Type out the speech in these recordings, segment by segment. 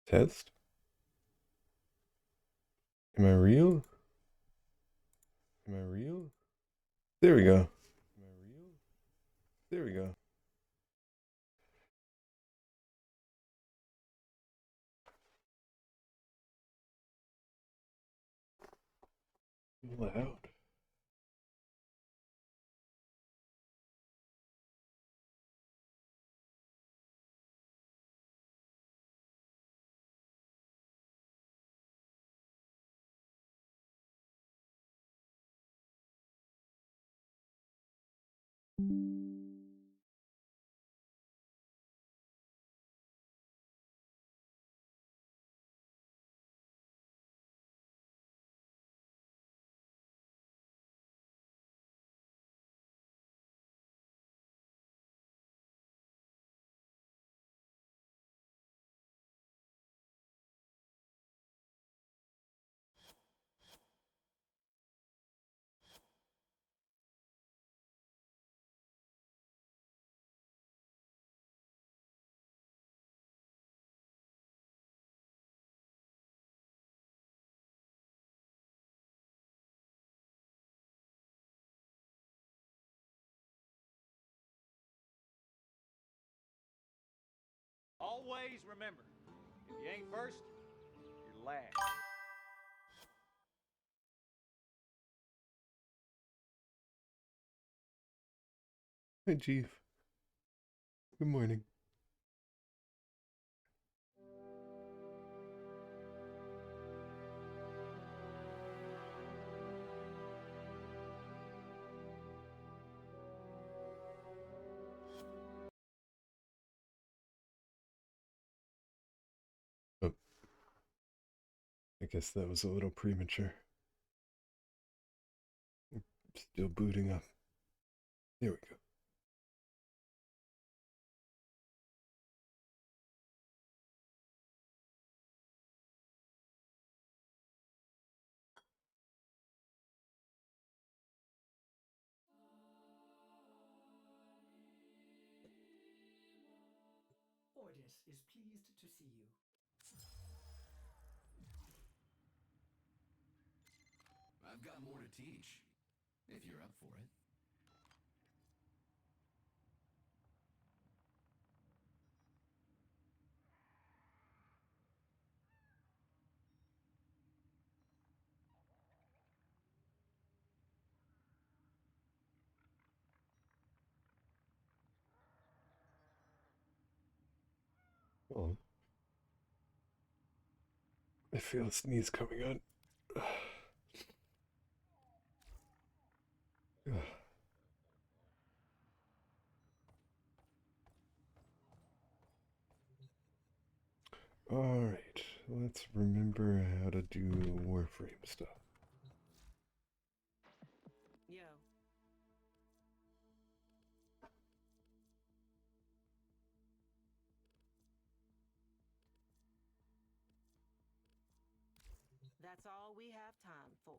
Test? Am I real? Am I real? There we go. Am I real? There we go. Loud. Always remember, if you ain't first, you're last. Hi, Chief. Good morning. Oh, I guess that was a little premature. Still booting up. There we go. Ordis is pleased to see you. I've got more to teach, if you're up for it. Oh, I feel a sneeze coming on. Alright, let's remember how to do Warframe stuff. Yo. That's all we have time for.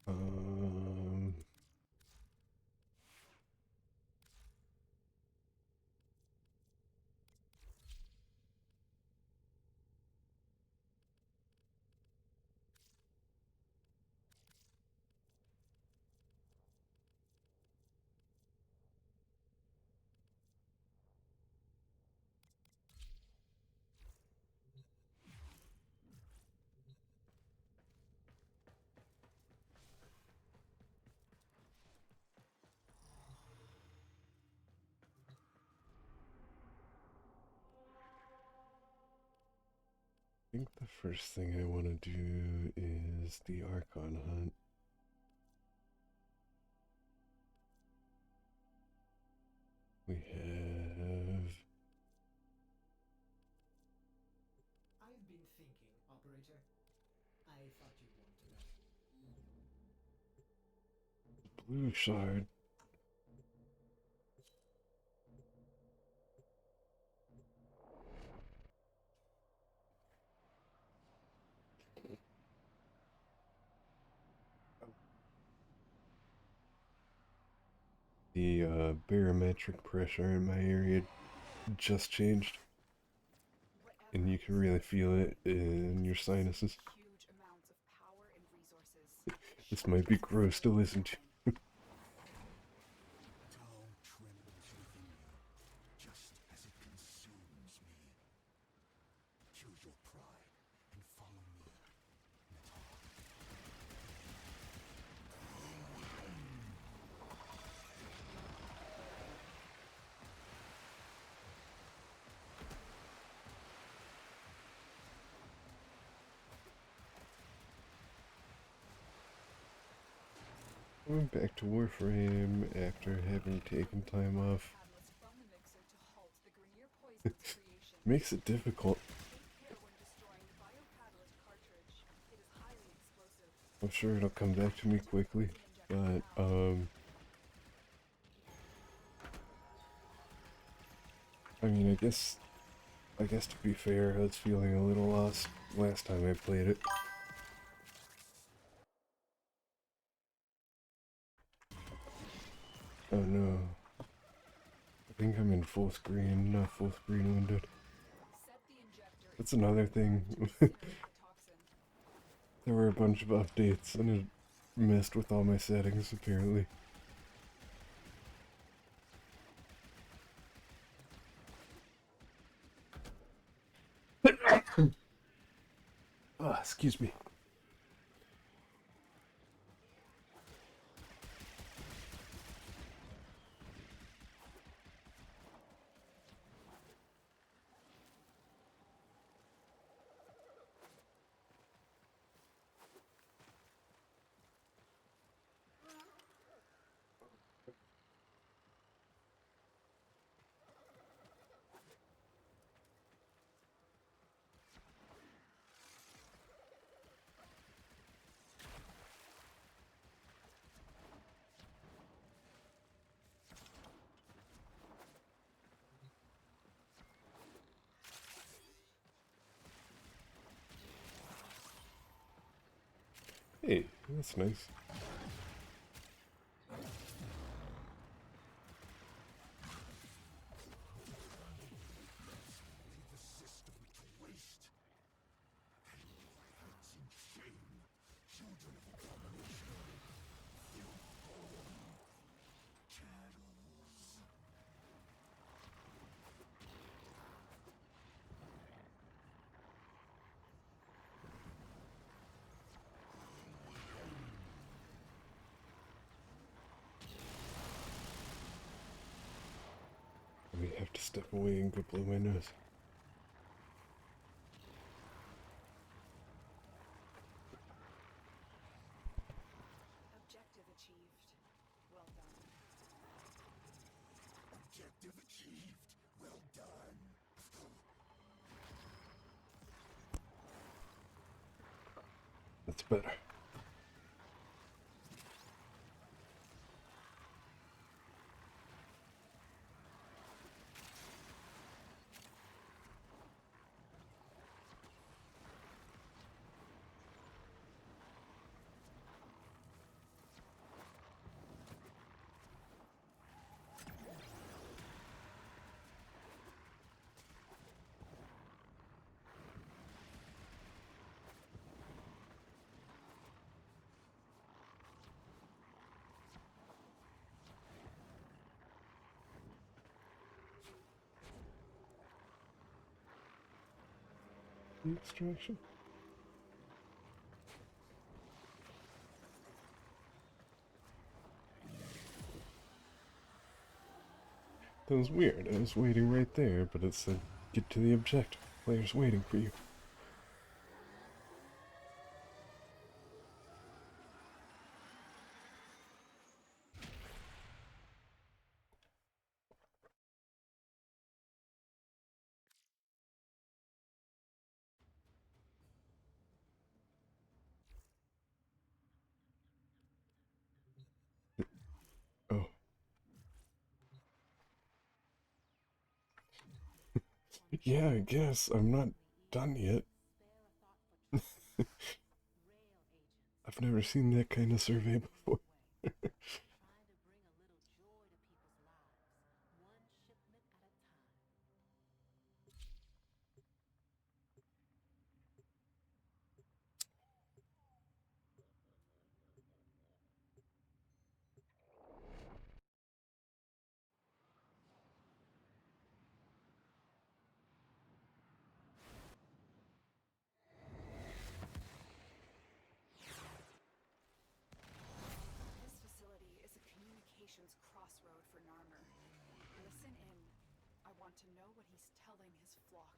Um, I think the first thing I want to do is the Archon hunt. We have... I've been thinking, Operator. I thought you'd want to know. Blue Shard. The barometric pressure in my area just changed, and you can really feel it in your sinuses. Huge amounts of power and resources. This might be gross to listen to. Tau trembles within you, just as it consumes me. Kill your pride and follow me, Natal. I'm back to Warframe after having taken time off. Catalyst from the mixer to halt the Grenier poison's creation. Makes it difficult. Take care when destroying the biocatalyst cartridge. It is highly explosive. I'm sure it'll come back to me quickly, but I mean, I guess to be fair, I was feeling a little lost last time I played it. Oh no. I think I'm in full screen, not full screen windowed. Set the injector. That's another thing. Toxin. There were a bunch of updates and it messed with all my settings apparently. Ah, excuse me. Hey, that's nice. Leave the system to waste. Hands in shame, children of abomination. Chattels. We have to step away and go blow my nose. Objective achieved. Well done. Objective achieved. Well done. That's better. Extraction. That was weird. I was waiting right there, but it said, get to the objective. Player's waiting for you. Oh. Yeah, I guess. I'm not done yet. I've never seen that kind of survey before. want to know what he's telling his flock.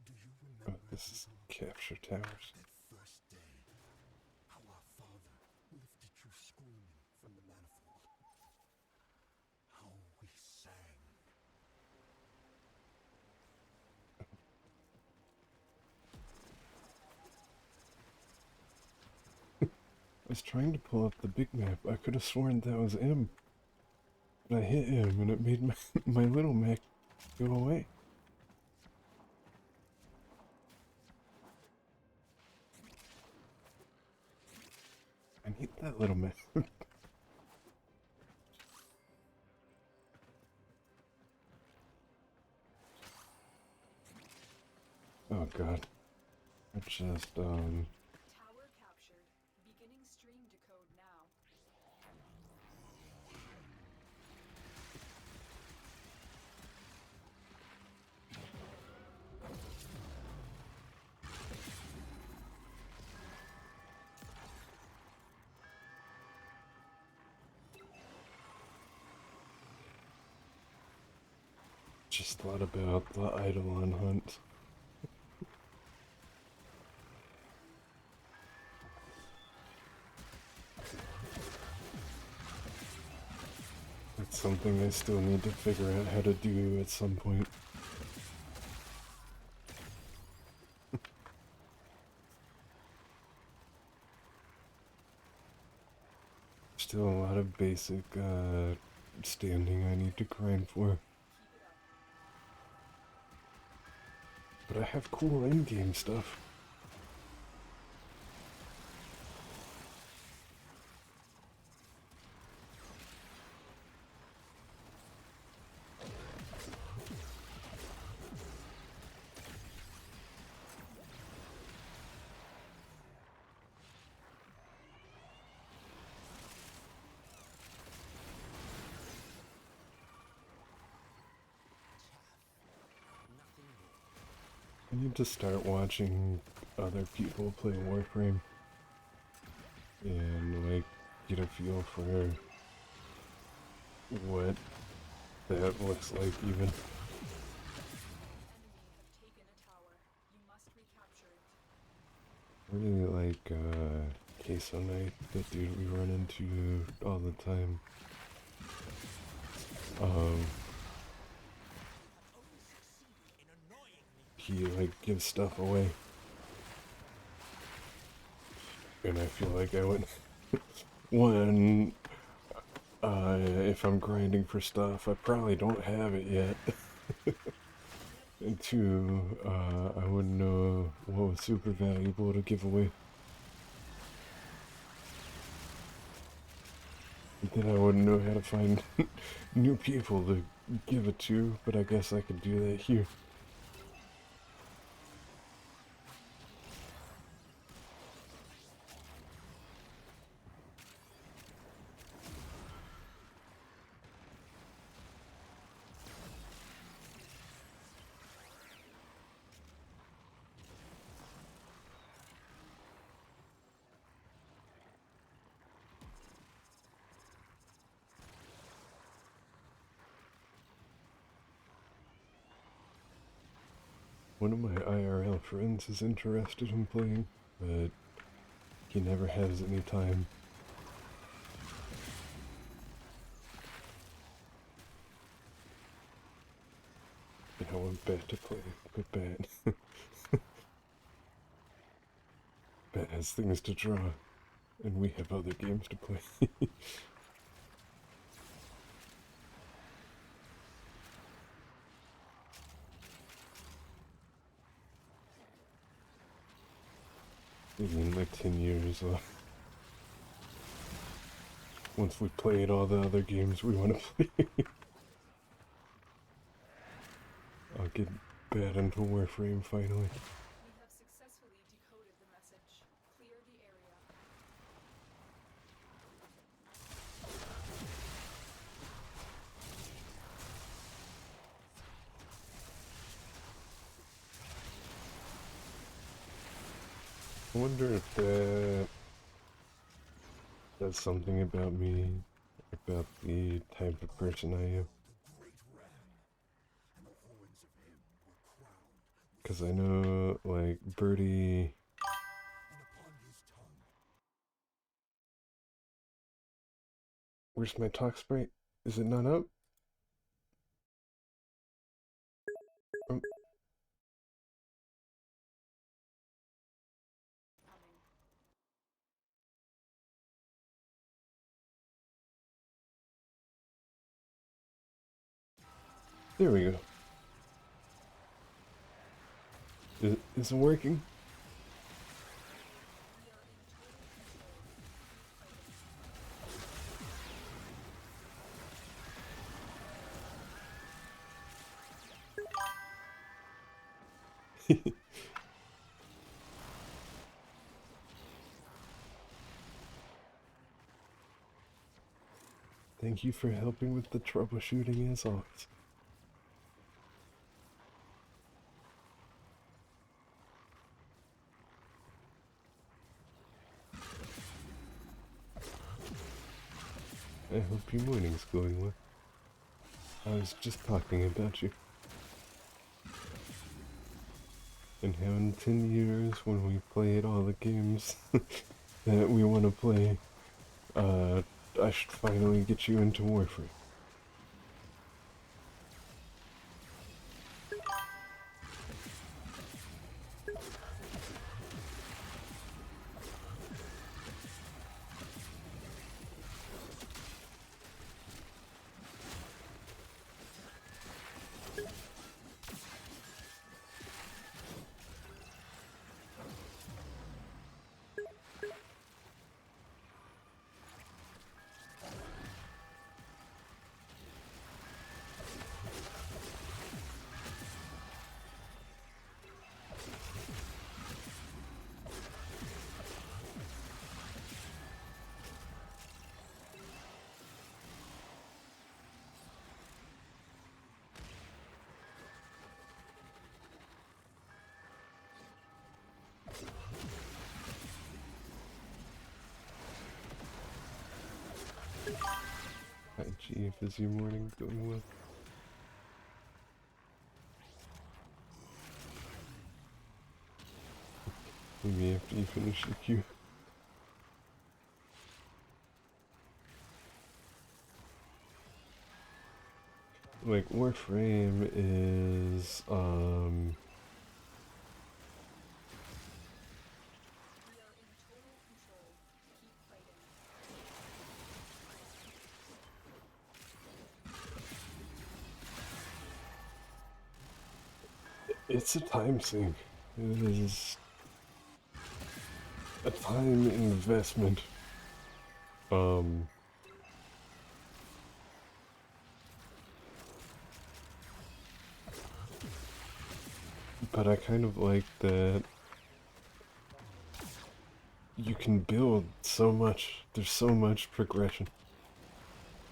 Do you Oh, remember this is little, capture towers. that first day? How our father lifted you screaming from the manifold? How we sang. I was trying to pull up the big map. I could have sworn that was M. But I hit M and it made my, my little map go away. I need that little map. Oh god. I just, Tower captured. Beginning stream decode now. just thought about the Eidolon hunt. It's something I still need to figure out how to do at some point. Still a lot of basic standing I need to grind for. But I have cool in-game stuff. I need to start watching other people play Warframe and like get a feel for what that looks like even. Enemy have taken a tower. You must recapture it. I really like Queso Knight, that dude we run into all the time. He like gives stuff away. And I feel like I would one if I'm grinding for stuff, I probably don't have it yet. And two, I wouldn't know what was super valuable to give away. And then I wouldn't know how to find new people to give it to, but I guess I could do that here. One of my IRL friends is interested in playing, but he never has any time. And I want Bat to play, but Bat... Bat has things to draw, and we have other games to play. Maybe in like 10 years, once we played all the other games we want to play, I'll get Bat into Warframe finally. We have successfully decoded the message. Clear the area. I wonder if that's something about me. about the type of person I am. great ram, and the horns of him were crowned, Because I know, like, Birdie. and upon his tongue Where's my talk sprite? Is it not up? Um, coming. there we go. Is it working? We are in total control. Thank you for helping with the troubleshooting as always. I hope your morning's going well. I was just talking about you. And how in 10 years, when we played all the games that we want to play, I should finally get you into Warframe. Hi Chief, is your morning going well? Maybe after you finish your queue. Like, Warframe is, We are in total control. Keep fighting. it's a time sink. It is a time investment. Um, but I kind of like that you can build so much. There's so much progression.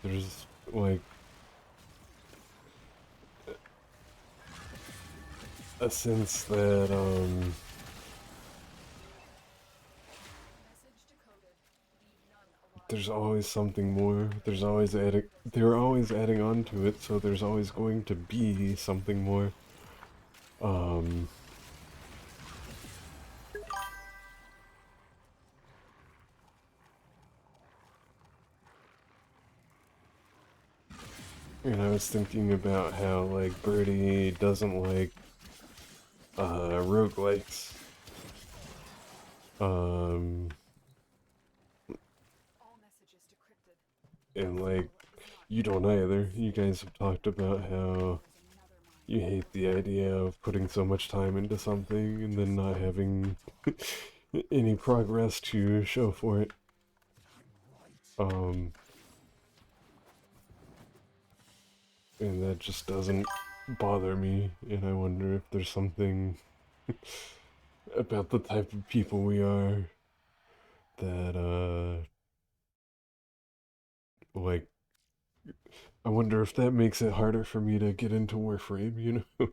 There's, like, a sense that, Message decoded. Leave none alive. there's always something more. There's always adding, they're always adding on to it, so there's always going to be something more. Um, and I was thinking about how, like, Birdie doesn't like, roguelikes. Um, All messages decrypted. and, like, Is not you don't either. You guys have talked about how there's another mind. you hate the idea of putting so much time into something and then not having any progress to show for it. Um, and that just doesn't bother me, and I wonder if there's something about the type of people we are that, like, I wonder if that makes it harder for me to get into Warframe, you know?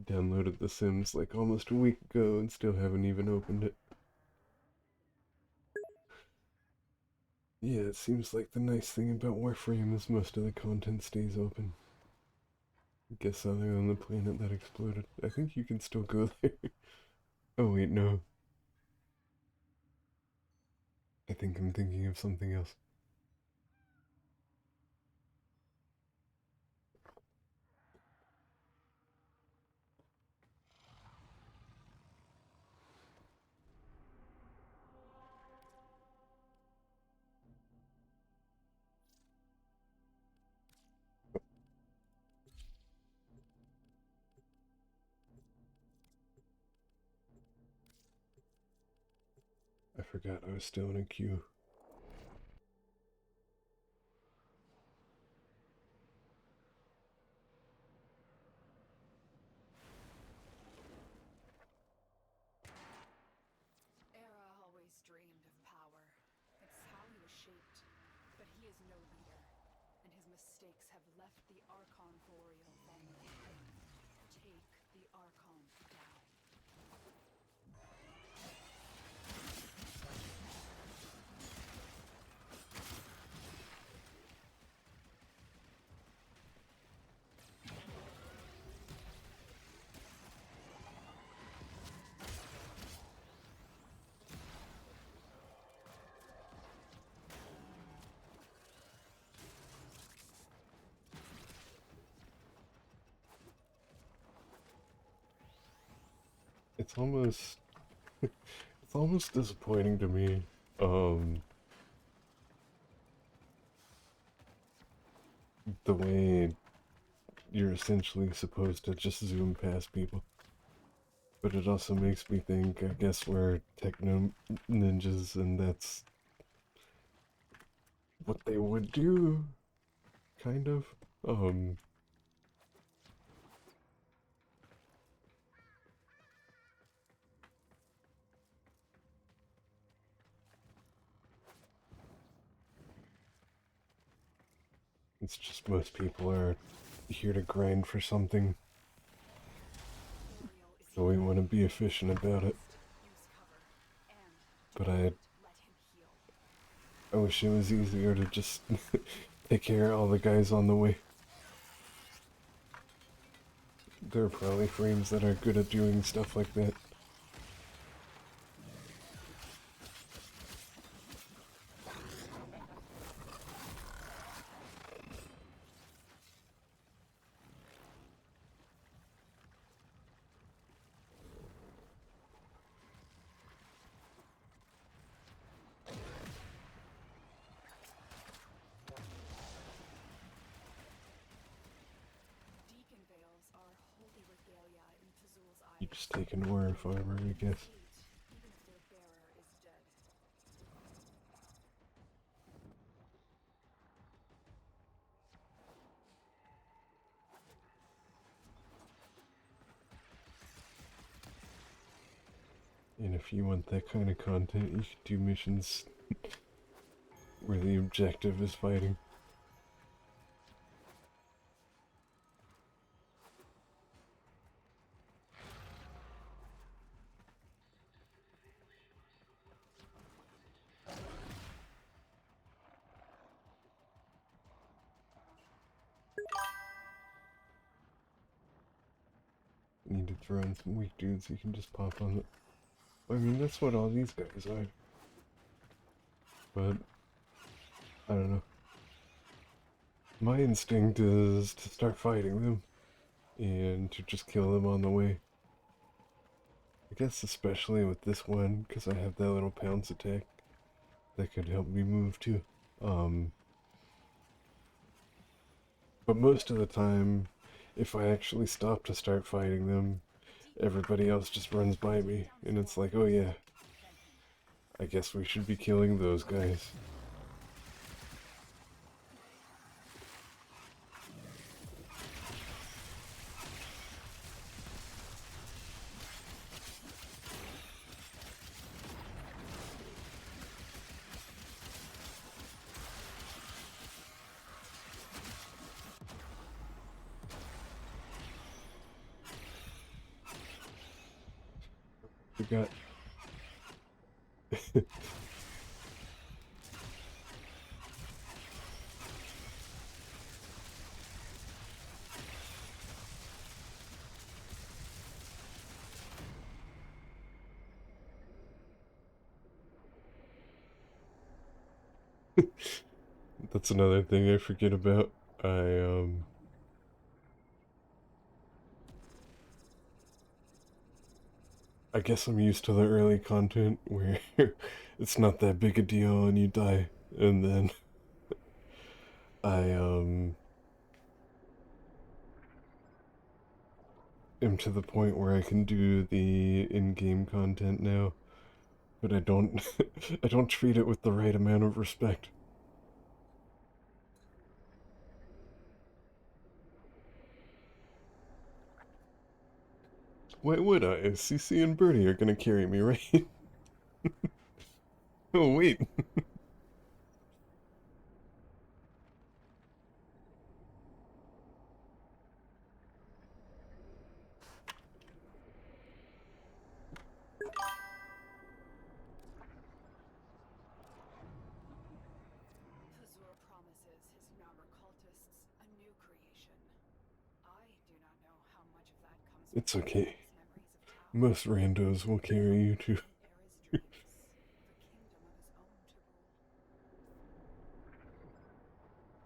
Downloaded The Sims like almost a week ago and still haven't even opened it. Yeah, it seems like the nice thing about Warframe is most of the content stays open. I guess other than the planet that exploded. I think you can still go there. Oh wait, no. I think I'm thinking of something else. I forgot I was still in a queue. Era always dreamed of power. It's how he was shaped. But he is no leader, and his mistakes have left the Archon Boreal vulnerable. Take the Archon down. It's almost it's almost disappointing to me. The way you're essentially supposed to just zoom past people. But it also makes me think, I guess we're techno ninjas and that's what they would do, kind of. Um, it's just most people are here to grind for something, Boreal is so we want to be efficient about it. use cover, and But let him heal. I wish it was easier to just take care of all the guys on the way. There are probably frames that are good at doing stuff like that. Deacon veils are holy regalia in Fazul's You eyes. just take an aura fiber, I guess. Even if their bearer is dead. And if you want that kind of content, you should do missions where the objective is fighting. Need to throw in some weak dudes you can just pop on it. I mean, that's what all these guys are. But, I don't know. My instinct is to start fighting them and to just kill them on the way. I guess especially with this one, because I have that little pounce attack that could help me move too. But most of the time, if I actually stop to start fighting them, everybody else just runs by me, and it's like, oh yeah, I guess we should be killing those guys. We got That's another thing I forget about. I guess I'm used to the early content where it's not that big a deal and you die, and then I am to the point where I can do the in-game content now, but I don't I don't treat it with the right amount of respect. Why would I? CC and Birdie are gonna carry me, right? Oh wait. Pazur promises his Namur cultists a new creation. I do not know how much of that comes It's from okay. his memories of Tau Most randos will carry you too. and Era's dreams of a kingdom of his own to rule.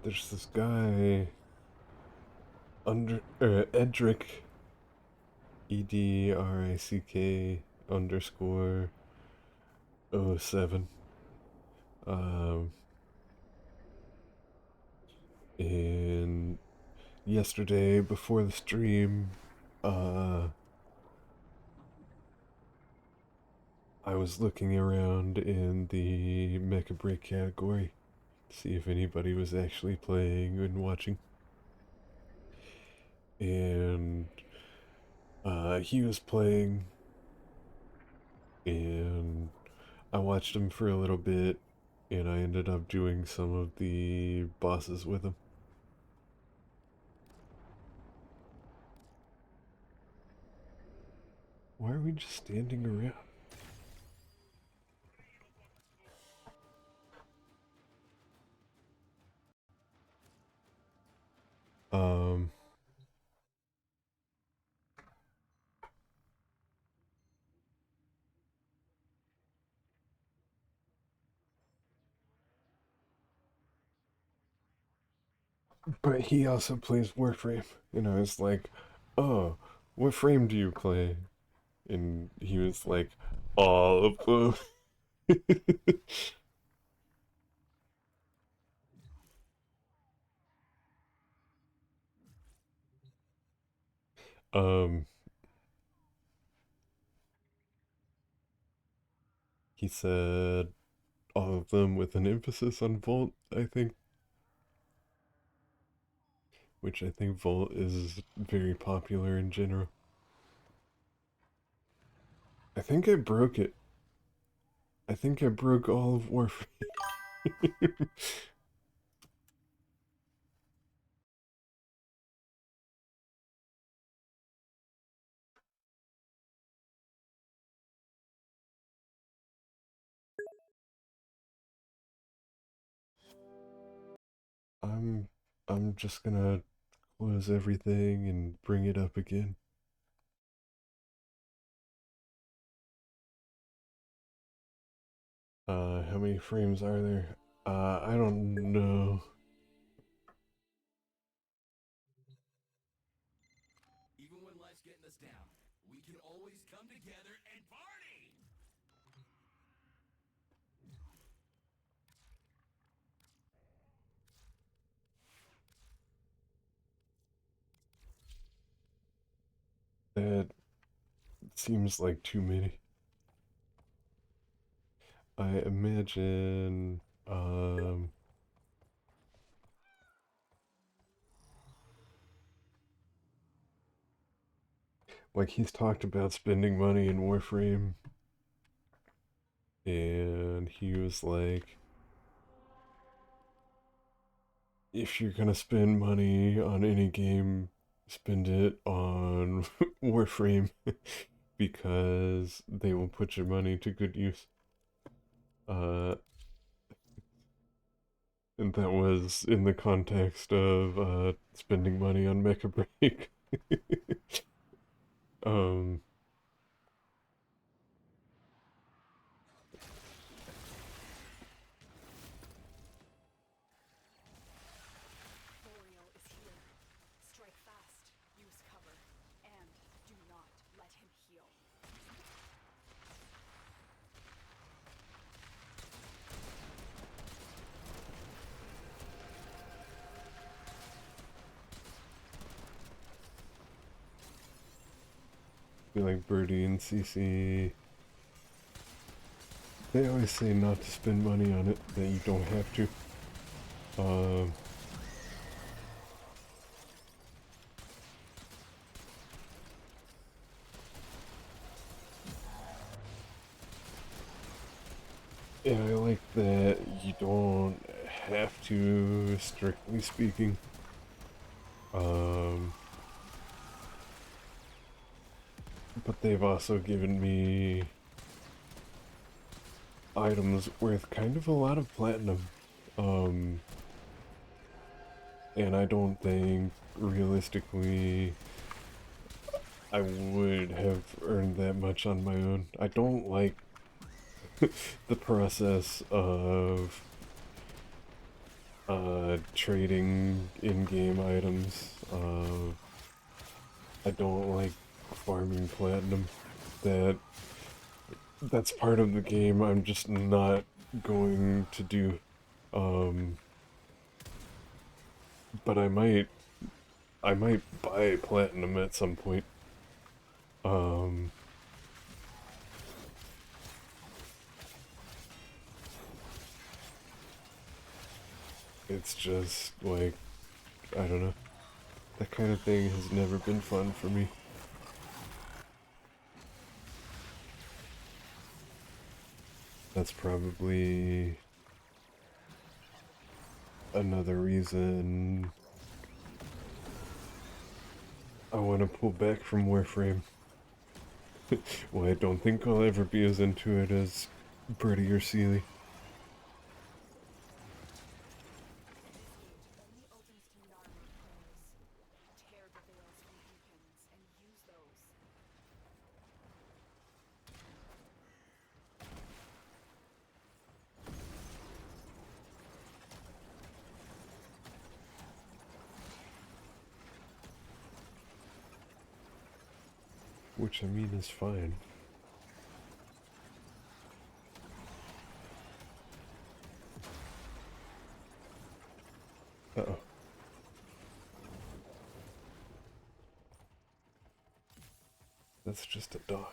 There's this guy Edric, EDRICK underscore 07. Um, and yesterday before the stream, I was looking around in the Mecha Break category to see if anybody was actually playing and watching. And he was playing, and I watched him for a little bit, and I ended up doing some of the bosses with him. Why are we just standing around? Um, but he also plays Warframe, and I was like, "Oh, what frame do you play?" And he was like, "All of them." um, he said all of them with an emphasis on Volt, I think, which I think Volt is very popular in general. I think I broke it. I think I broke all of Warframe. I'm I'm just gonna close everything and bring it up again. How many frames are there? I don't know. Even when life's getting us down, we can always come together and party! That seems like too many. I imagine, like he's talked about spending money in Warframe, and he was like, if you're gonna spend money on any game, spend it on Warframe because they will put your money to good use. Uh, And that was in the context of spending money on Mecha Break. um, Boreal is here. Strike fast, use cover, and do not let him heal. feel like Birdie and CC, they always say not to spend money on it, that you don't have to. Um, and I like that you don't have to, strictly speaking. But they've also given me items worth kind of a lot of platinum. Um, and I don't think realistically I would have earned that much on my own. I don't like the process of trading in-game items. I don't like farming platinum. That's part of the game I'm just not going to do. But I might buy platinum at some point. It's just like, I don't know. That kind of thing has never been fun for me. That's probably another reason I want to pull back from Warframe. Well, I don't think I'll ever be as into it as Birdie or Sealy. Only opens to Narmer prayers. Tear the veils from beacons and use those. Which, I mean, is fine. Uh-oh. That's just a dog.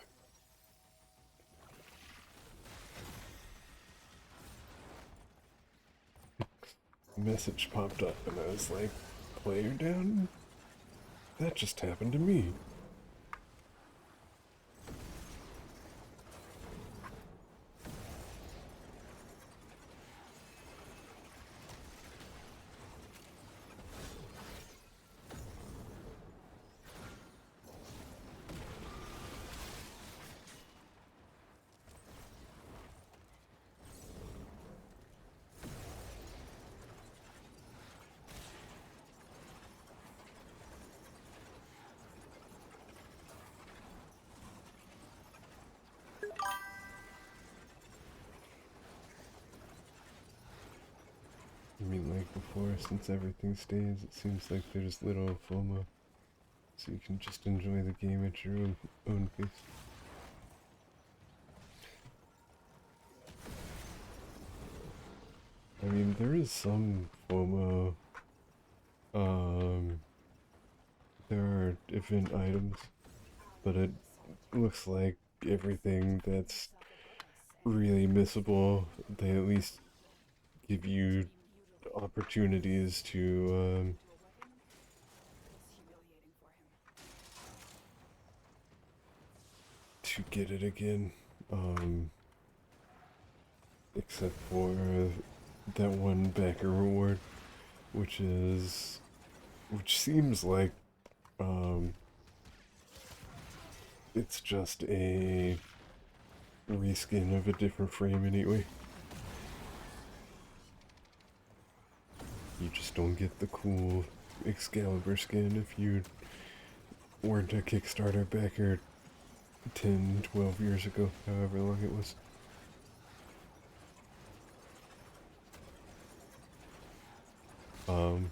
Message popped up and I was like, player down? That just happened to me. I mean, like before, since everything stays, it seems like there's little FOMO. So you can just enjoy the game at your own pace. I mean, there is some FOMO. Um, there are event items, but it looks like everything that's really missable, they at least give you opportunities to get it again. Except for that one backer reward, which seems like it's just a reskin of a different frame anyway. You just don't get the cool Excalibur skin if you weren't a Kickstarter backer 10, 12 years ago, however long it was. Um,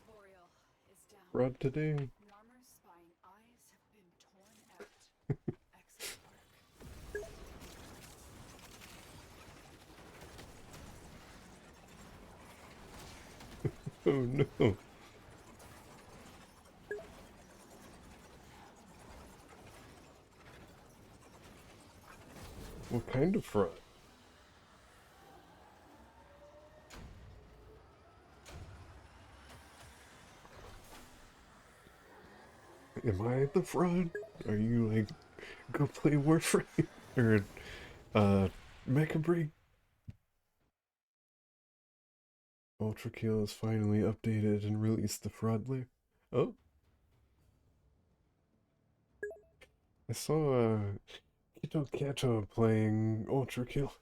Boreal is down. Rod today. Narmer's spying eyes have been torn out. Excellent work. Oh no. What kind of fraud? Am I the fraud? Are you like, go play Warframe? Or, Mecha Break? Ultra Kill has finally updated and released the fraud layer. Oh, I saw, Kito Kato playing Ultra Kill.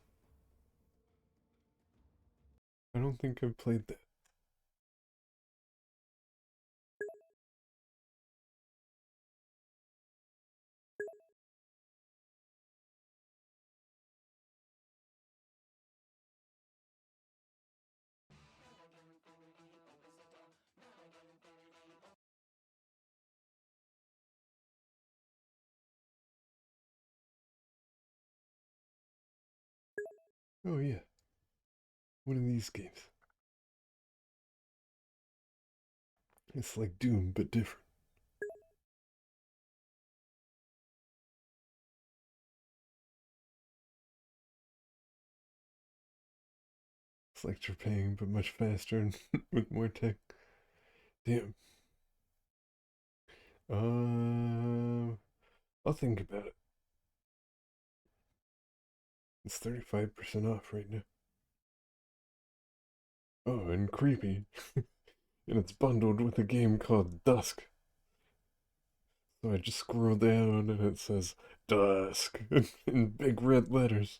I don't think I've played that. Oh yeah, one of these games. It's like Doom, but different. It's like Japan, but much faster and with more tech. Damn. I'll think about it. It's 35% off right now. Oh, and creepy. And it's bundled with a game called Dusk. So I just scroll down and it says Dusk in big red letters.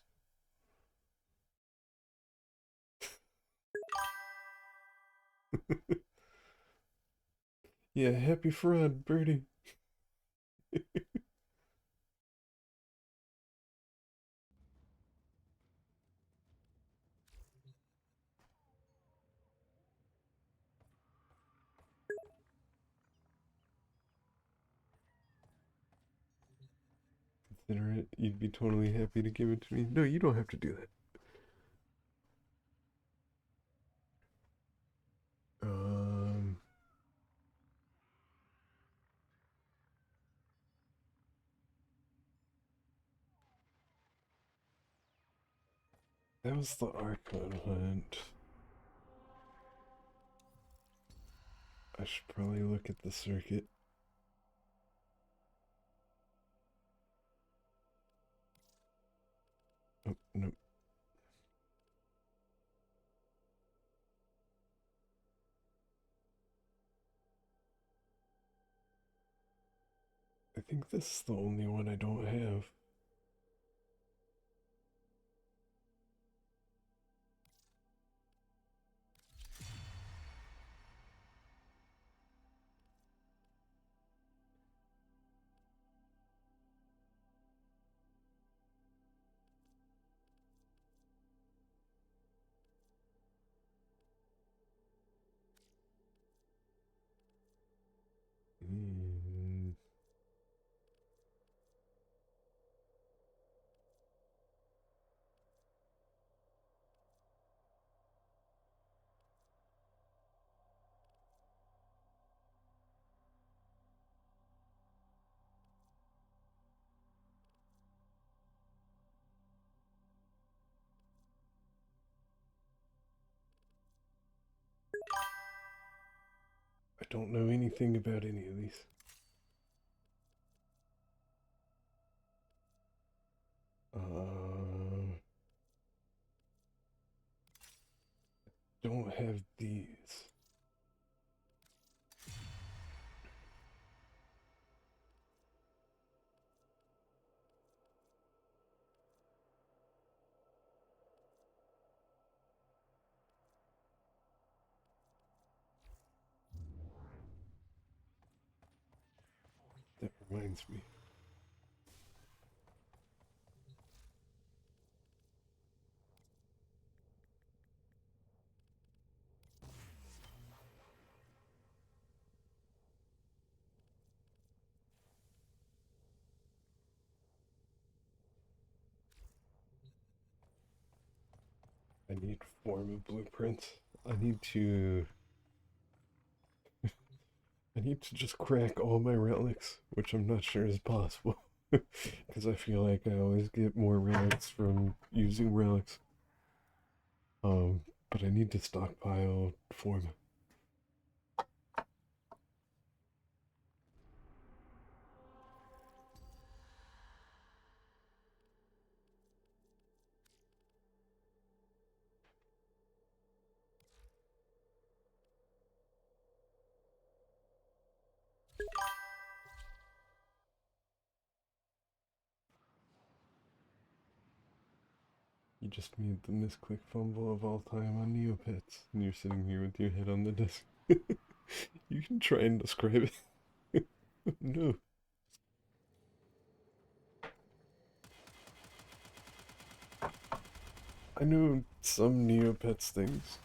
Yeah, happy fraud, Birdie. Consider it. You'd be totally happy to give it to me. No, you don't have to do that. Um, that was the Archon hunt. I should probably look at the circuit. Oh, no. I think this is the only one I don't have. Hmm. I don't know anything about any of these. Don't have these. That reminds me. I need form of blueprints. I need to just crack all my relics, which I'm not sure is possible. Because I feel like I always get more relics from using relics. But I need to stockpile form. You just made the misclick fumble of all time on Neopets, and you're sitting here with your head on the desk. You can try and describe it. No. I know some Neopets things.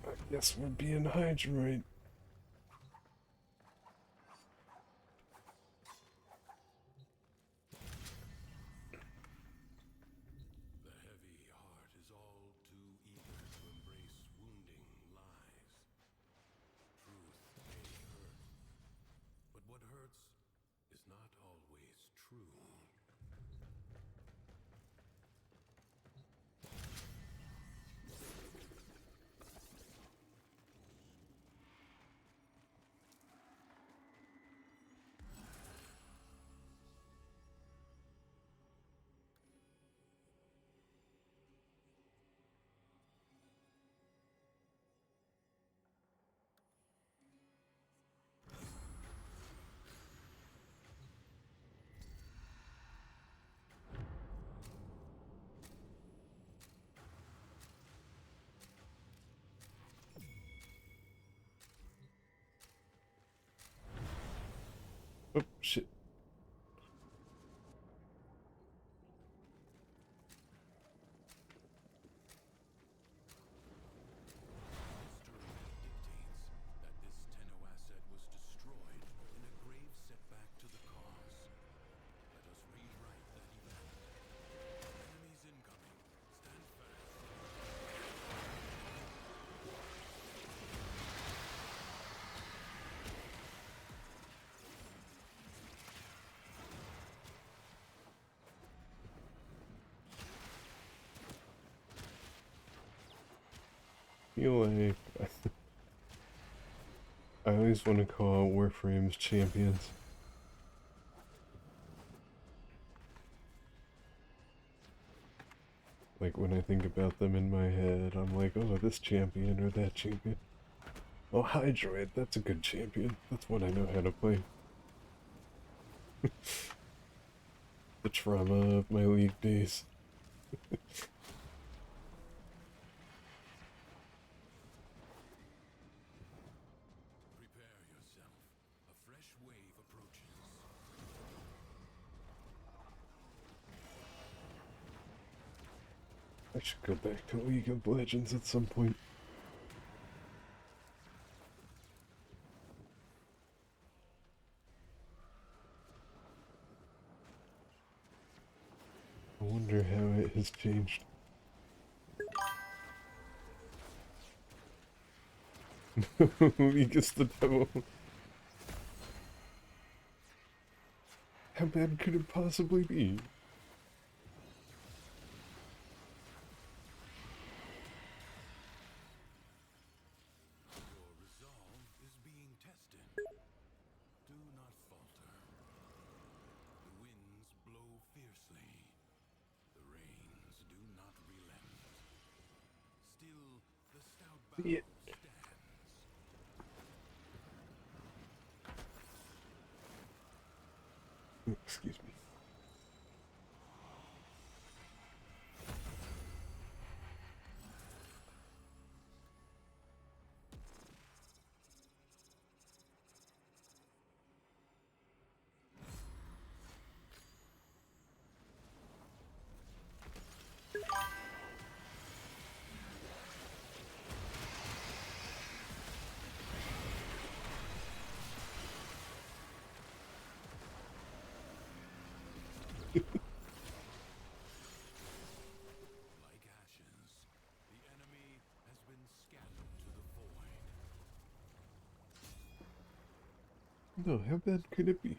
I guess we're being Hydroid. The heavy heart is all too eager to embrace wounding lies. Truth may hurt, but what hurts is not always true. Oh, shit. History dictates that this Tenno asset was destroyed in a grave setback to the cause. Let us rewrite that event. Enemies incoming. Stand fast. Feel like I always want to call Warframe's champions. Like when I think about them in my head, I'm like, oh, this champion or that champion. Oh, Hydroid, that's a good champion. That's what I know how to play. The trauma of my league days. Prepare yourself. A fresh wave approaches. I should go back to League of Legends at some point. I wonder how it has changed. League is the devil. How bad could it possibly be? Yeah. Excuse me. Like ashes, the enemy has been scattered to the void. No, how bad could it be?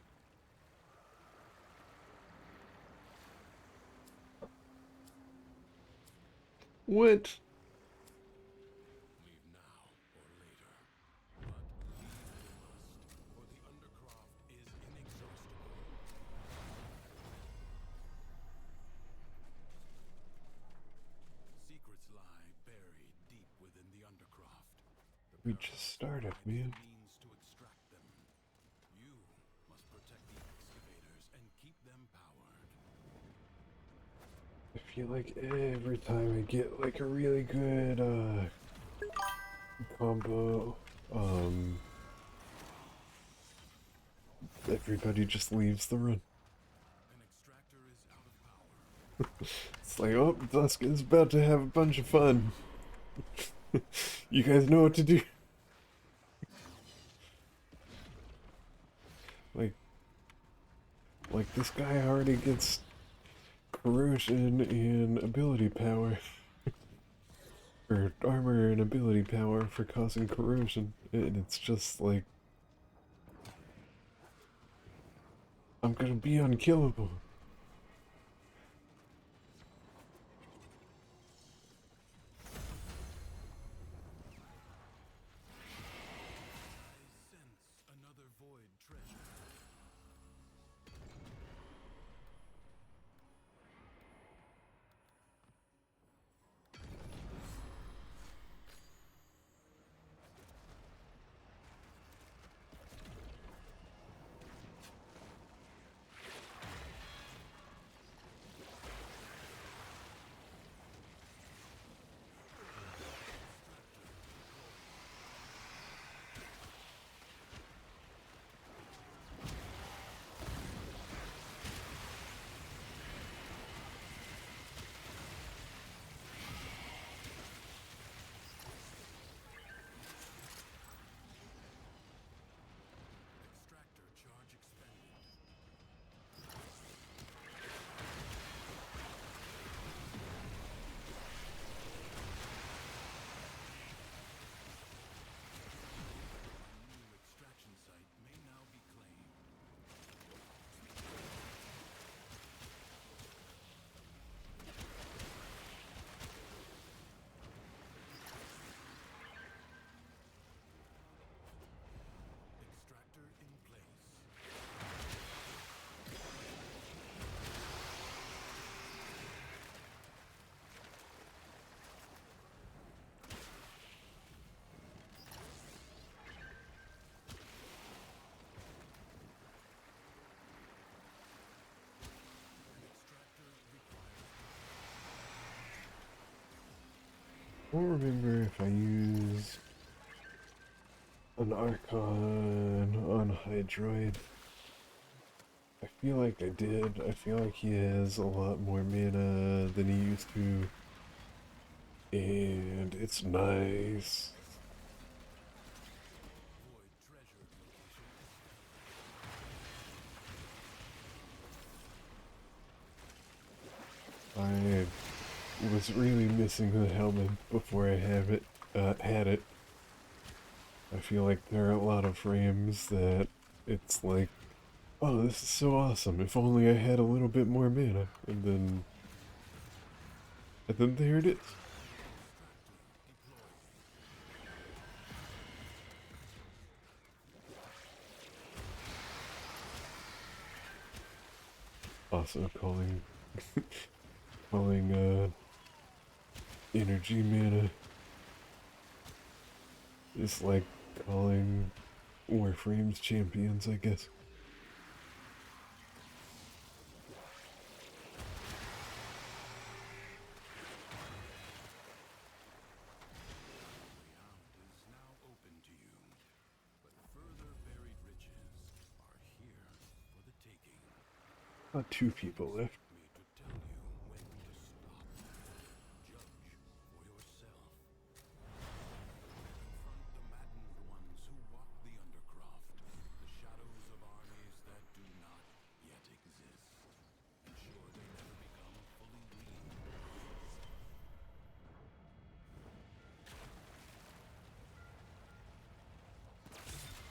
What? Leave now or later. But leave you must, for the Undercroft is inexhaustible. Secrets lie buried deep within the Undercroft. The We Paradox just started, provides the man. means to extract them. You must protect the excavators and keep them powered. I feel like every time I get like a really good combo, everybody just leaves the run. An extractor is out of power. It's like, oh, Dusk is about to have a bunch of fun. You guys know what to do. Like, like this guy already gets corrosion and ability power. Or armor and ability power for causing corrosion. And it's just like, I'm gonna be unkillable. I sense another void treasure. Extractor charge expended. A new extraction site may now be claimed. Extractor in place. Extractor required. I don't remember if I used an Archon on Hydroid. I feel like I did. I feel like he has a lot more mana than he used to. And it's nice. Void treasure location established. I was really missing the helmet before I had it. I feel like there are a lot of frames that it's like, oh, this is so awesome. If only I had a little bit more mana. And then there it is. Also calling energy mana It's like calling Warframe's champions, I guess. Is now open to you, but further buried riches are here for the taking. About 2 people left. Me to tell you when to stop. Judge for yourself. Confront the maddened ones who walk the undercroft, the shadows of armies that do not yet exist. Ensure they never become fully weaned.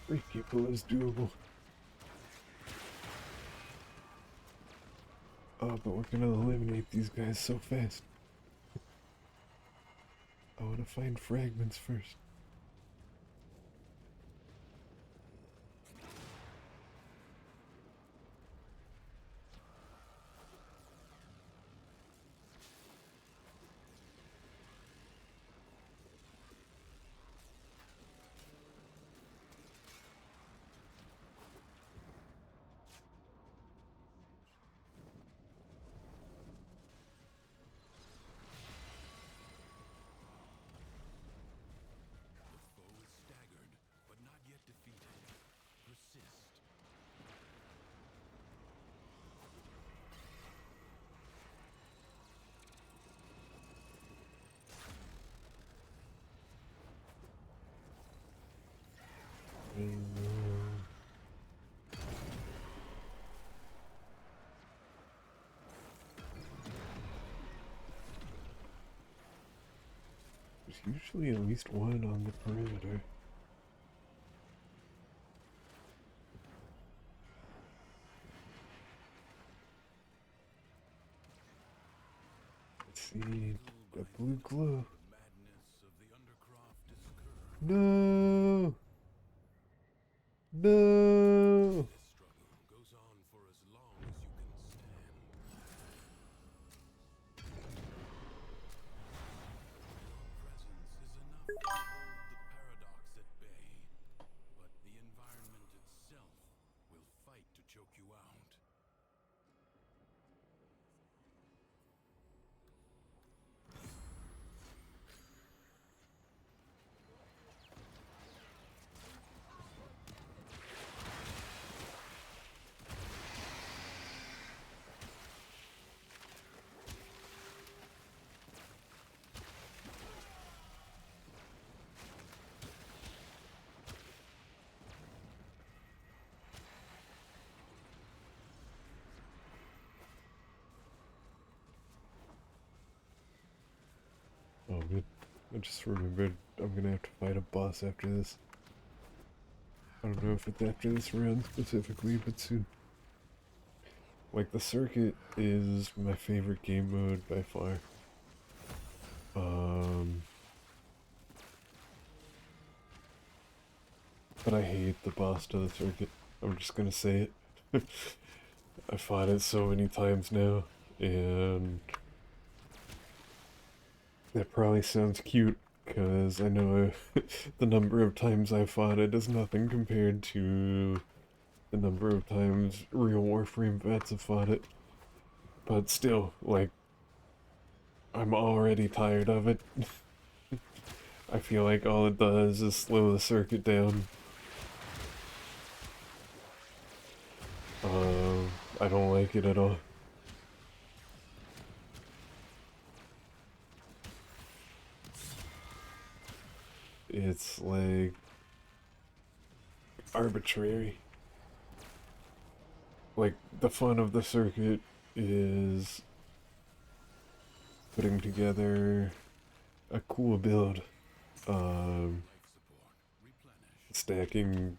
3 people is doable. Oh, but we're gonna eliminate these guys so fast. I wanna find fragments first. The foe is staggered, but not yet defeated. Persist. There's usually at least one on the perimeter. Let's see, that blue glow. The madness of the undercroft is curbed. No! No! This struggle goes on for as long as you can stand. Your presence is enough to hold the paradox at bay, but the environment itself will fight to choke you out. Oh, good. I just remembered I'm gonna have to fight a boss after this. I don't know if it's after this round specifically, but soon. Like, the circuit is my favorite game mode by far. But I hate the boss to the circuit. I'm just gonna say it. I fought it so many times now, and that probably sounds cute, because I know the number of times I fought it is nothing compared to the number of times real Warframe vets have fought it. But still, like, I'm already tired of it. I feel like all it does is slow the circuit down. I don't like it at all. It's like arbitrary. Like, the fun of the circuit is putting together a cool build, Life support. Replenish. stacking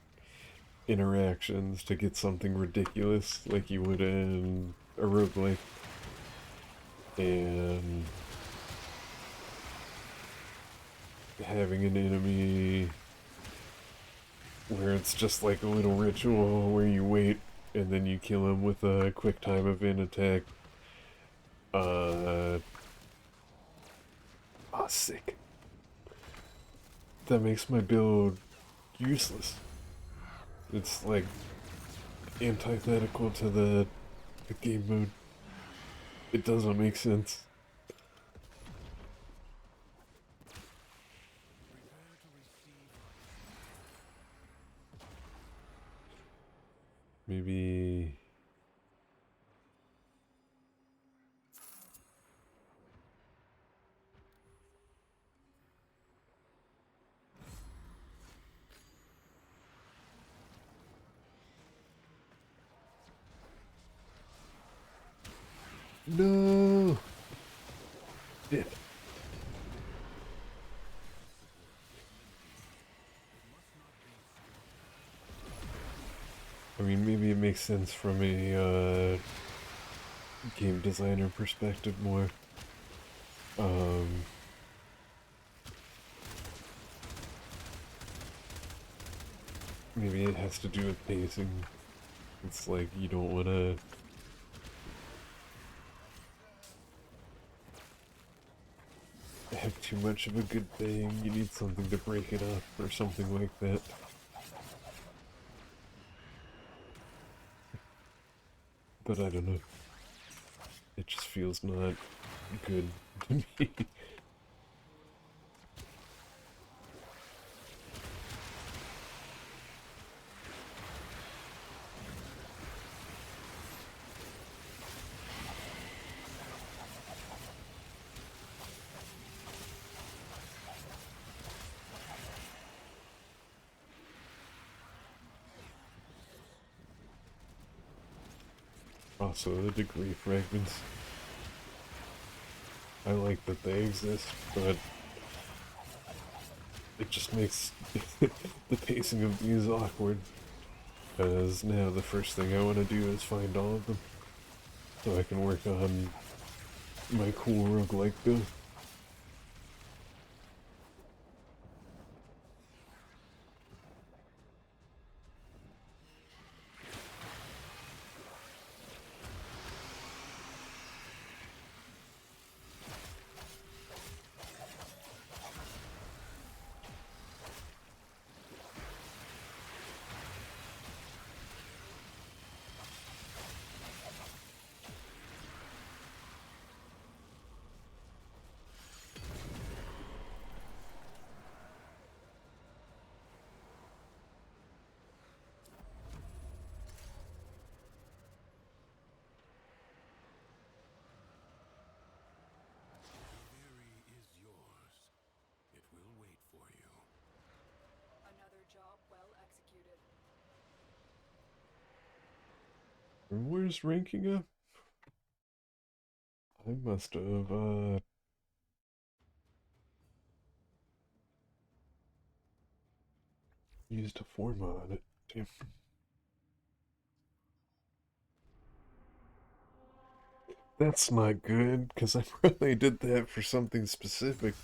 interactions to get something ridiculous like you would in a roguelike, and having an enemy where it's just like a little ritual where you wait and then you kill him with a quick time event attack. Sick. that makes my build useless. It's like antithetical to the game mode. It doesn't make sense. Maybe... No! Shit. I mean, maybe it makes sense from a game designer perspective more. Maybe it has to do with pacing. It's like you don't want to have too much of a good thing. You need something to break it up or something like that. But I don't know. It just feels not good to me. Also, the degree fragments. I like that they exist, but it just makes the pacing of these awkward. Because now the first thing I want to do is find all of them, so I can work on my cool roguelike build. Theory is yours. It will wait for you. Another job well executed. And where's ranking up? I must have, used a form on it. Damn. That's not good, because I probably did that for something specific.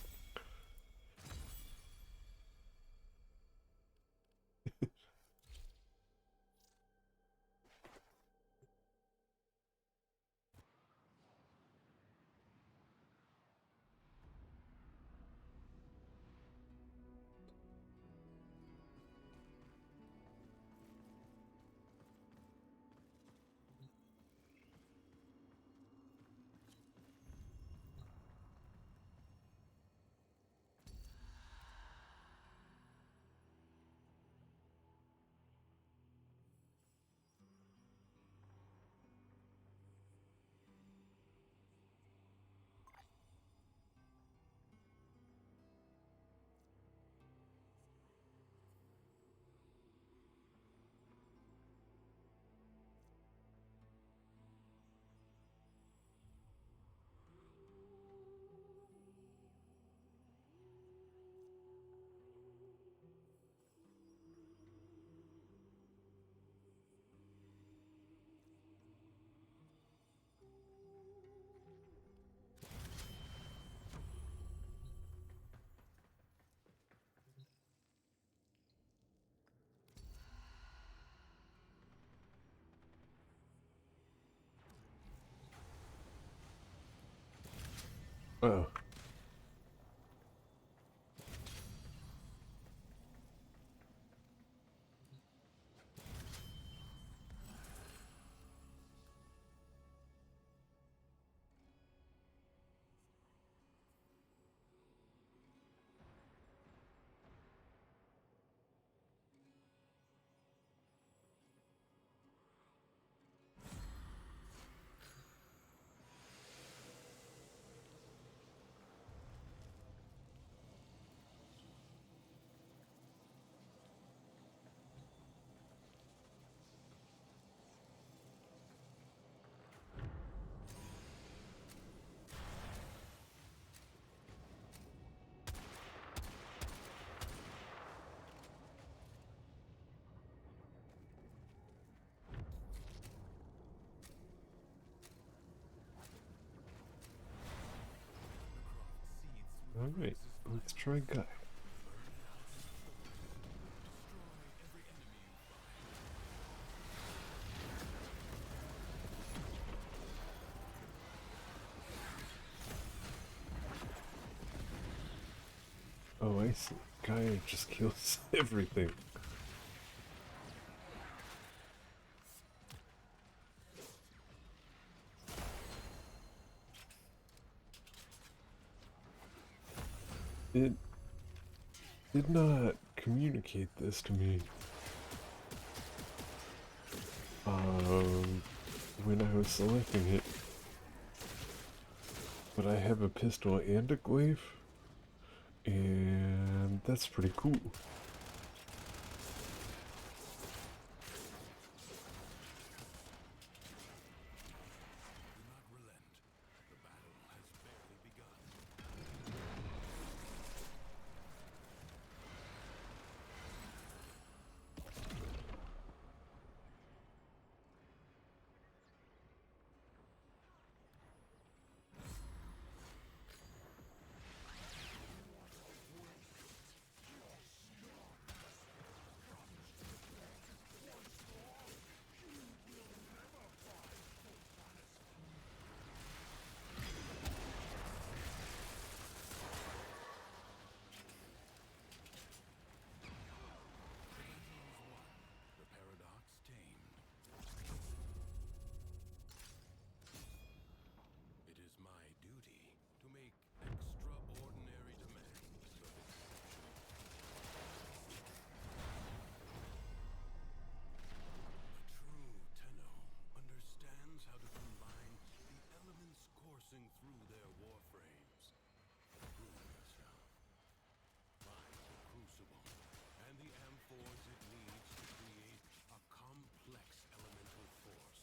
Oh. Alright, let's try Guy. Oh, I see. Guy just kills everything. It did not communicate this to me. When I was selecting it. But I have a pistol and a glaive, and that's pretty cool. Through their warframes. Prove yourself. Find the crucible and the amphors it needs to create a complex elemental force.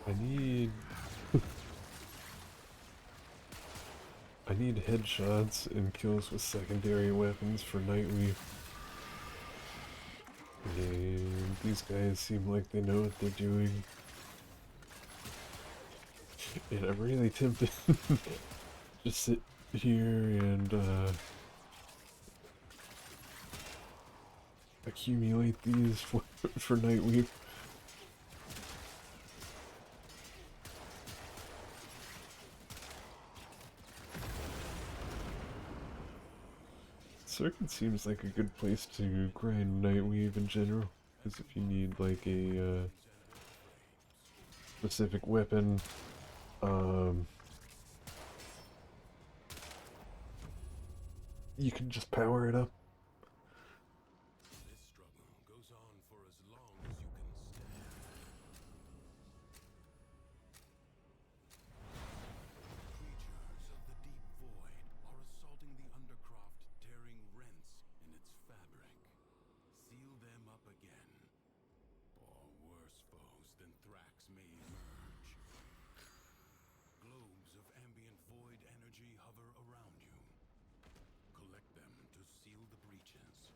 I need... I need headshots and kills with secondary weapons for Nightweave. And these guys seem like they know what they're doing. And I'm really tempted to just sit here and accumulate these for Nightweave. Circuit seems like a good place to grind Nightweave in general, because if you need like a specific weapon, you can just power it up. This struggle goes on for as long as you can stand. Creatures of the deep void are assaulting the Undercroft, tearing rents in its fabric. Seal them up again, or worse foes than Thrax may emerge. Globes of ambient void energy hover around you. Collect them to seal the breaches.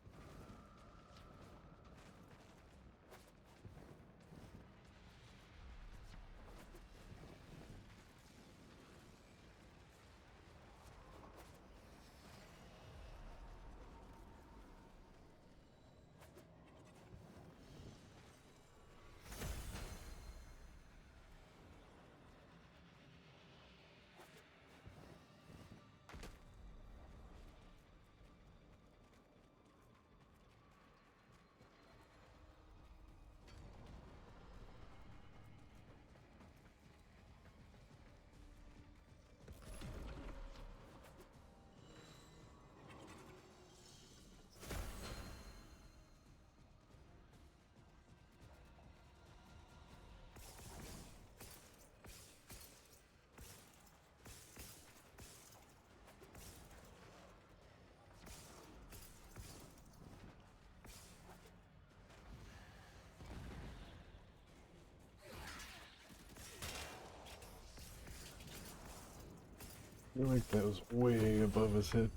I feel like that was way above his head.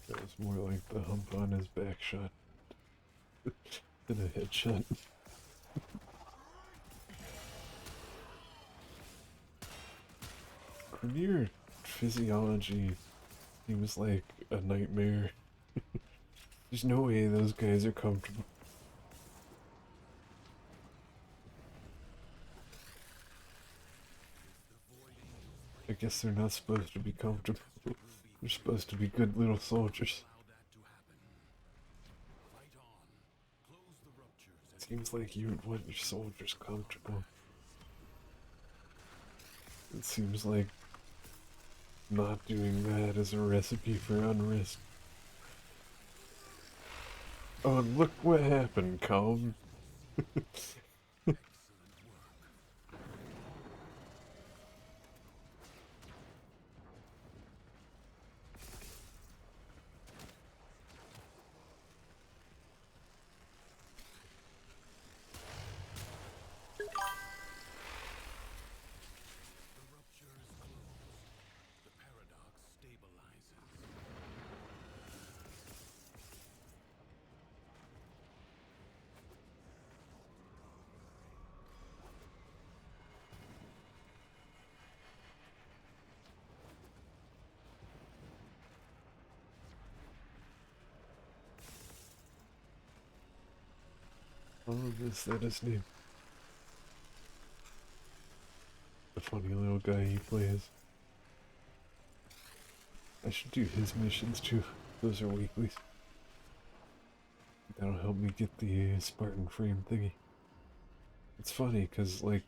That was more like the hump on his back shot than a headshot. Grenier physiology, he was like a nightmare. There's no way those guys are comfortable. I guess they're not supposed to be comfortable. They're supposed to be good little soldiers. Seems like you would want your soldiers comfortable. It seems like not doing that is a recipe for unrest. Oh, look what happened, Calm. Oh, is that his name? The funny little guy he plays. I should do his missions too. Those are weeklies. That'll help me get the Spartan frame thingy. It's funny, cause like,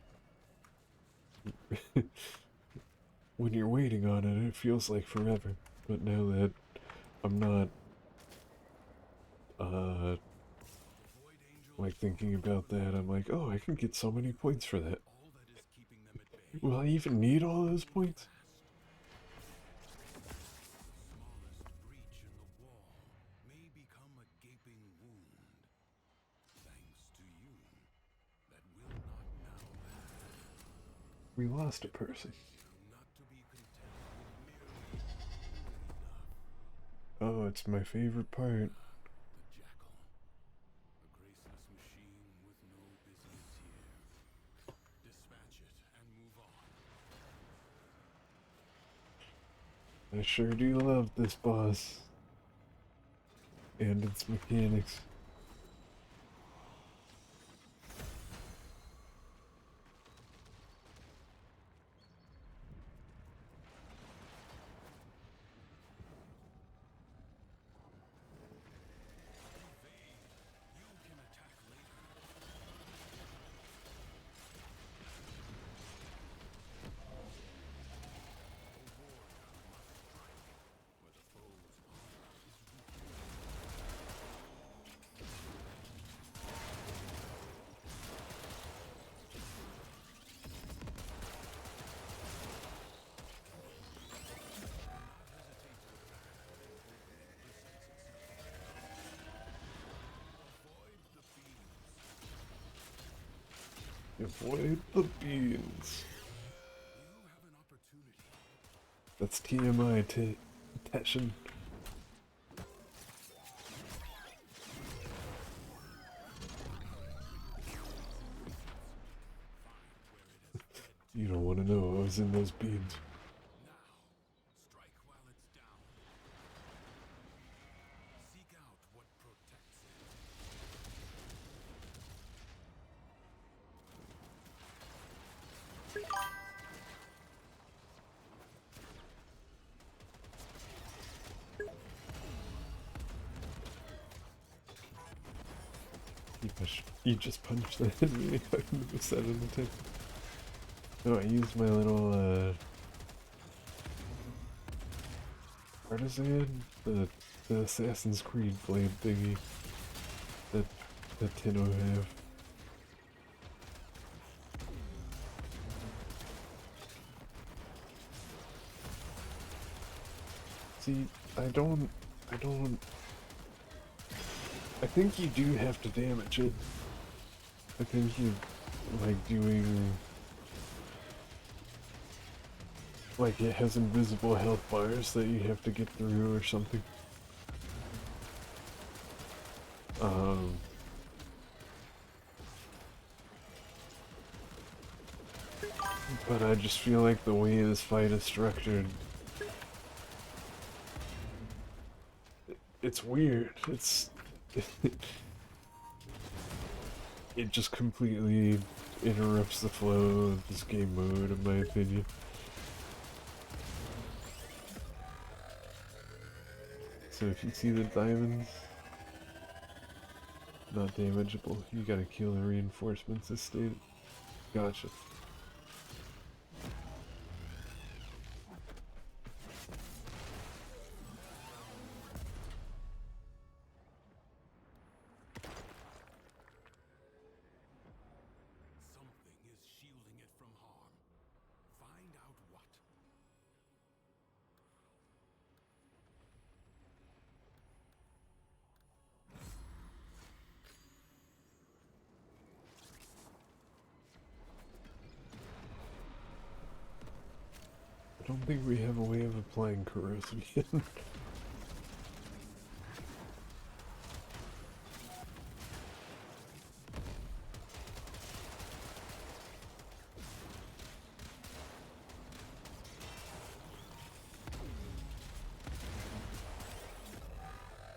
when you're waiting on it, it feels like forever. But now that I'm not, like thinking about that, I'm like, oh, I can get so many points for that. Will I even need all those points? We lost a person. Oh, it's my favorite part. I sure do love this boss. And its mechanics. Avoid the beans. You have an opportunity. That's TMI, Teshin. You don't want to know what was in those beans. Now, strike while it's down. Seek out what protects it. You just punched the enemy. I never said anything. No, I used my little, artisan, the Assassin's Creed blade thingy that Tinno have. See, I think you do have to damage it. I think you, like, doing... Like, it has invisible health bars that you have to get through or something. But I just feel like the way this fight is structured... It's weird. It's... It just completely interrupts the flow of this game mode, in my opinion. So if you see the diamonds, not damageable, you gotta kill the reinforcements as stated. Gotcha. Something is shielding it from harm. Find out what. I don't think we have a way of applying corrosive yet.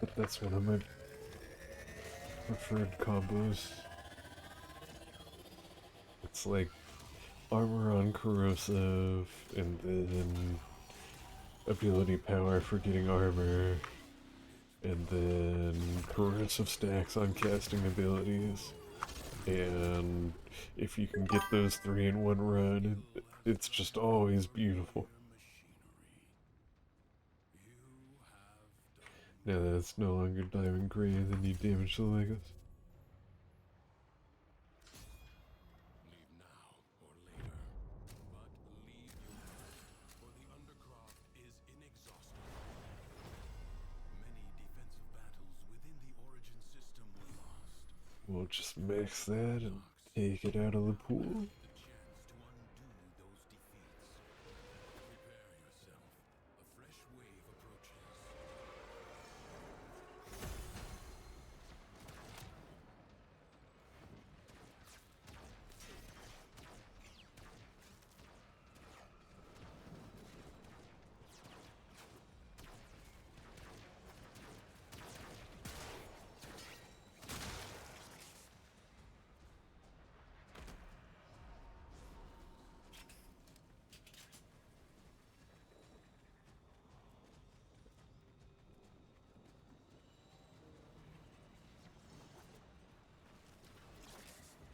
But that's one of my preferred combos. It's like armor on corrosive, and then ability power for getting armor, and then corrosive stacks on casting abilities. And if you can get those three in one run, it's just always beautiful. Now that it's no longer diamond gray, then you damage the Legos. Leave now or later. But leave you must, for the Undercroft is inexhaustible. Many defensive battles within the Origin system were lost. We'll just max that and take it out of the pool. The chance to undo those defeats. Prepare yourself. A fresh wave approaches.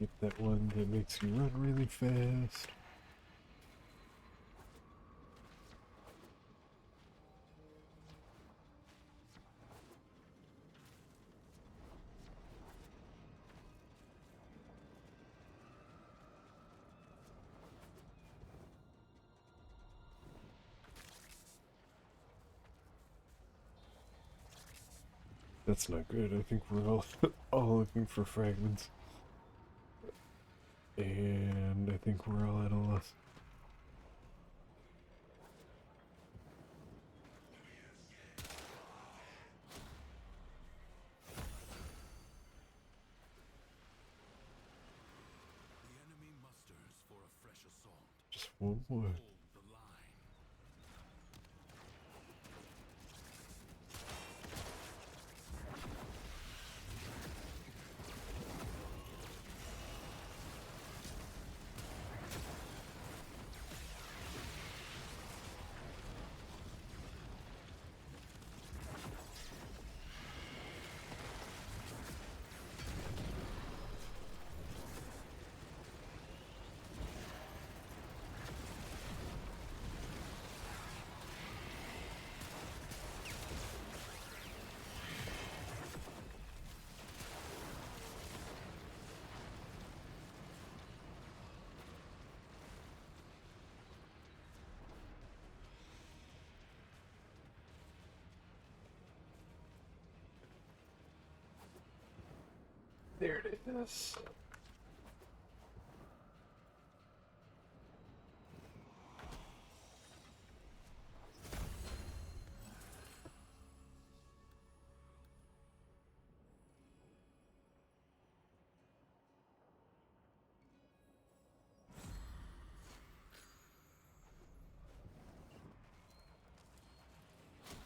Get that one that makes you run really fast. That's not good. I think we're all all looking for fragments. And think we're all at a loss. The enemy musters for a fresh assault. Just one more. Hold the line. There it is.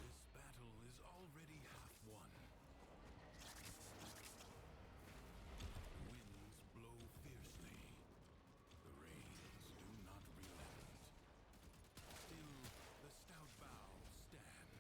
This battle is already half won. Winds blow fiercely. The rains do not relent. Still, the stout bow stands.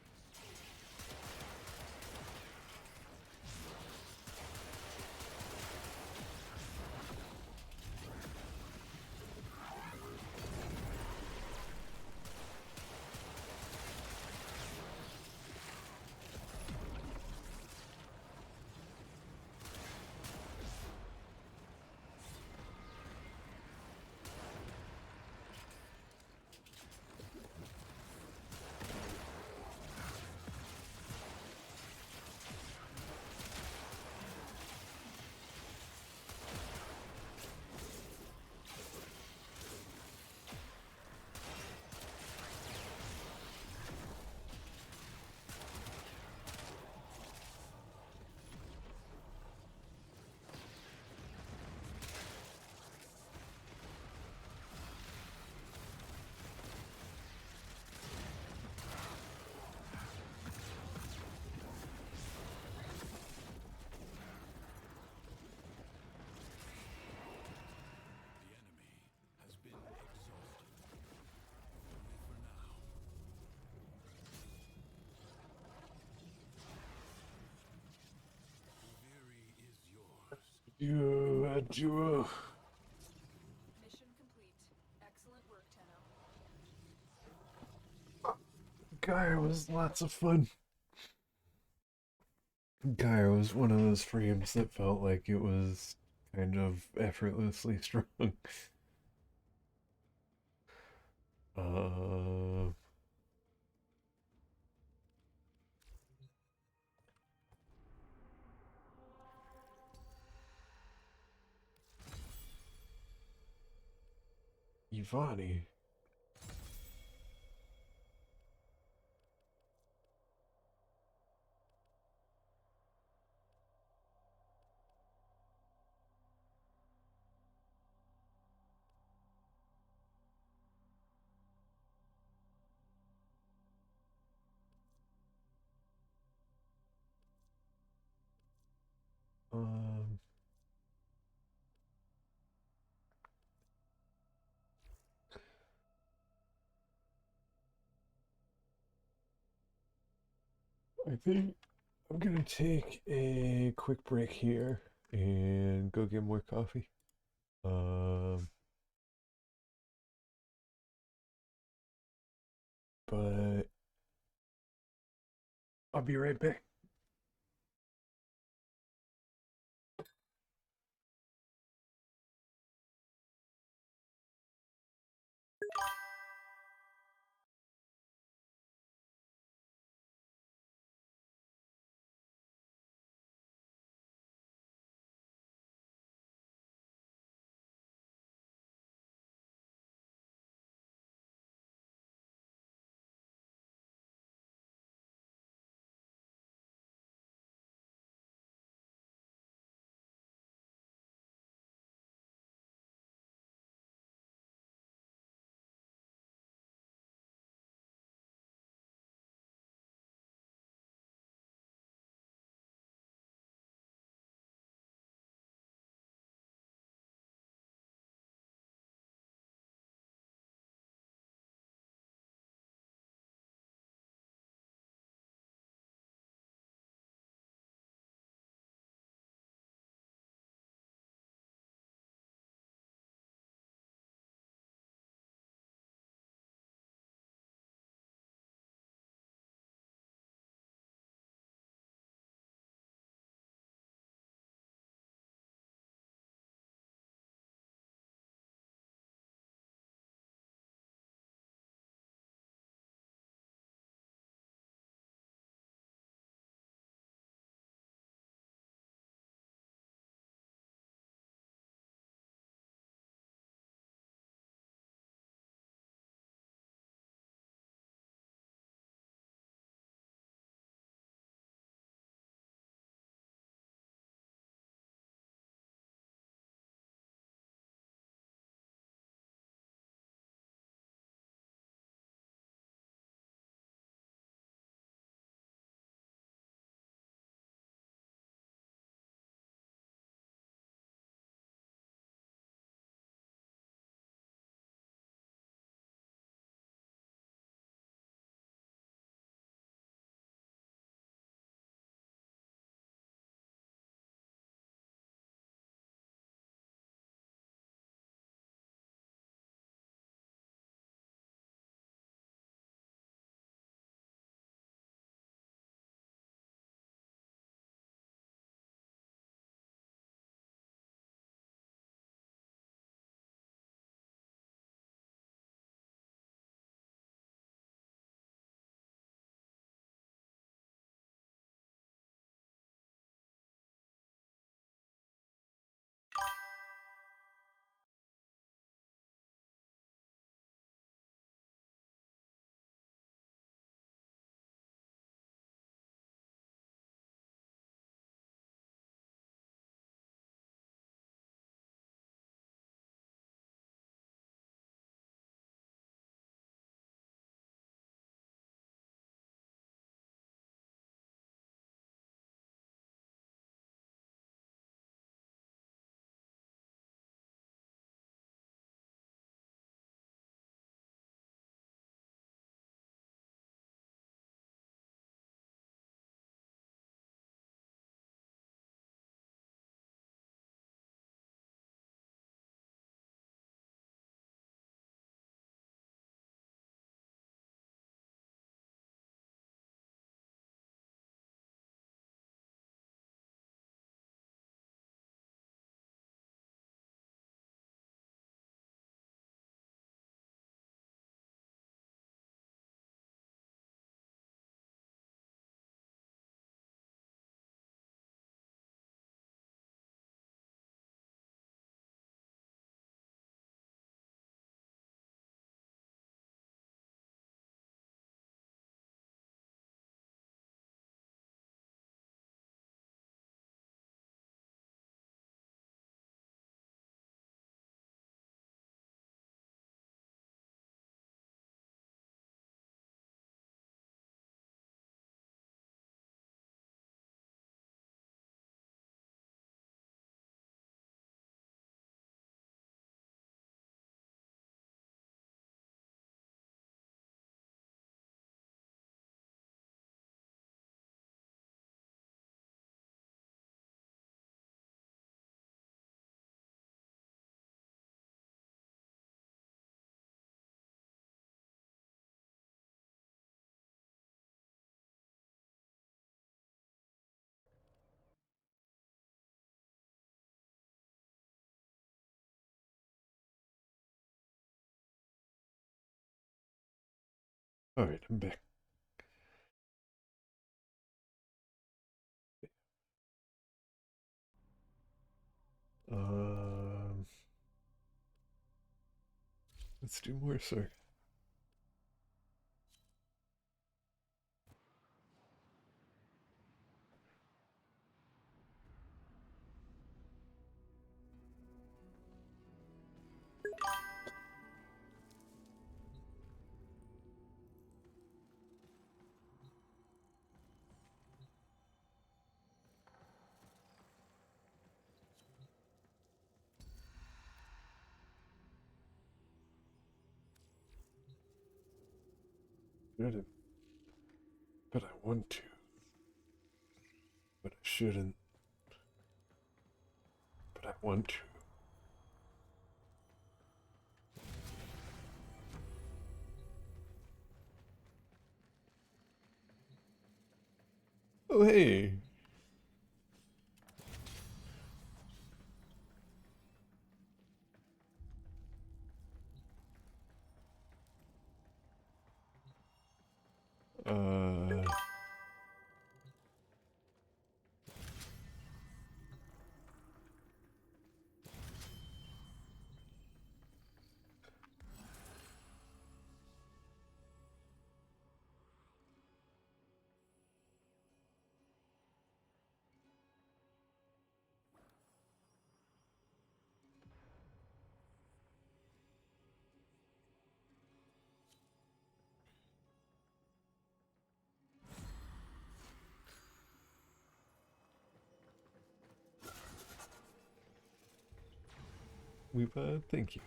The enemy has been exhausted. Only for now. Uviri is yours. You adieu. Mission complete. Excellent work, Tenno. Gyre was lots of fun. Gyre was one of those frames that felt like it was kind of effortlessly strong. Uh, Ivani. Um, I think I'm gonna take a quick break here and go get more coffee. Um, but I'll be right back. Alright, I'm back. Um, let's do more, sir. Should have, but I want to. But I shouldn't. But I want to. Oh, hey! Uh... thank you.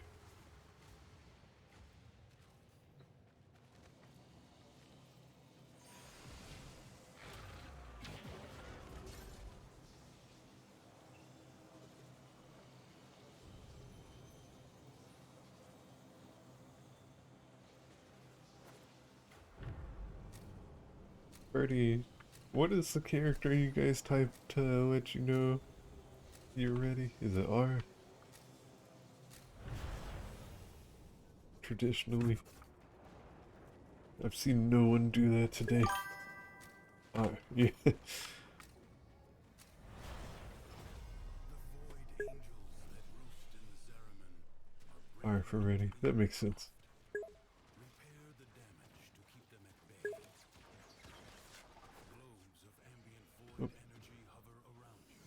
Birdie, what is the character you guys type to let you know you're ready? Is it R? Traditionally. I've seen no one do that today. R, yeah. R for ready. That makes sense. Repair the damage to keep them at bay. Globes of ambient void energy hover around you.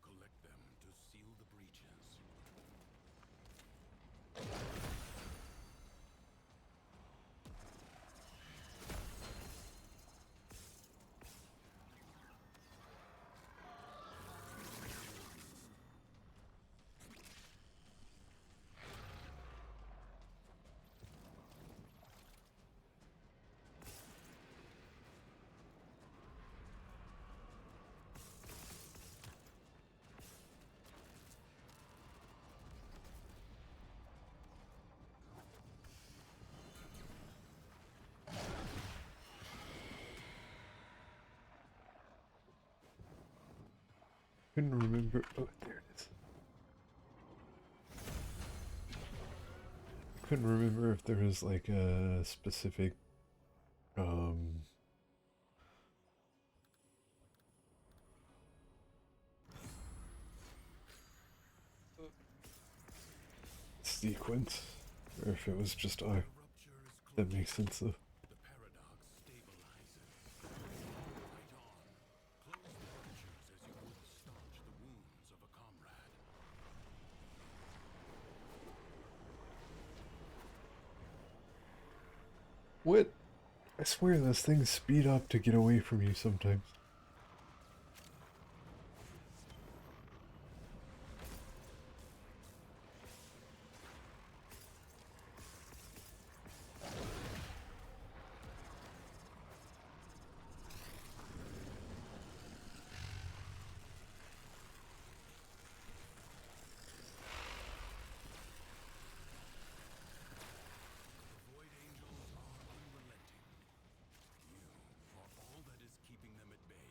Collect them to seal the breaches. Couldn't remember. Oh, there it is. Couldn't remember if there was like a specific sequence, or if it was just R. That makes sense though. The paradox stabilizes. Fight on. Close the ruptures as you would staunch the wounds of a comrade. What? I swear those things speed up to get away from you sometimes. The Void Angels are unrelenting. You are all that is keeping them at bay.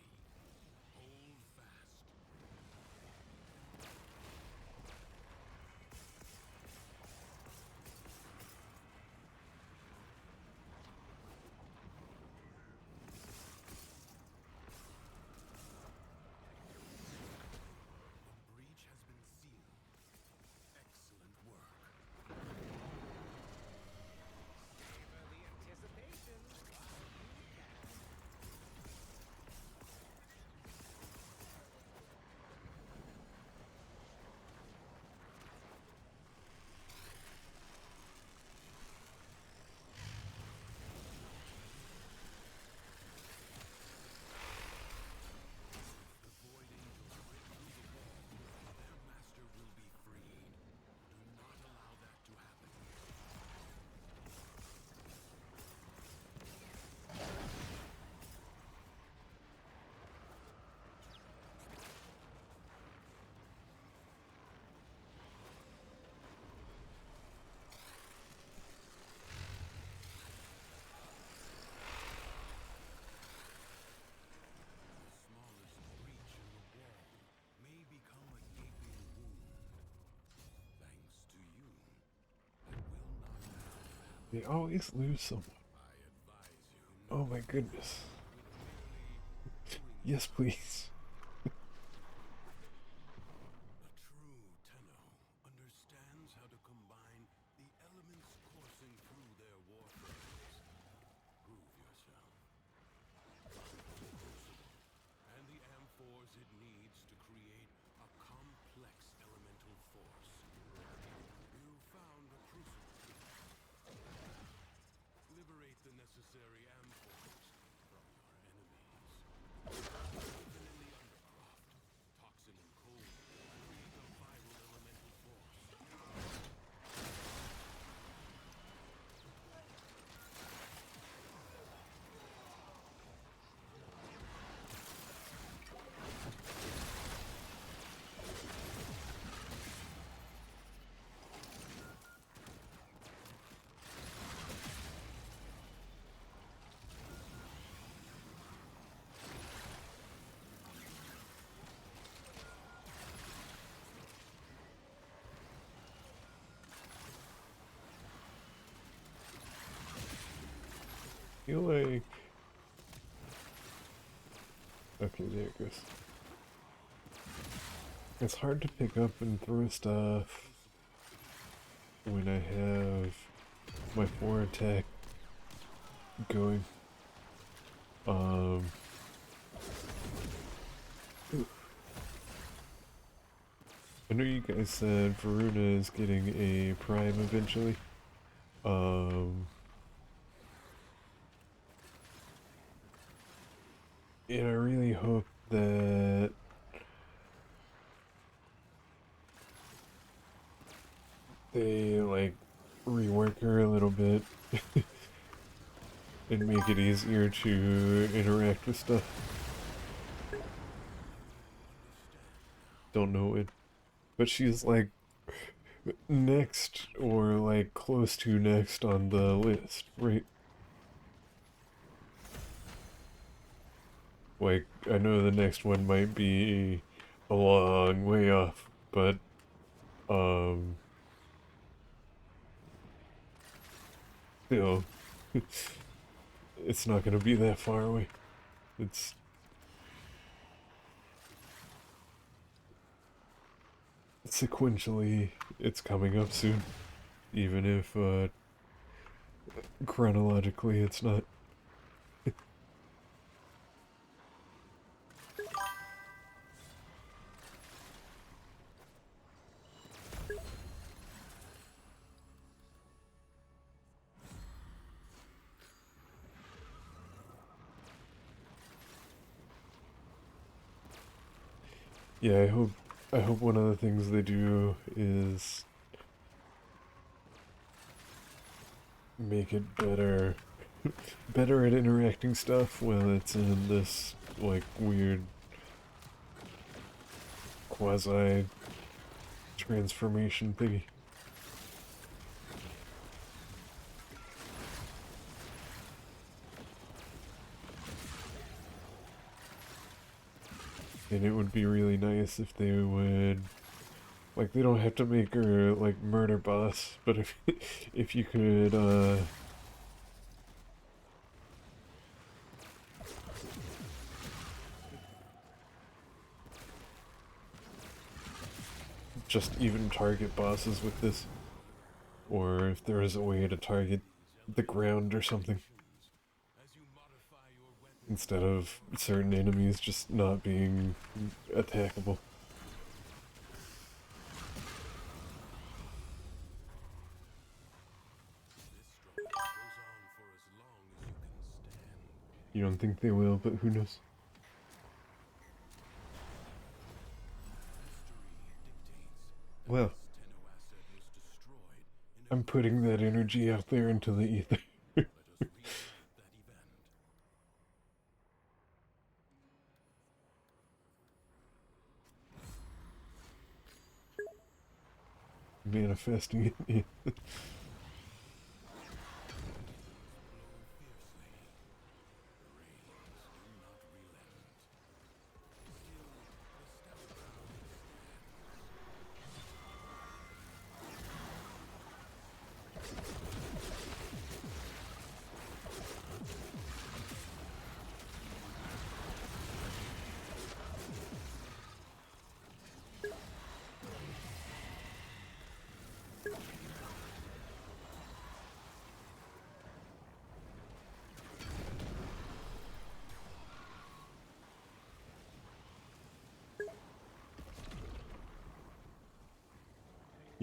They always lose someone. Oh my goodness. Yes, please. A true Tenno understands how to combine the elements coursing through their warframes. Prove yourself. And the amphors it needs to create a complex elemental force. You found a crucible. Liberate the necessary amphors from your enemies. Even in the undercroft, toxin and cold create a viral elemental force. Feel like... Okay, there it goes. It's hard to pick up and throw stuff when I have my 4 attack going. I know you guys said Varuna is getting a prime eventually. And I really hope that they like rework her a little bit and make it easier to interact with stuff. Don't know it, but she's like next or like close to next on the list, right? Like, I know the next one might be a long way off, but, still, it's not gonna be that far away. It's... Sequentially, it's coming up soon, even if, chronologically it's not. Yeah, I hope one of the things they do is make it better better at interacting stuff while it's in this like weird quasi transformation thingy. And it would be really nice if they would, like, they don't have to make her like murder boss, but if you could just even target bosses with this, or if there is a way to target the ground or something instead of certain enemies just not being attackable. You don't think they will, but who knows? Well, I'm putting that energy out there into the ether. Manifesting it. Yeah.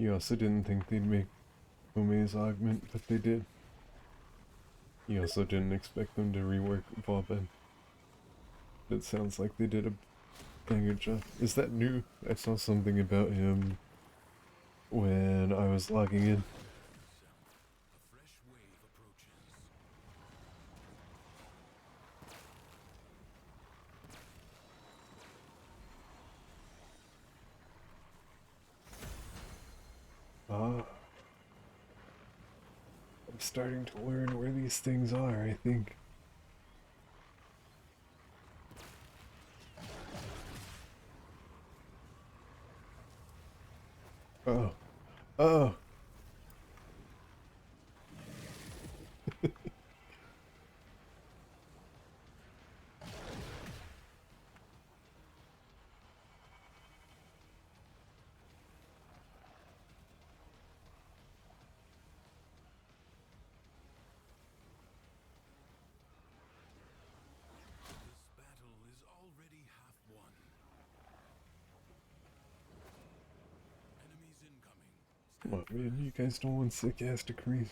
You also didn't think they'd make Ome's augment, but they did. You also didn't expect them to rework Vauban. It sounds like they did a dang good job. Is that new? I saw something about him when I was logging in. A fresh wave approaches. Ah. I'm starting to learn where these things are, I think. Oh. Oh! This battle is already half won. Enemies incoming. Come on, man, you guys don't want sick ass decrees.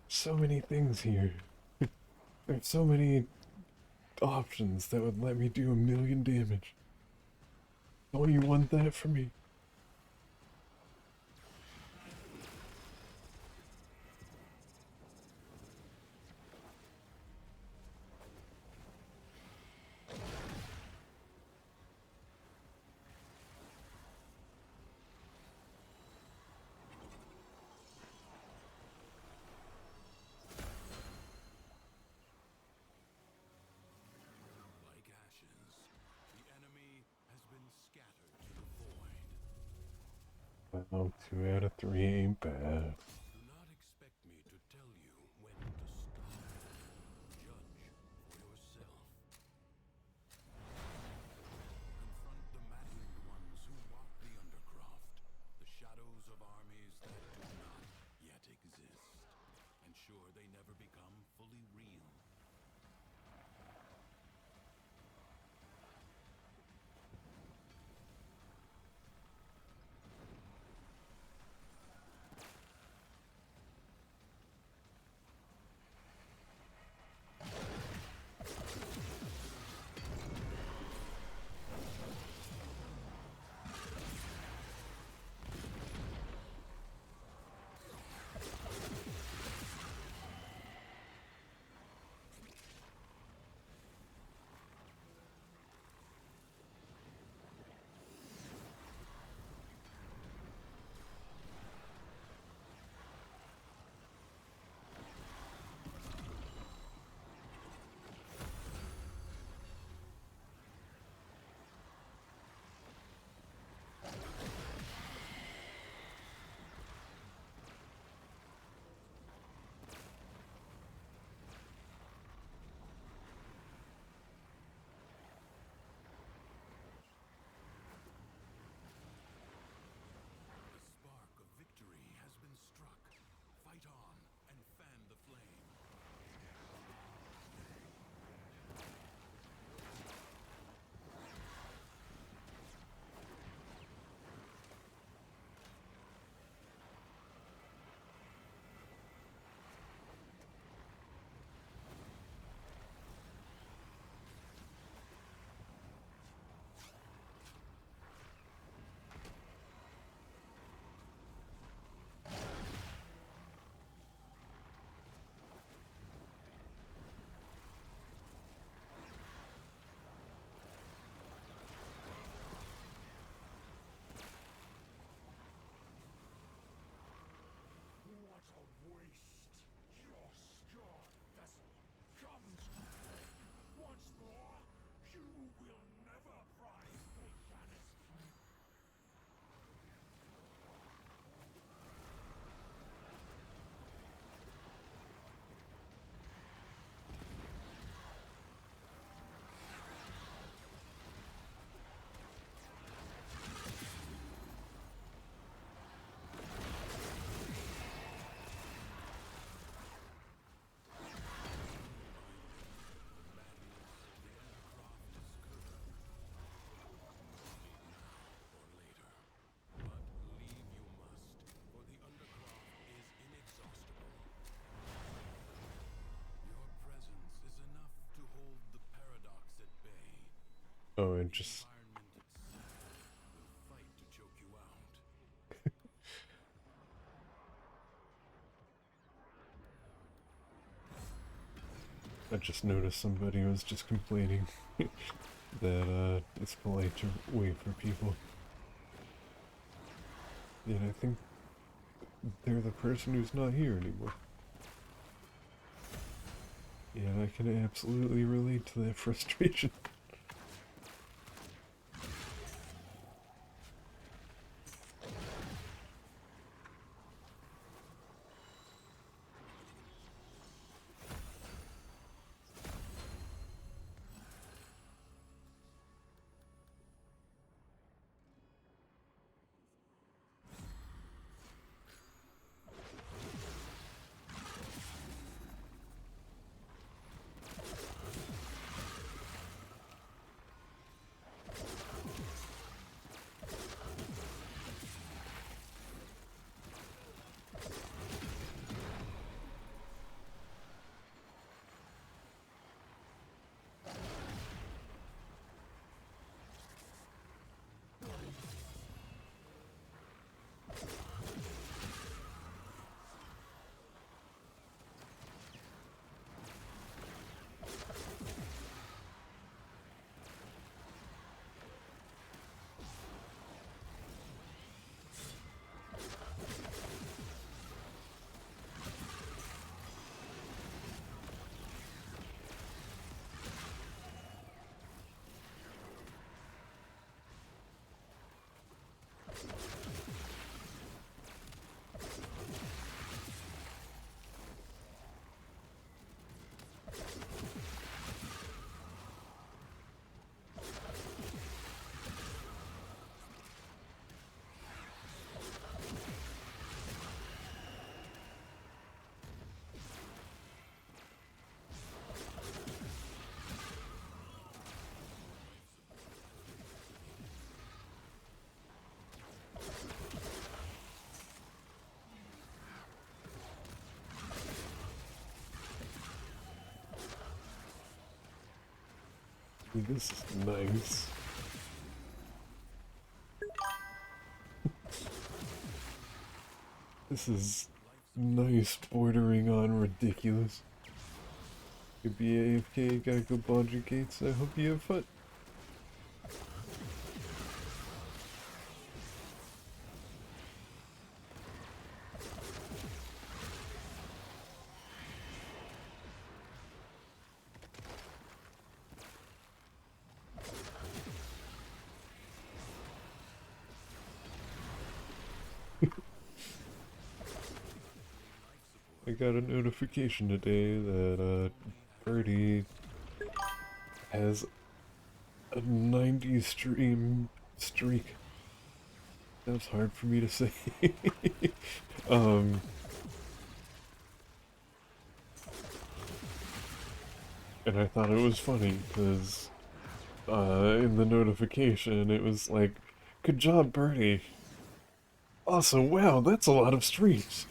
So many things here. There's so many options that would let me do 1,000,000 damage. Don't you want that for me? Like ashes, the enemy has been scattered to the void. Well, 2 out of 3 ain't bad. Do not expect me to tell you when to stop. Judge for yourself. Confront the maddened ones who walk the undercroft, the shadows of armies that do not yet exist. Ensure they never become fully real. Oh, and just environment itself will fight to choke you out. I just noticed somebody was just complaining that it's polite to wait for people. And I think they're the person who's not here anymore. Yeah, I can absolutely relate to that frustration. This is nice. This is nice, bordering on ridiculous. Could be AFK, gotta go bond your gates. I hope you have fun. I got a notification today that Birdie has a 90 stream streak. That's hard for me to say. um, and I thought it was funny because in the notification it was like, "Good job, Birdie. Awesome! Wow, that's a lot of streams."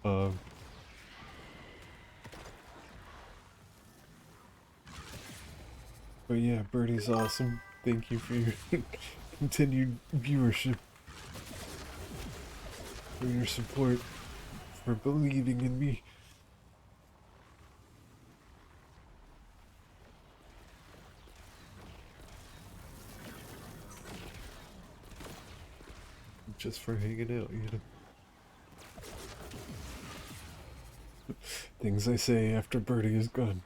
um, but yeah, Birdie's awesome. Thank you for your continued viewership, for your support, for believing in me. Just for hanging out, you know. Things I say after Birdie is gone.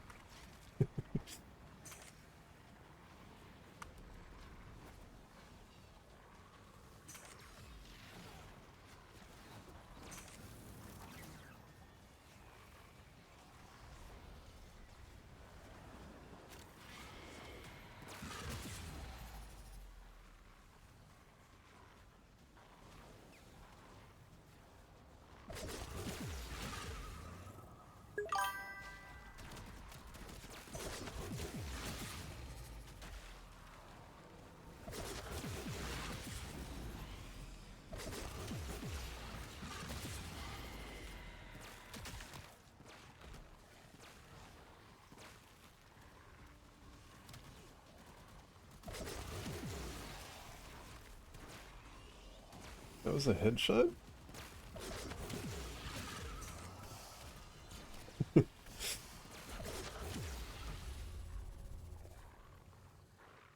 was a headshot?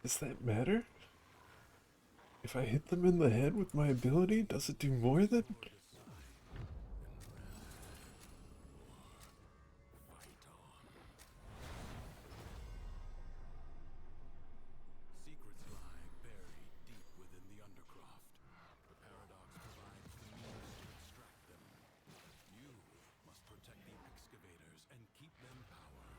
Does that matter? If I hit them in the head with my ability, does it do more than? Secrets lie buried deep within the Undercroft. The Paradox provides the means to extract them. You must protect the excavators and keep them powered.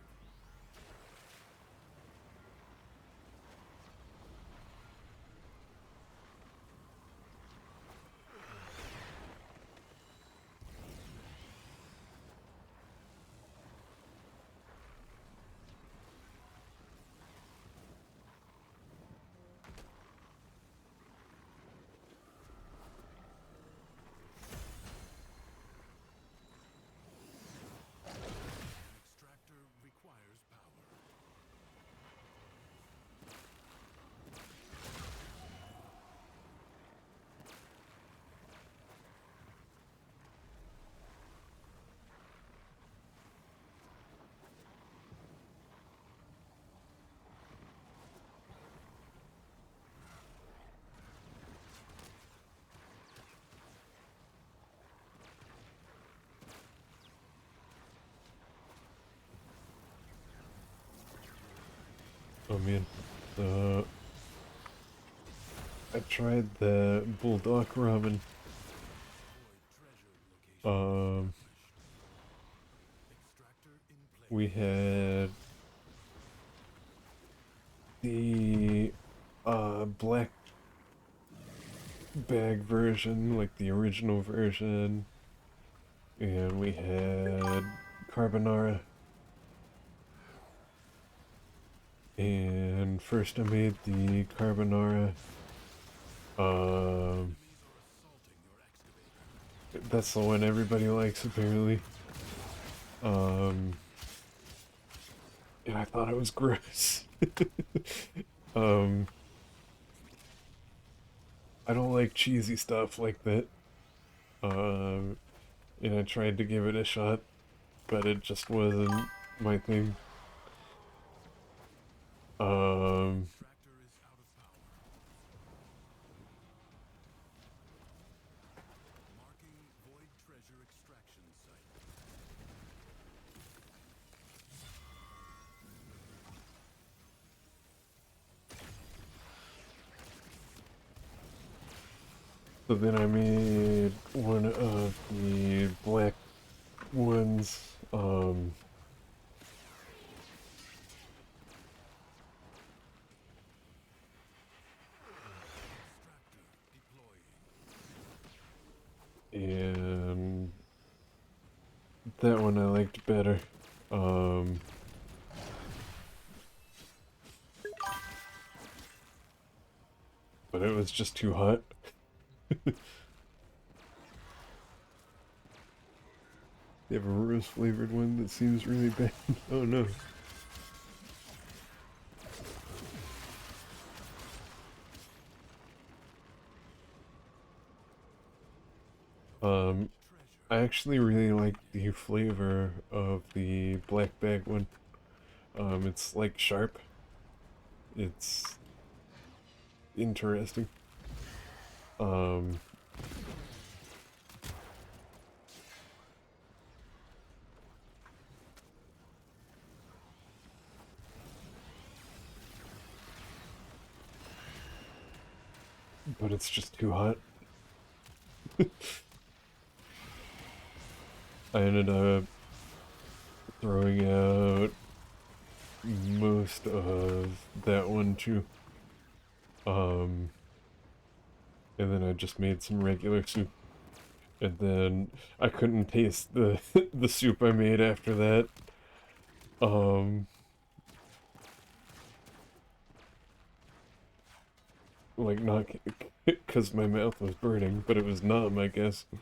Extractor requires power. Oh man. I tried the bulldog ramen. Avoid treasure location. Extractor in place. We had the black bag version, like the original version, and we had carbonara. And first I made the carbonara. Enemies are assaulting your excavator. That's the one everybody likes apparently. And I thought it was gross. um, I don't like cheesy stuff like that. And I tried to give it a shot, but it just wasn't my thing. Extractor is out of power. Marking void treasure extraction site. So then I made one of the black ones. Extractor deploying. And that one I liked better. But it was just too hot. They have a rose flavored one that seems really bad. Oh no. I actually really like the flavor of the black bag one. It's like sharp. It's interesting. Um, but it's just too hot. I ended up throwing out most of that one too. And then I just made some regular soup. And then I couldn't taste the the soup I made after that. Um, like not because my mouth was burning, but it was numb, I guess. Deploying.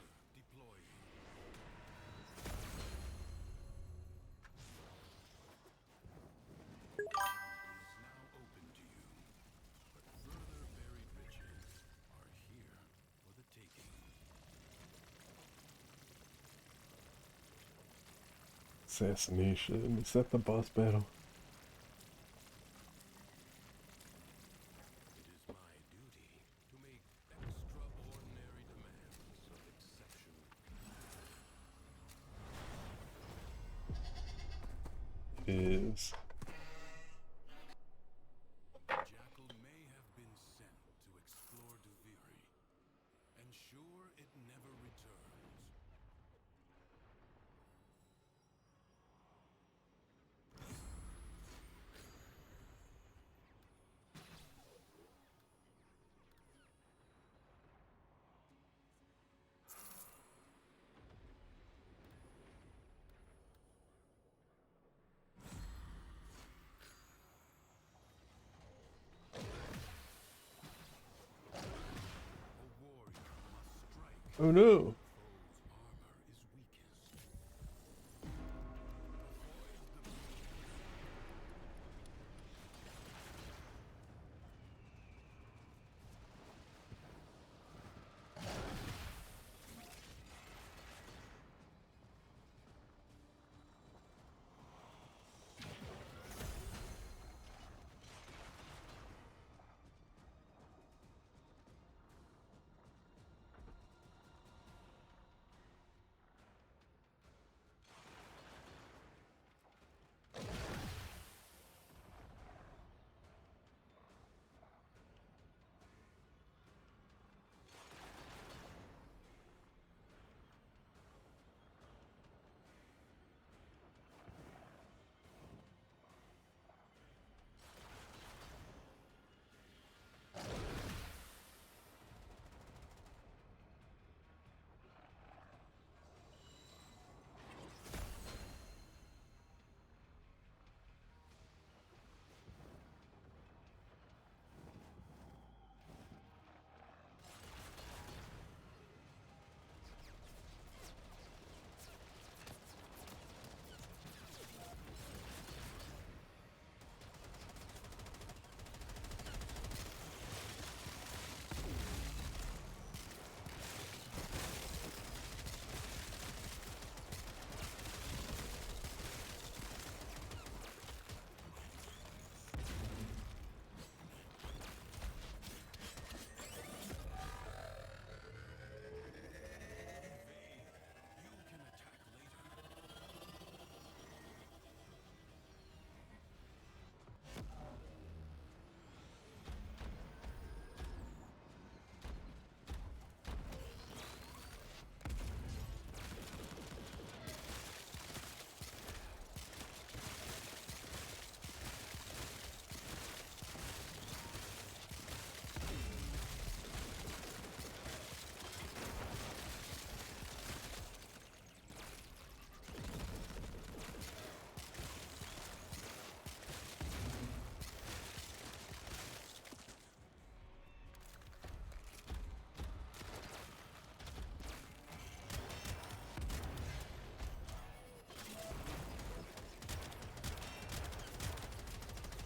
Is now open to you, but further buried riches are here for the taking. Assassination. Is that the boss battle? It is my duty to make extraordinary demands of exceptional. It is. Jackal may have been sent to explore Duviri, and sure it never returns. A warrior must strike Oh no! foe's armor is weakest. Avoid the you can attack later.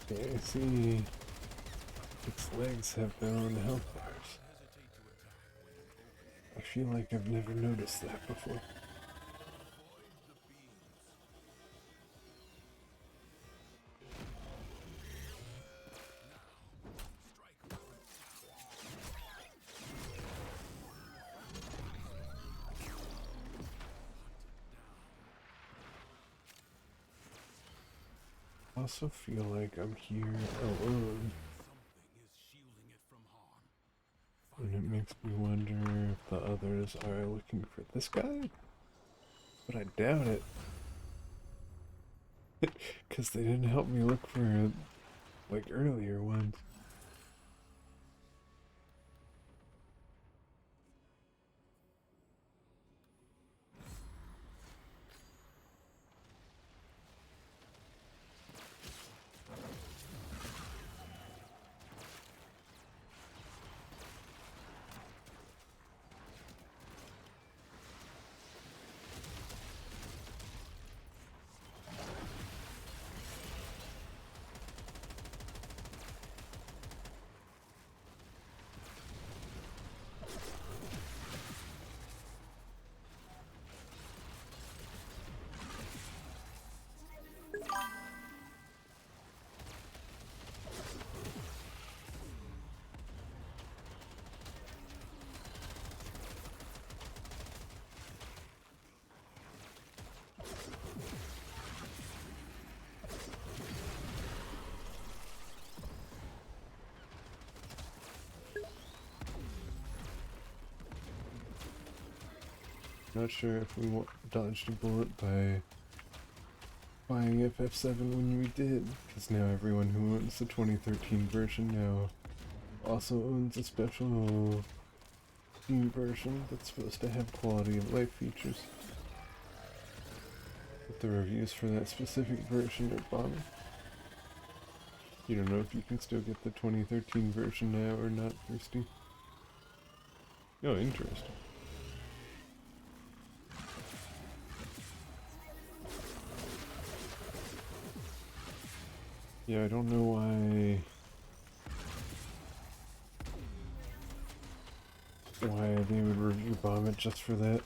Okay, I see its legs have their own health bars. Hesitate to attack when an opening. I feel like I've never noticed that before. Avoid the beams. Now, strike. I also feel like I'm here alone, Something is shielding it from harm. and it makes me wonder if the others are looking for this guy? But I doubt it. Because they didn't help me look for, like, earlier ones. Not sure if we dodged a bullet by buying FF7 when we did, because now everyone who owns the 2013 version now also owns a special Steam version that's supposed to have quality of life features. But the reviews for that specific version are bombing. You don't know if you can still get the 2013 version now or not through Steam. Oh, interesting. Yeah, I don't know why they would review bomb it just for that.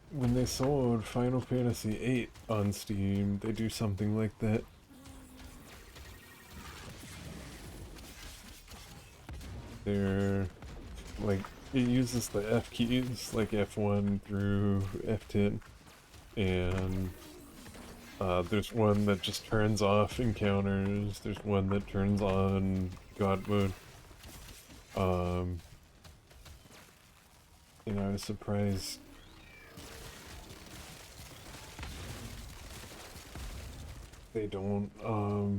When they sold Final Fantasy VIII on Steam, they do something like that. They're like, it uses the F keys, like F1 through F10, and there's one that just turns off encounters, there's one that turns on God mode. And I was surprised they don't, oh,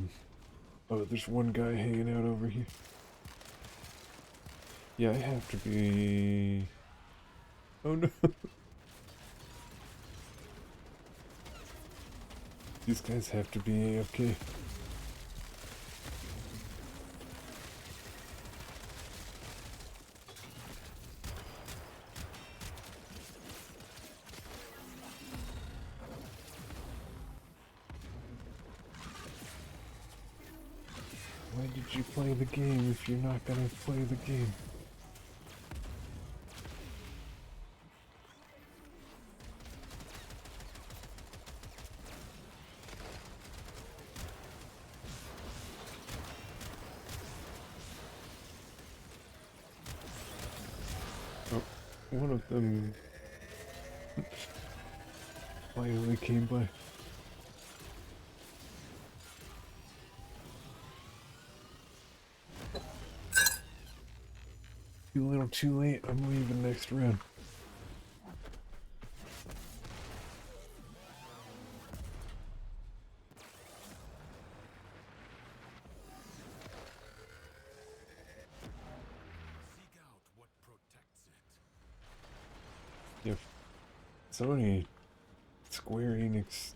there's one guy hanging out over here. Yeah, I have to be... Oh no! These guys have to be AFK. Why did you play the game if you're not gonna play the game? Oh, one of them finally came by. Too little too late, I'm leaving next round. Seek out what protects it. If Sony, Square Enix,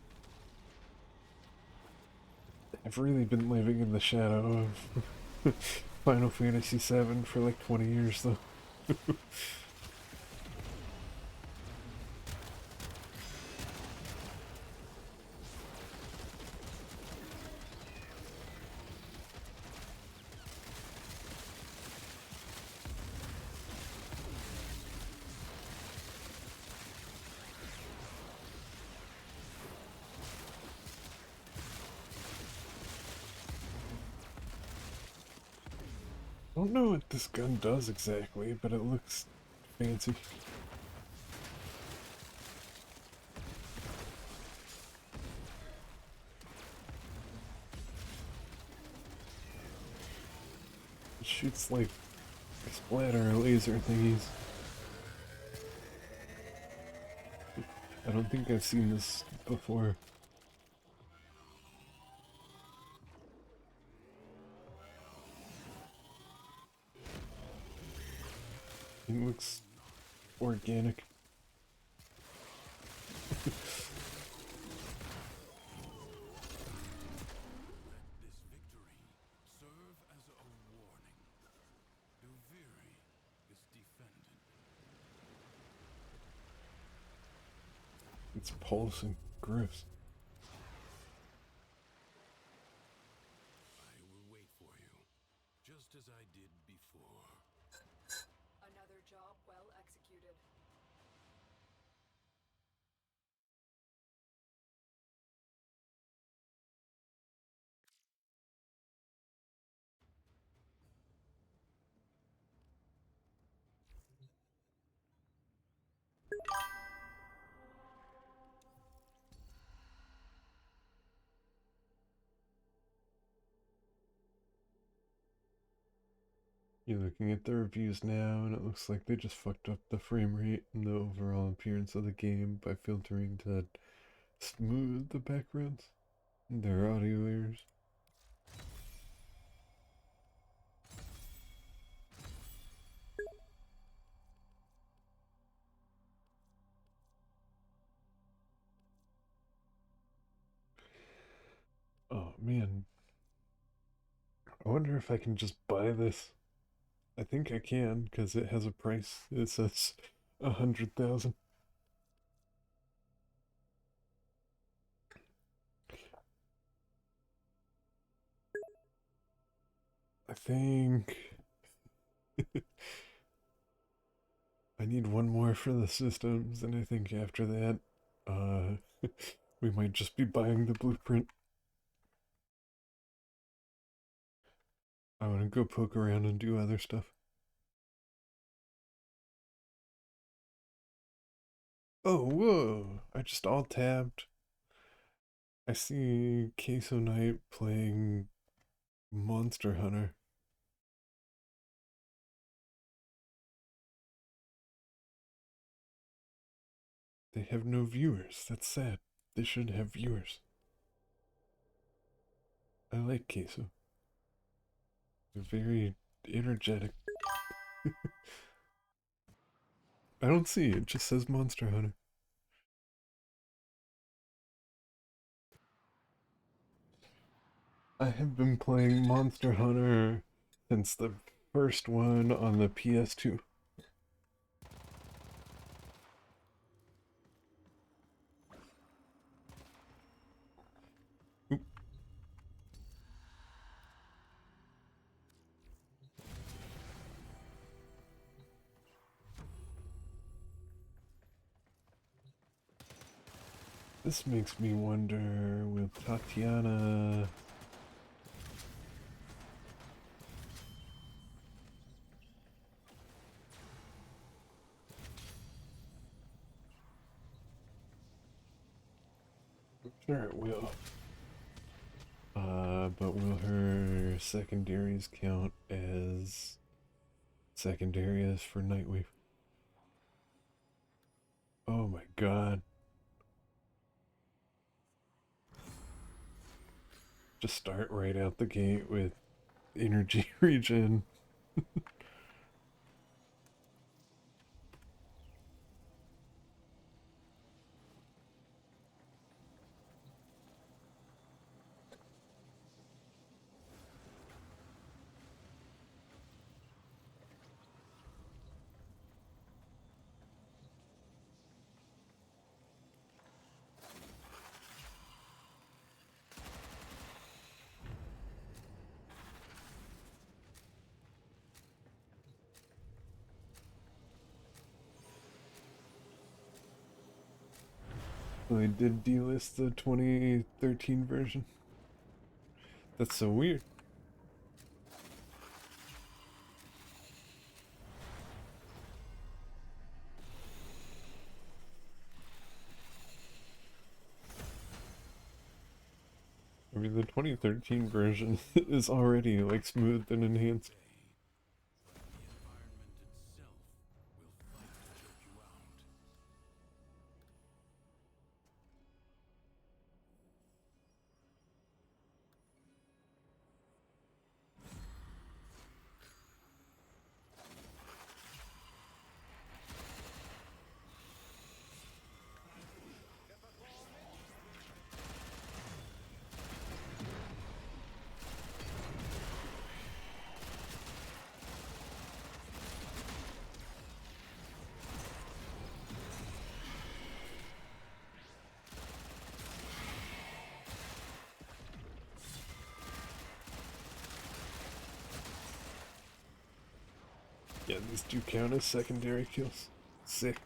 I've really been living in the shadow of Final Fantasy VII for like 20 years though. I don't know what this gun does exactly, but it looks fancy. It shoots like splatter laser thingies. I don't think I've seen this before. It looks organic. Let this victory serve as a warning. Duviri is defended. It's pulsing. Gross. I will wait for you, just as I did before. Another job well executed. You're looking at the reviews now, and it looks like they just fucked up the frame rate and the overall appearance of the game by filtering to smooth the backgrounds. Their audio layers. Oh man. I wonder if I can just buy this. I think I can, because it has a price. It says 100,000. I think I need one more for the systems, and I think after that, we might just be buying the blueprint. I want to go poke around and do other stuff. Oh, whoa! I just alt tabbed. I see Queso Knight playing Monster Hunter. They have no viewers. That's sad. They should have viewers. I like Queso. They're very energetic. I don't see it. It just says Monster Hunter. I have been playing Monster Hunter since the first one on the PS2. Oop. This makes me wonder, will Tatiana... Sure it will. But will her secondaries count as secondaries for Nightwave? Oh my god. Just start right out the gate with energy regen. So they did delist the 2013 version. That's so weird. I mean, the 2013 version is already like smoothed and enhanced. The environment itself will fight to choke you out. Yeah, these do count as secondary kills. Sick.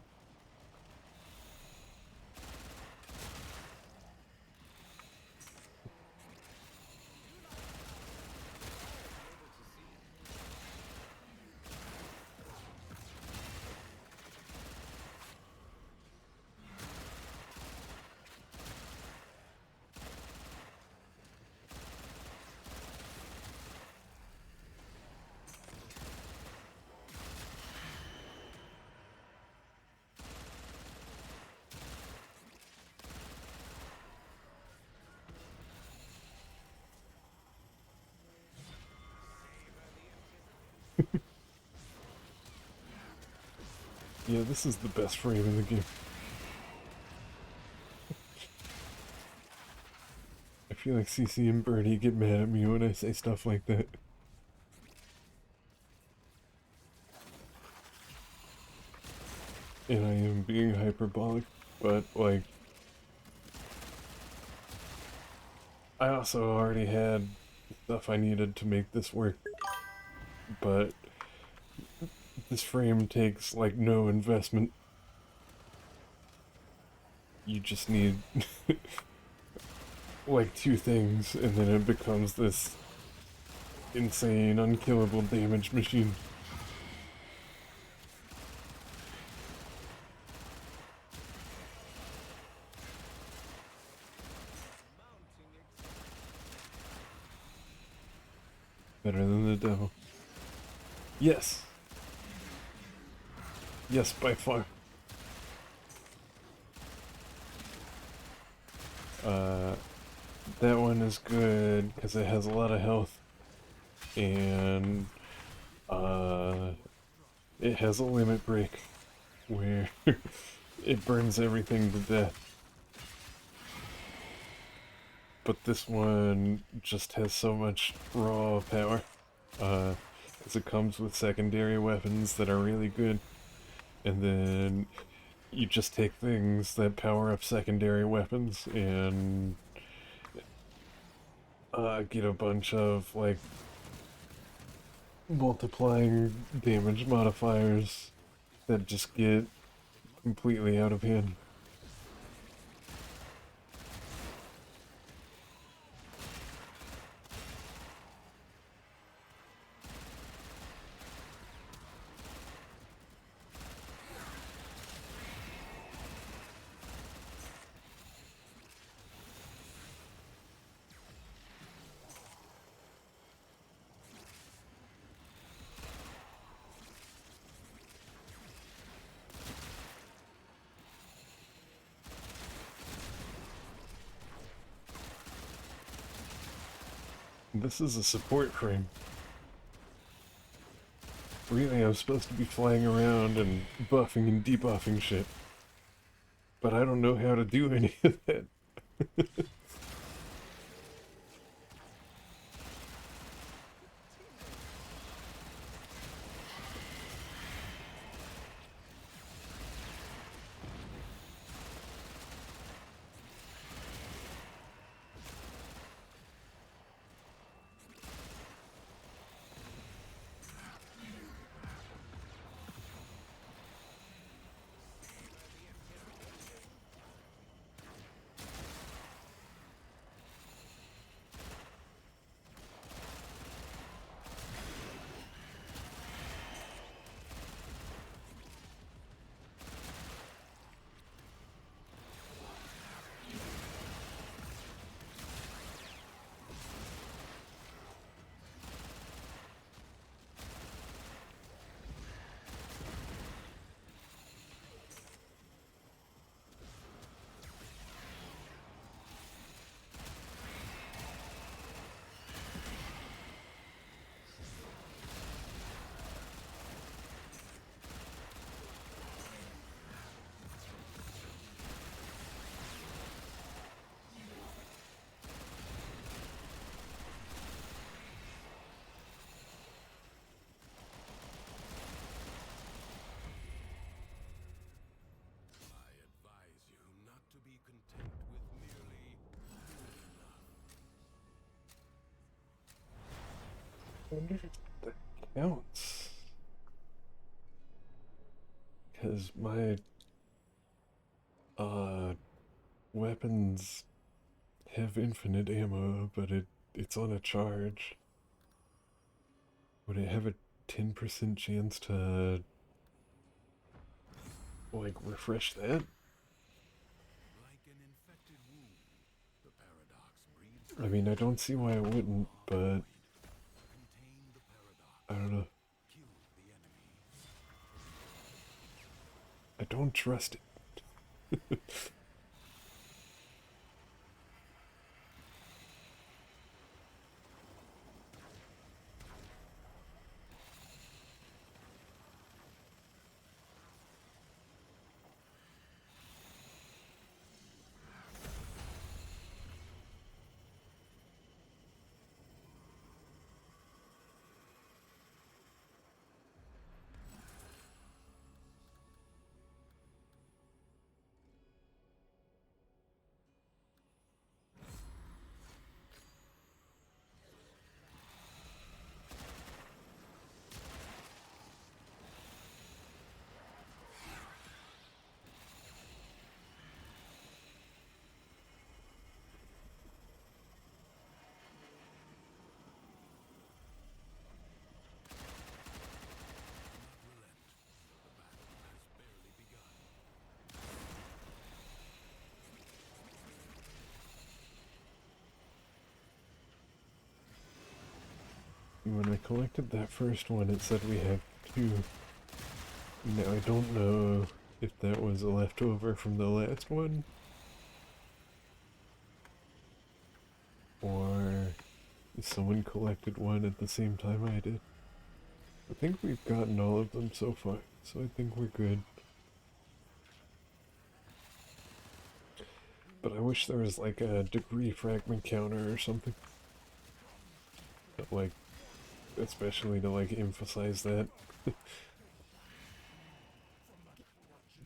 Yeah, this is the best frame in the game. I feel like CC and Bernie get mad at me when I say stuff like that. And I am being hyperbolic, but like, I also already had stuff I needed to make this work, but this frame takes like no investment. You just need like two things, and then it becomes this insane, unkillable damage machine. Better than the devil. Yes! Yes, by far. That one is good because it has a lot of health, and it has a limit break where it burns everything to death. But this one just has so much raw power, as it comes with secondary weapons that are really good, and then you just take things that power up secondary weapons and get a bunch of like multiplying damage modifiers that just get completely out of hand. This is a support frame. Really, I'm supposed to be flying around and buffing and debuffing shit. But I don't know how to do any of that. I advise you not to be content with merely good enough. I wonder if that counts. Because my weapons have infinite ammo, but it's on a charge. Would it have a 10% chance to like refresh that? Like an infected wound, the paradox breeds. I mean, I don't see why it wouldn't, but Contain the paradox. I don't know. Kill the enemy. I don't trust it. when I collected that first one, it said we had 2. Now I don't know if that was a leftover from the last one, or if someone collected one at the same time I did. I think we've gotten all of them so far, so I think we're good. But I wish there was like a degree fragment counter or something. Like, especially to like emphasize that.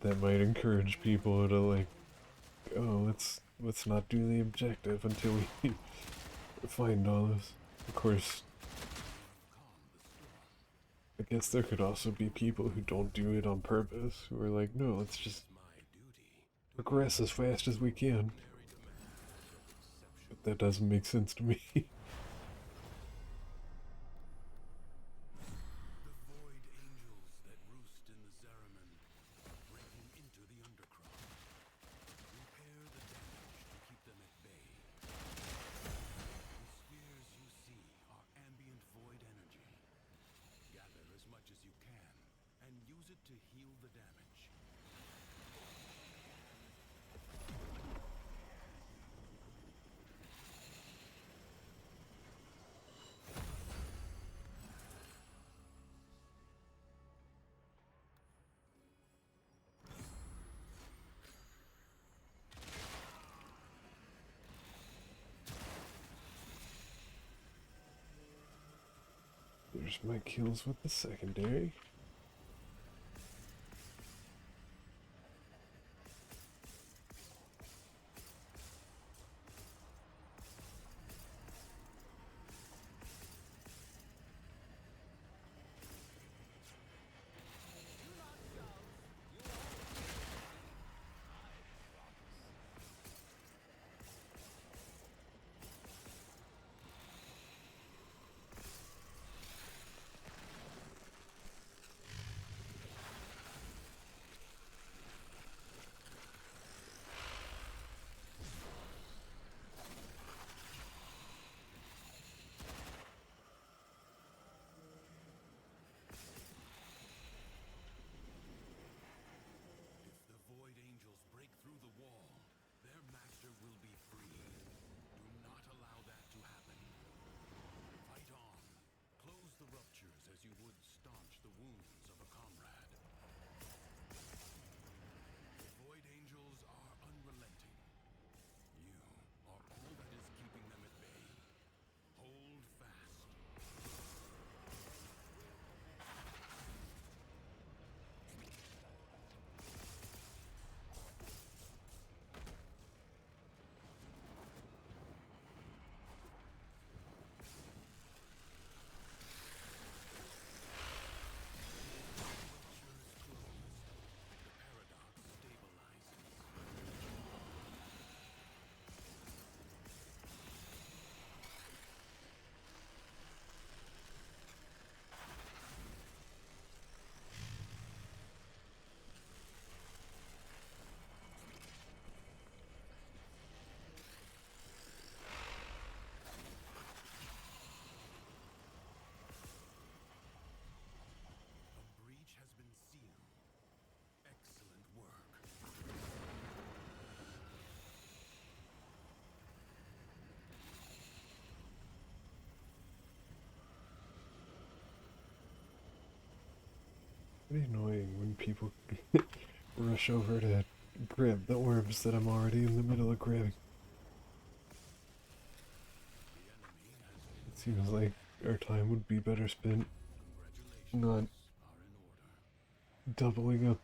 That might encourage people to like, oh, let's not do the objective until we find all this. Of course, I guess there could also be people who don't do it on purpose, who are like, no, let's just progress as fast as we can. But that doesn't make sense to me. There's my kills with the secondary. Pretty annoying when people rush over to grab the orbs that I'm already in the middle of grabbing. It seems like our time would be better spent not doubling up.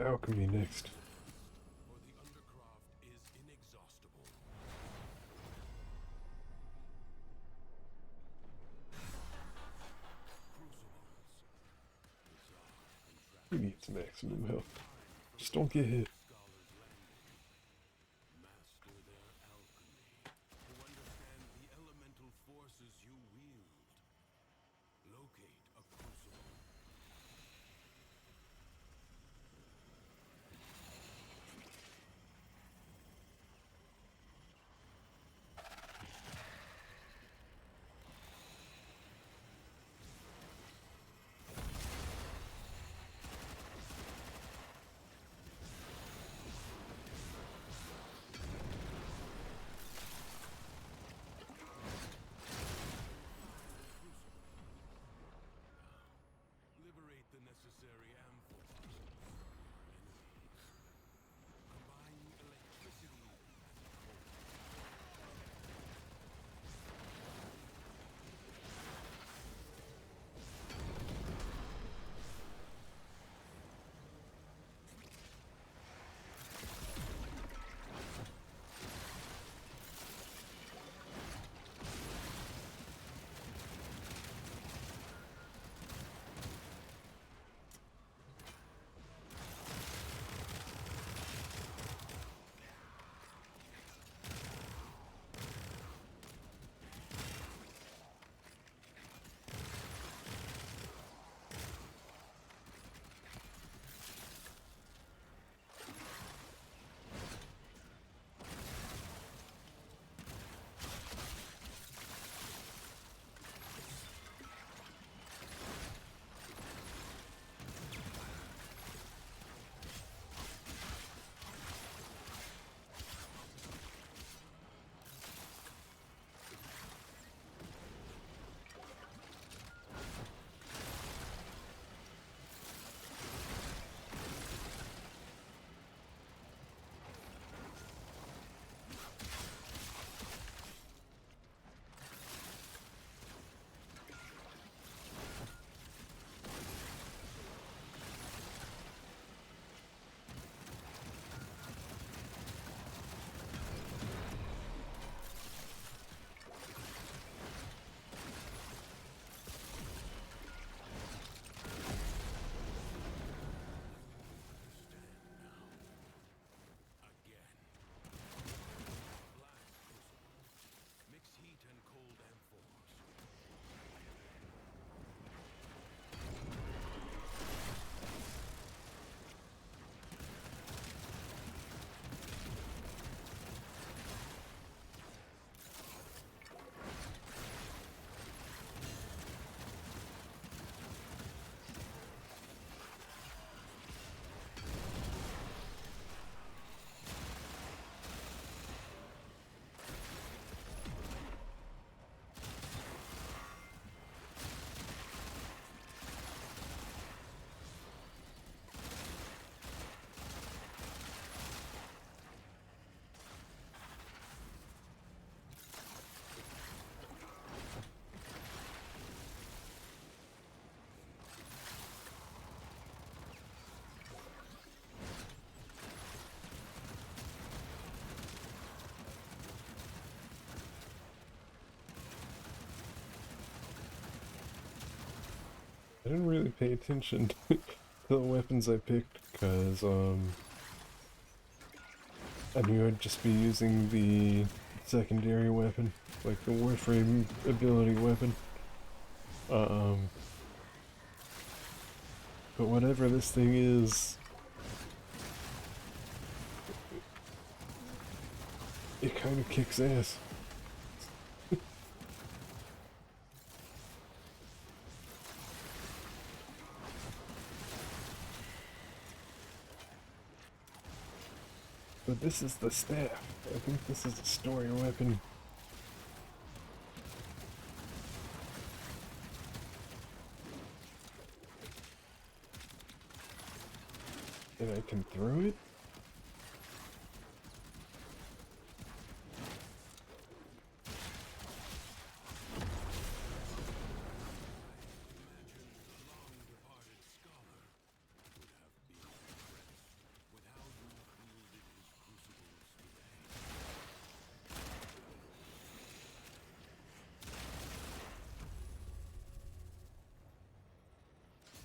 Alchemy next. Who needs maximum health? Just don't get hit. I didn't really pay attention to the weapons I picked, because, I knew I'd just be using the secondary weapon, like the Warframe ability weapon. But whatever this thing is, it kind of kicks ass. But this is the staff. I think this is a story weapon. And I can throw it?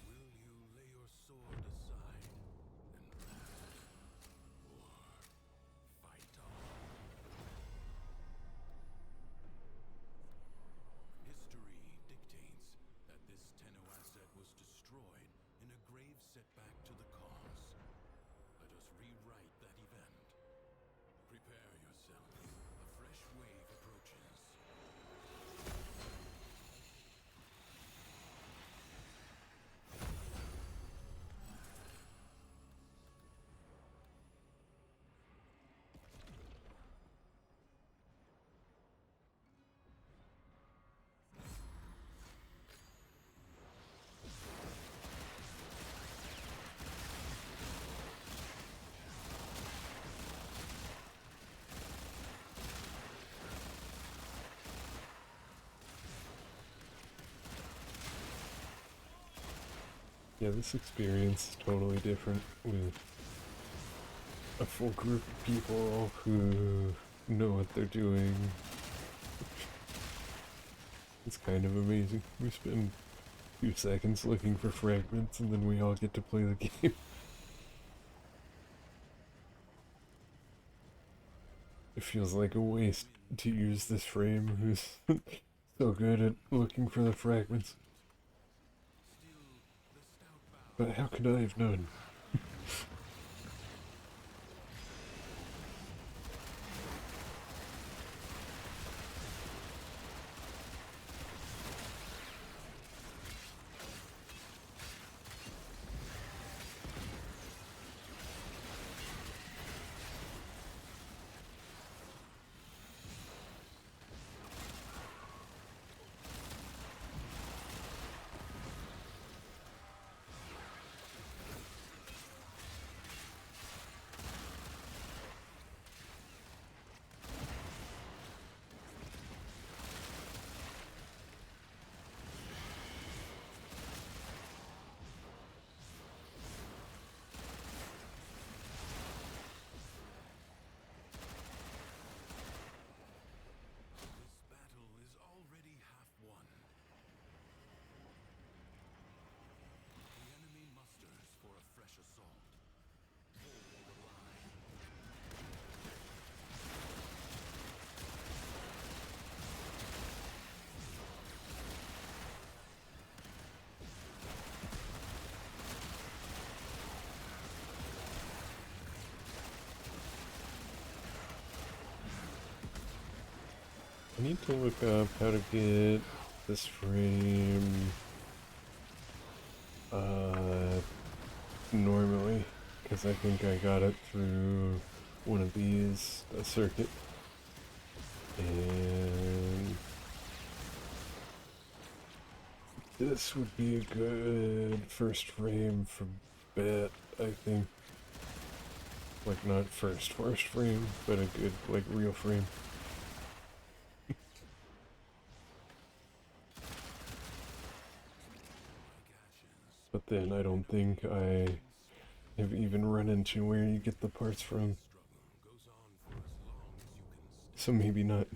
Will you lay your sword aside and rest, or fight on? History dictates that this Tenno asset was destroyed in a grave setback to the cause. Let us rewrite that event. Prepare yourself. A fresh wave approaches. Yeah, this experience is totally different with a full group of people who know what they're doing. It's kind of amazing. We spend a few seconds looking for fragments and then we all get to play the game. It feels like a waste to use this frame who's so good at looking for the fragments. But how could I have known? This battle is already half won. The enemy musters for a fresh assault. Hold the line. I need to look up how to get this frame normally, because I think I got it through one of these, a circuit, and this would be a good first frame for bet, I think. Like, not first frame, but a good, like, real frame. But then I don't think I have even run into where you get the parts from. So maybe not.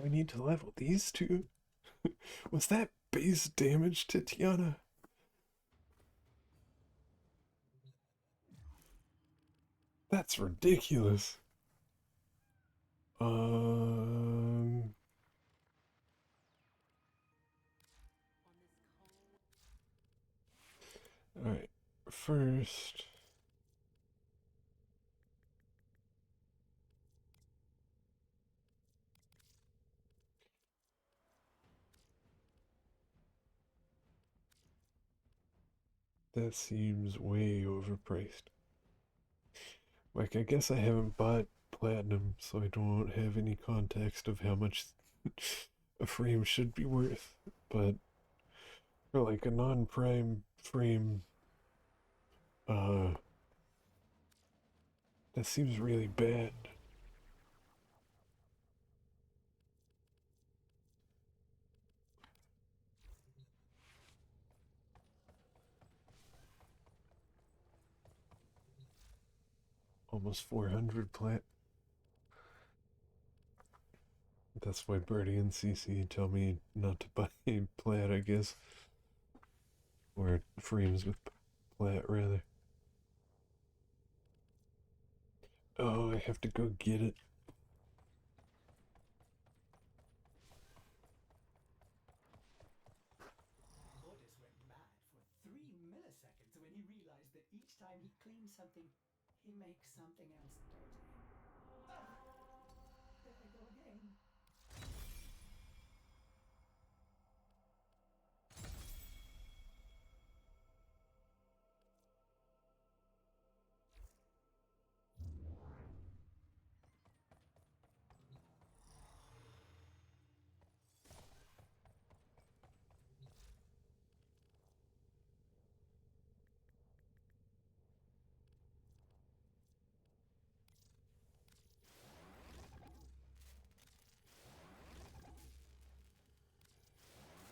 I need to level these two? Was that base damage to Tiana? That's ridiculous. Um. Alright. First. That seems way overpriced. Like, I guess I haven't bought platinum, so I don't have any context of how much a frame should be worth. But for like a non-prime frame, uh, that seems really bad. Almost 400 plat. That's why Birdie and CC tell me not to buy plat, I guess. Or frames with plat, rather. Oh, I have to go get it. Otis went mad for 3 milliseconds when he realized that each time he cleans something, he makes something else dirty. Ah! There I go again.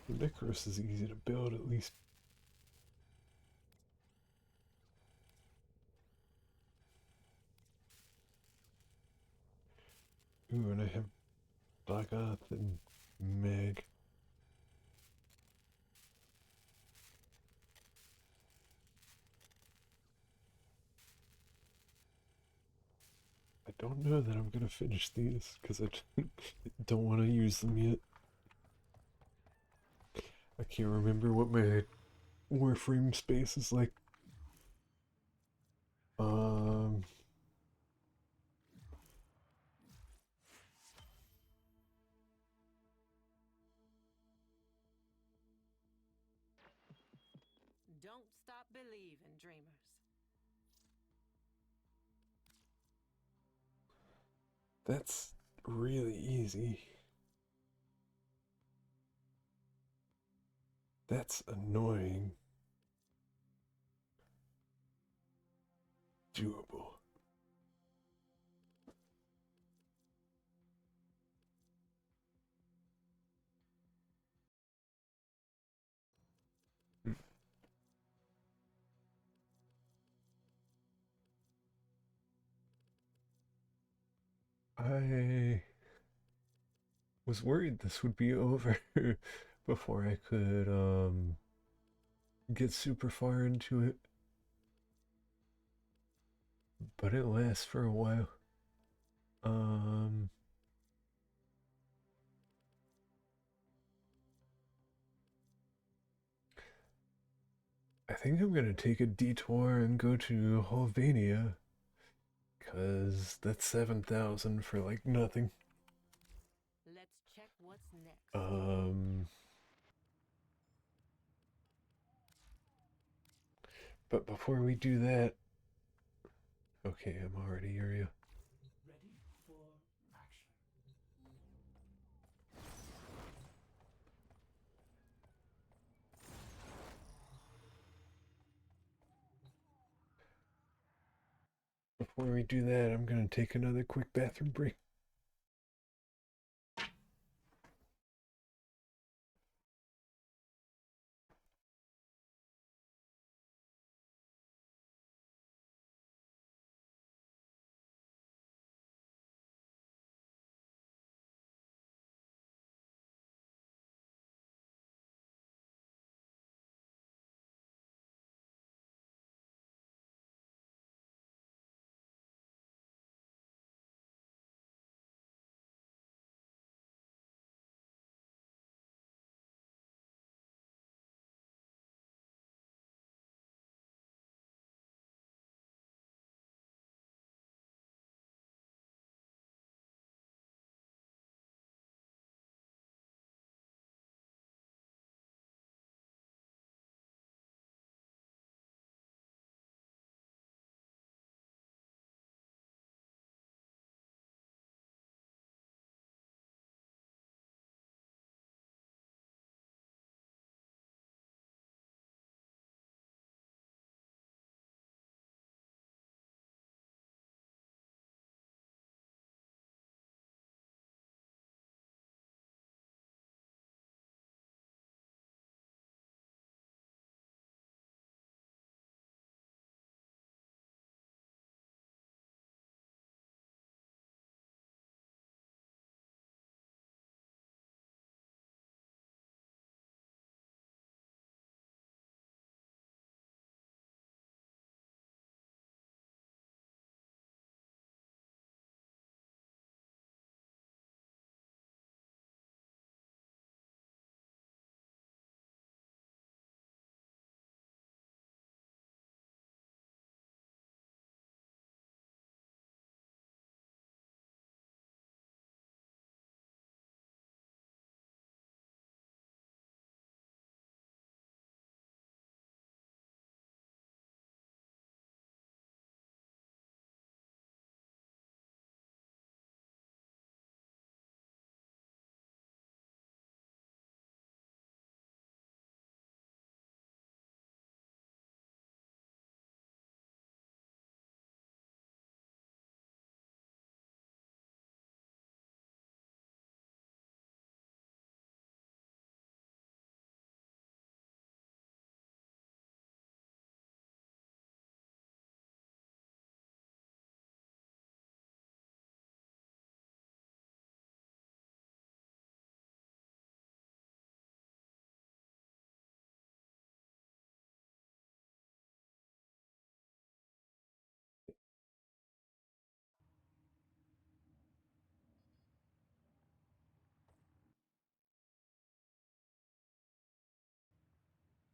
The Necros is easy to build, at least. Ooh, and I have Dagoth and Meg. I don't know that I'm gonna finish these because I don't want to use them yet. I can't remember what my Warframe space is like. Um, Don't stop believing, dreamers. that's really easy. That's annoying. Doable. I was worried this would be over before I could get super far into it, but it lasts for a while. Um, I think I'm gonna take a detour and go to Holvania, cause that's 7,000 for like nothing. Let's check what's next. But before we do that, okay, I'm already area. Ready for action. Before we do that, I'm gonna take another quick bathroom break.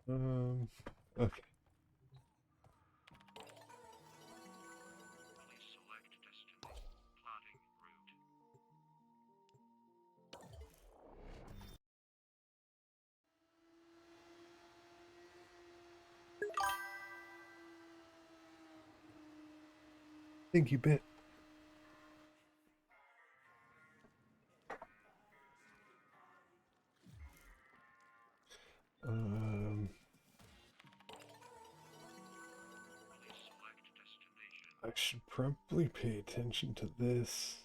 Okay. Please select destiny. Plotting route. Thank you, Bit. Please select destination. I should probably pay attention to this.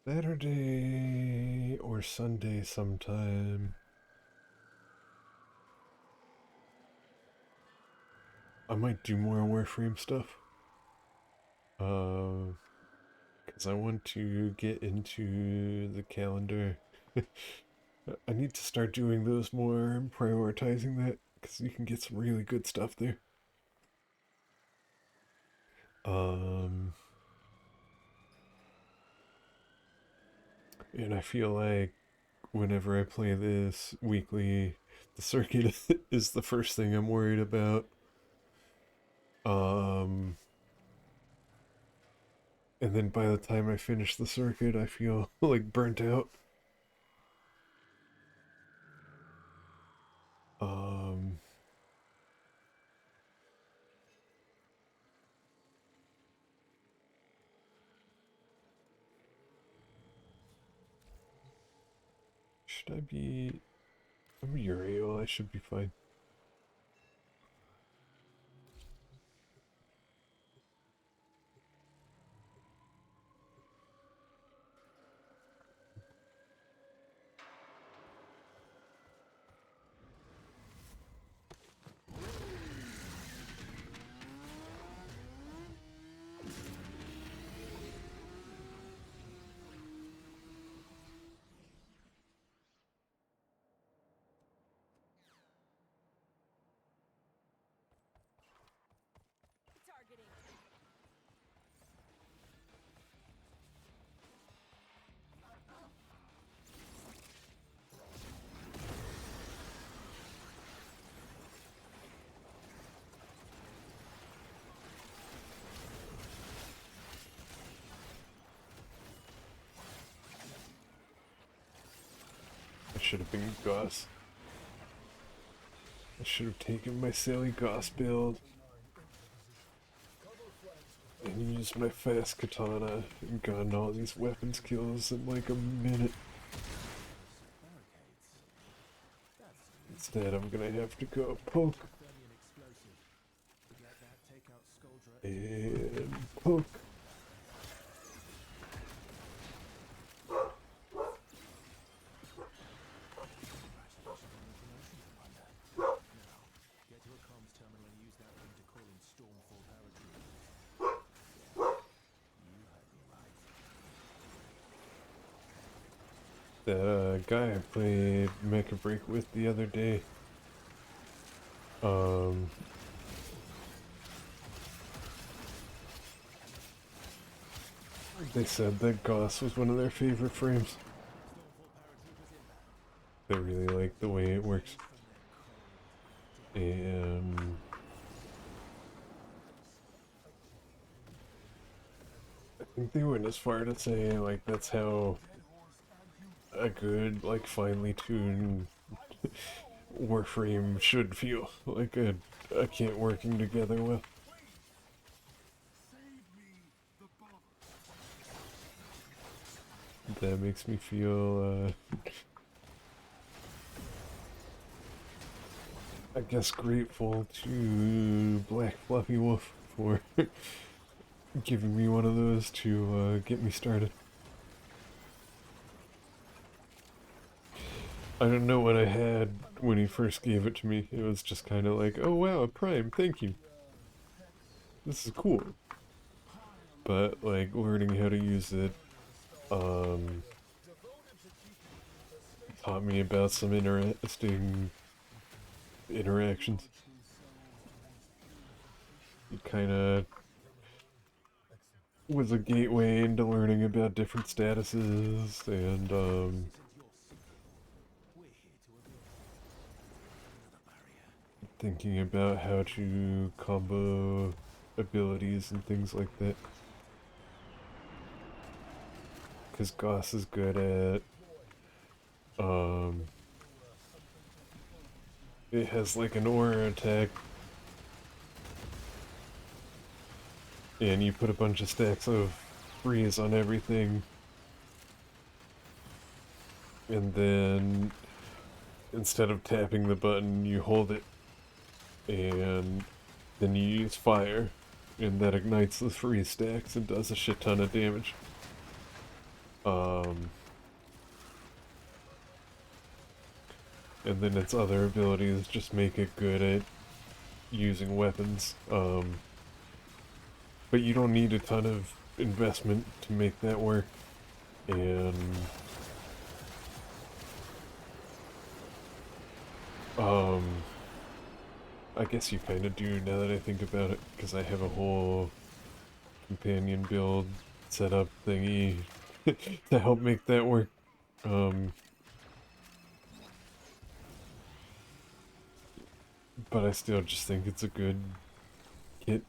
Saturday or Sunday sometime. I might do more Warframe stuff. Because I want to get into the calendar. I need to start doing those more and prioritizing that because you can get some really good stuff there. And I feel like whenever I play this weekly, the circuit is the first thing I'm worried about. And then by the time I finish the circuit, I feel like burnt out. Um, should I be? I'm Uriel. I should be fine. Targeting. I should have been Goss. I should have taken my silly Goss build and used my fast katana and gotten all these weapons kills in like a minute. Instead, I'm gonna have to go poke and poke. The guy I played Mecha Break with the other day, they said that Goss was one of their favorite frames. They really like the way it works. And think they went as far to say, like, that's how a good, like, finely tuned Warframe should feel. Like a kit working together well. That makes me feel, I guess, grateful to Black Fluffy Wolf for giving me one of those to get me started. I don't know what I had when he first gave it to me. It was just kind of like, oh wow, a Prime, thank you. This is cool. But like learning how to use it, taught me about some interesting interactions. It kind of was a gateway into learning about different statuses and thinking about how to combo abilities and things like that. Because Goss is good at it has like an aura attack, and you put a bunch of stacks of freeze on everything, and then instead of tapping the button, you hold it, and then you use fire, and that ignites the freeze stacks and does a shit ton of damage. And then its other abilities just make it good at using weapons. But you don't need a ton of investment to make that work. And I guess you kind of do now that I think about it, because I have a whole companion build setup thingy to help make that work. But I still just think it's a good kit.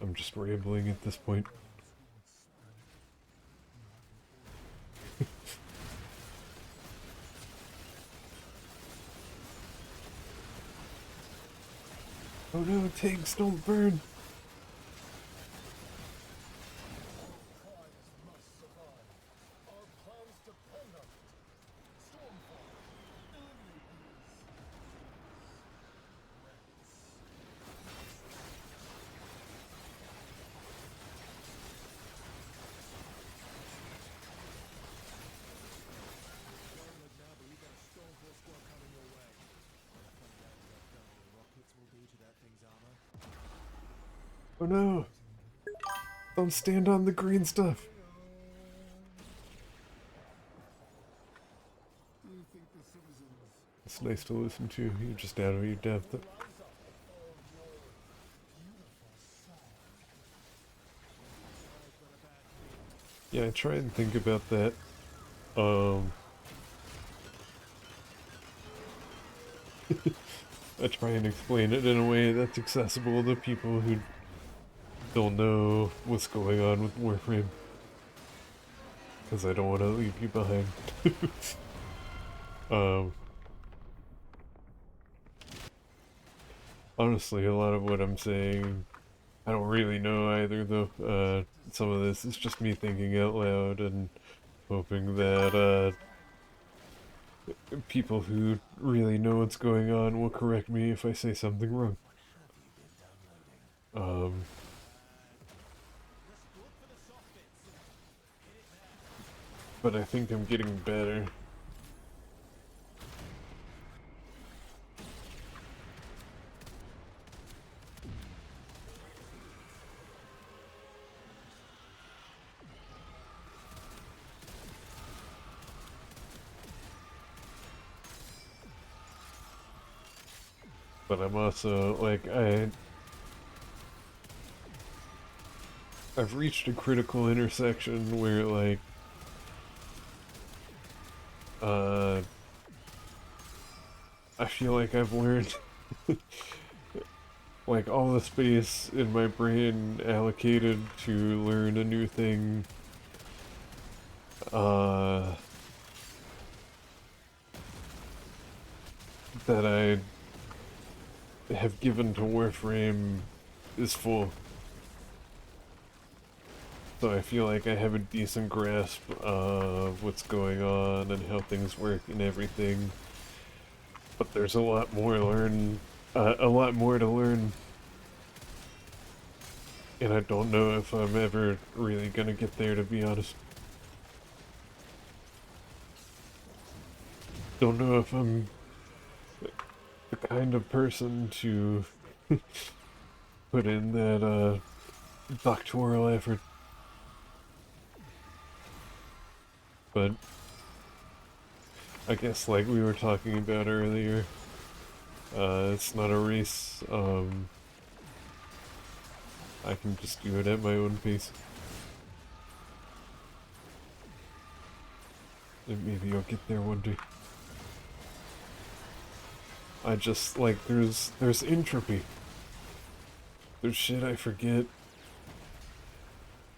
I'm just rambling at this point. Oh no, tanks don't burn! Oh no! Don't stand on the green stuff! It's nice to listen to. You're just out of your depth. Yeah, I try and think about that. I try and explain it in a way that's accessible to people who don't know what's going on with Warframe. Because I don't want to leave you behind. Honestly, a lot of what I'm saying, I don't really know either, though. Some of this is just me thinking out loud and hoping that people who really know what's going on will correct me if I say something wrong. But I think I'm getting better. But I'm also, like, I've reached a critical intersection where, like, uh, I feel like I've learned like all the space in my brain allocated to learn a new thing, uh, that I have given to Warframe is full. So I feel like I have a decent grasp of what's going on and how things work and everything. But there's a lot more a lot more to learn. And I don't know if I'm ever really gonna get there, to be honest. Don't know if I'm the kind of person to put in that doctoral effort. But I guess like we were talking about earlier, it's not a race. I can just do it at my own pace. And maybe I'll get there one day. I just, like, there's entropy. There's shit I forget.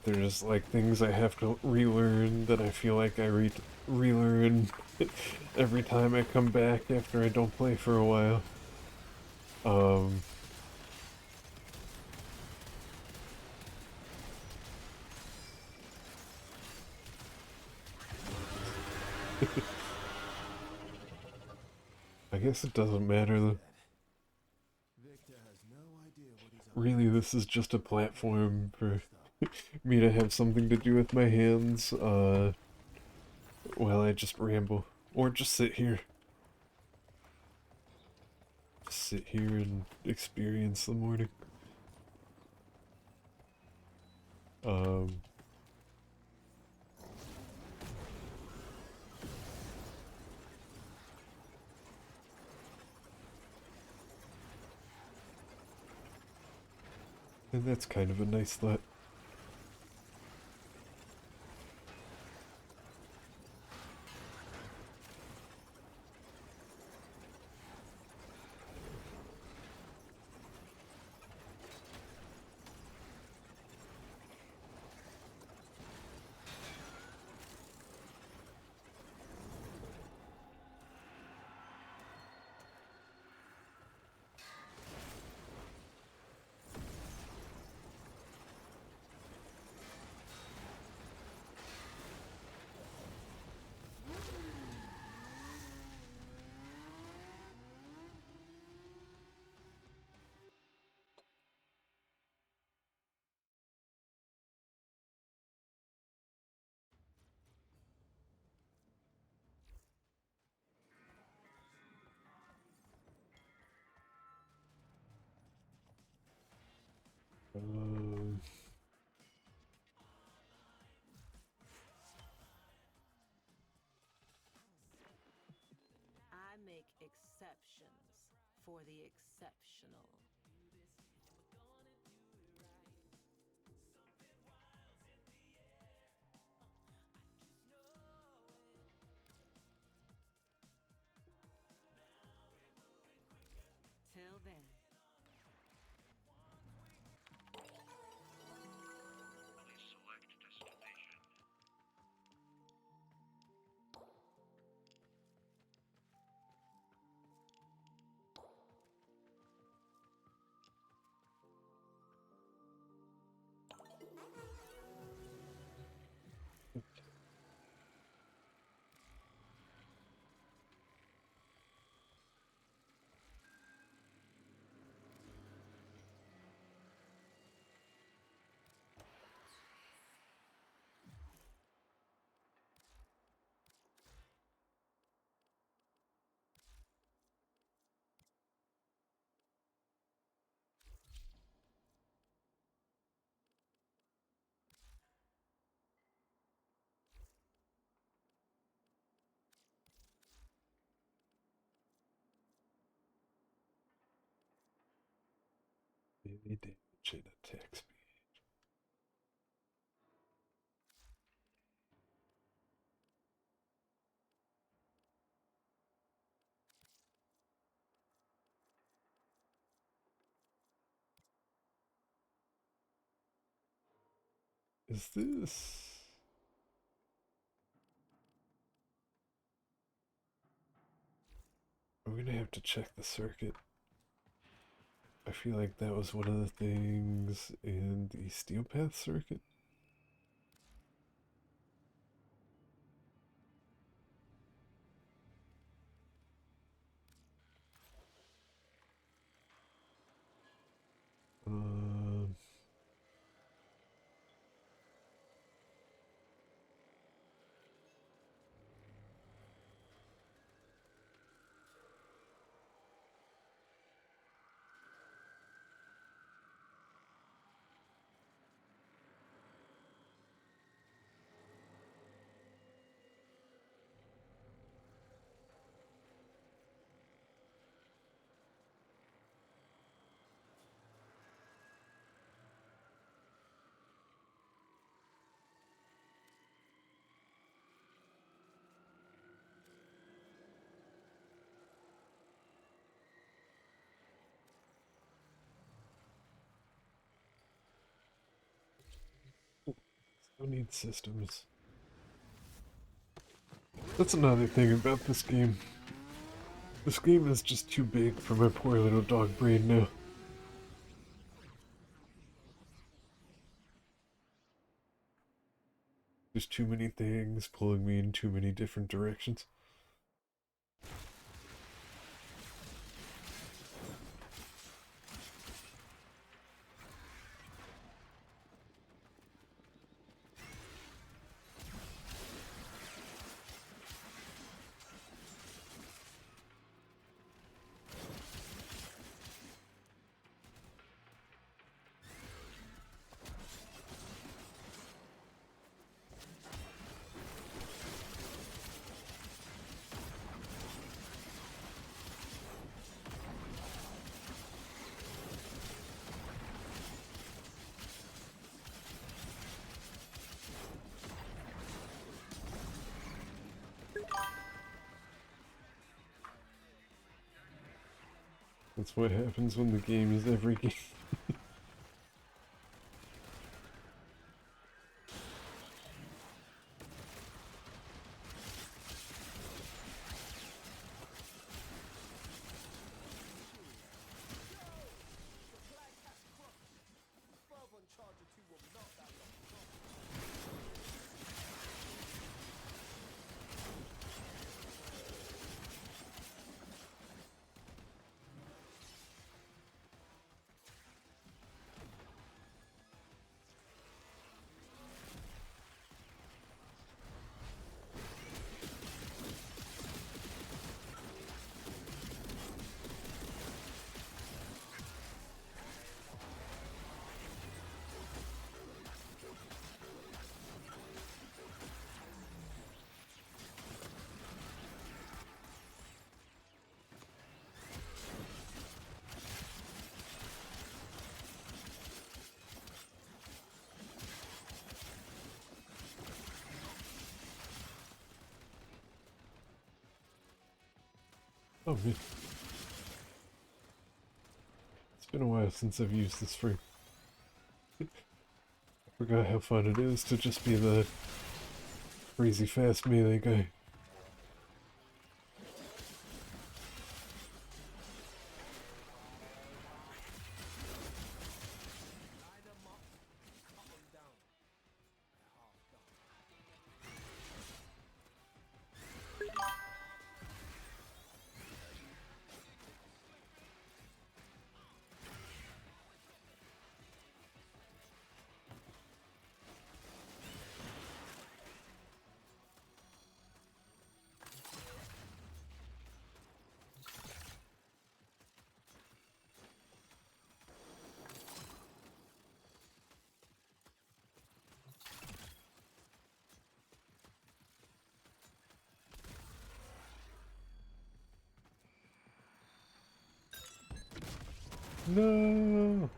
There's, like, things I have to relearn that I feel like I relearn every time I come back after I don't play for a while. I guess it doesn't matter though. Really, this is just a platform for me to have something to do with my hands, while I just ramble. Or just sit here. Sit here and experience the morning. Um... And that's kind of a nice thought. Um... I make exceptions for the exceptional. Till then. Maybe damage and attack speed. Is this... I'm gonna have to check the circuit. I feel like that was one of the things in the Steel Path circuit. Um, Still need systems. That's another thing about this game. This game is just too big for my poor little dog brain now. There's too many things pulling me in too many different directions. That's what happens when the game is every game. Oh man. It's been a while since I've used this frame. I forgot how fun it is to just be the crazy fast melee guy. No!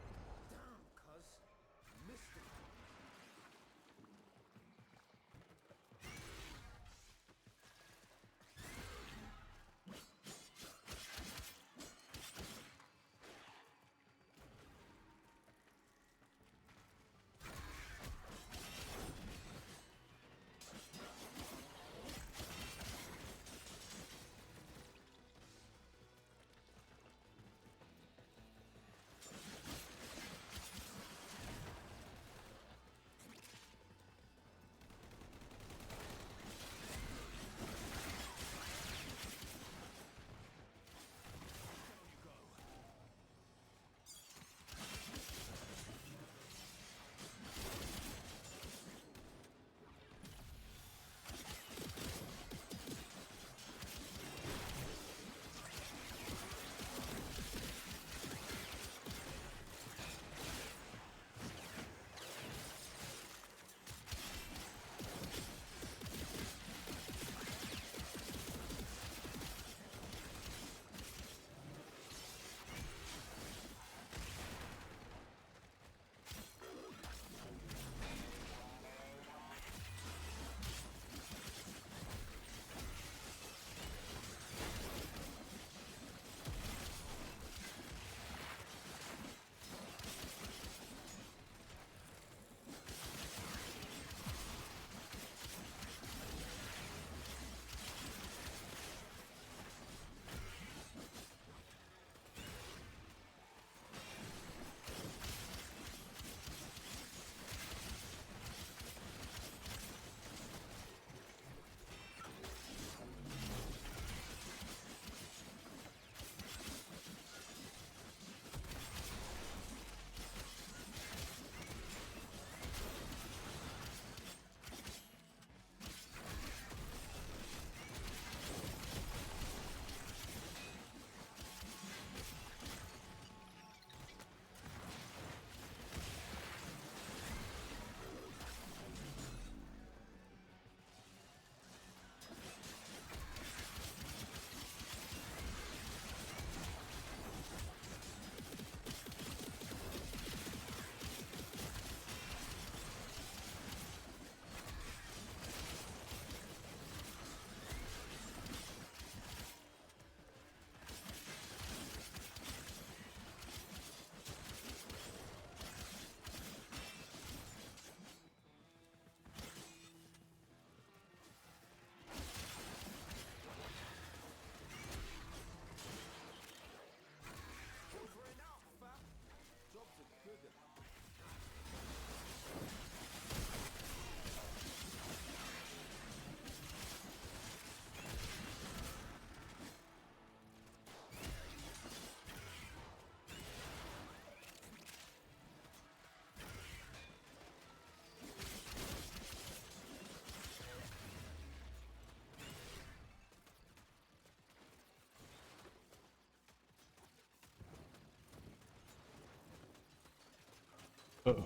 Uh-oh.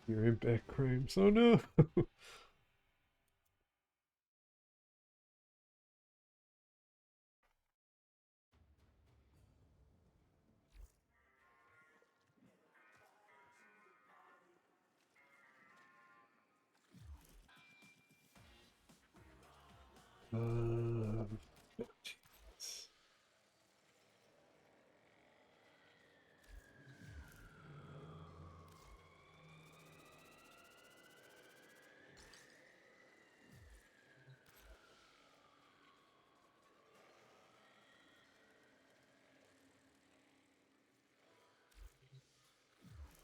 Your impact crimes. Oh no! Jeez.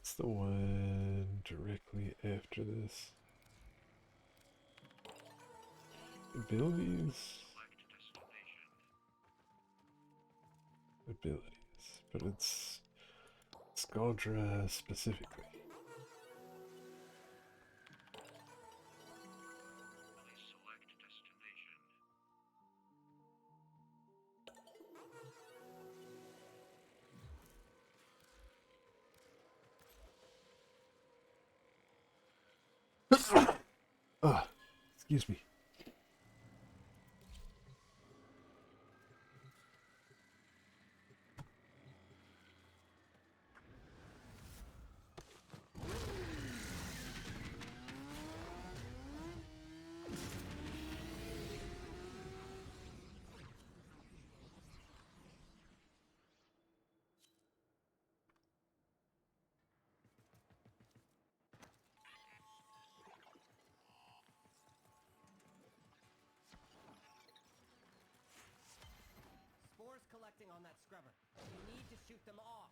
It's the one directly after this. Abilities? Abilities. But it's Scaldra specifically. Ah, excuse me. Spores collecting on that scrubber. You need to shoot them off.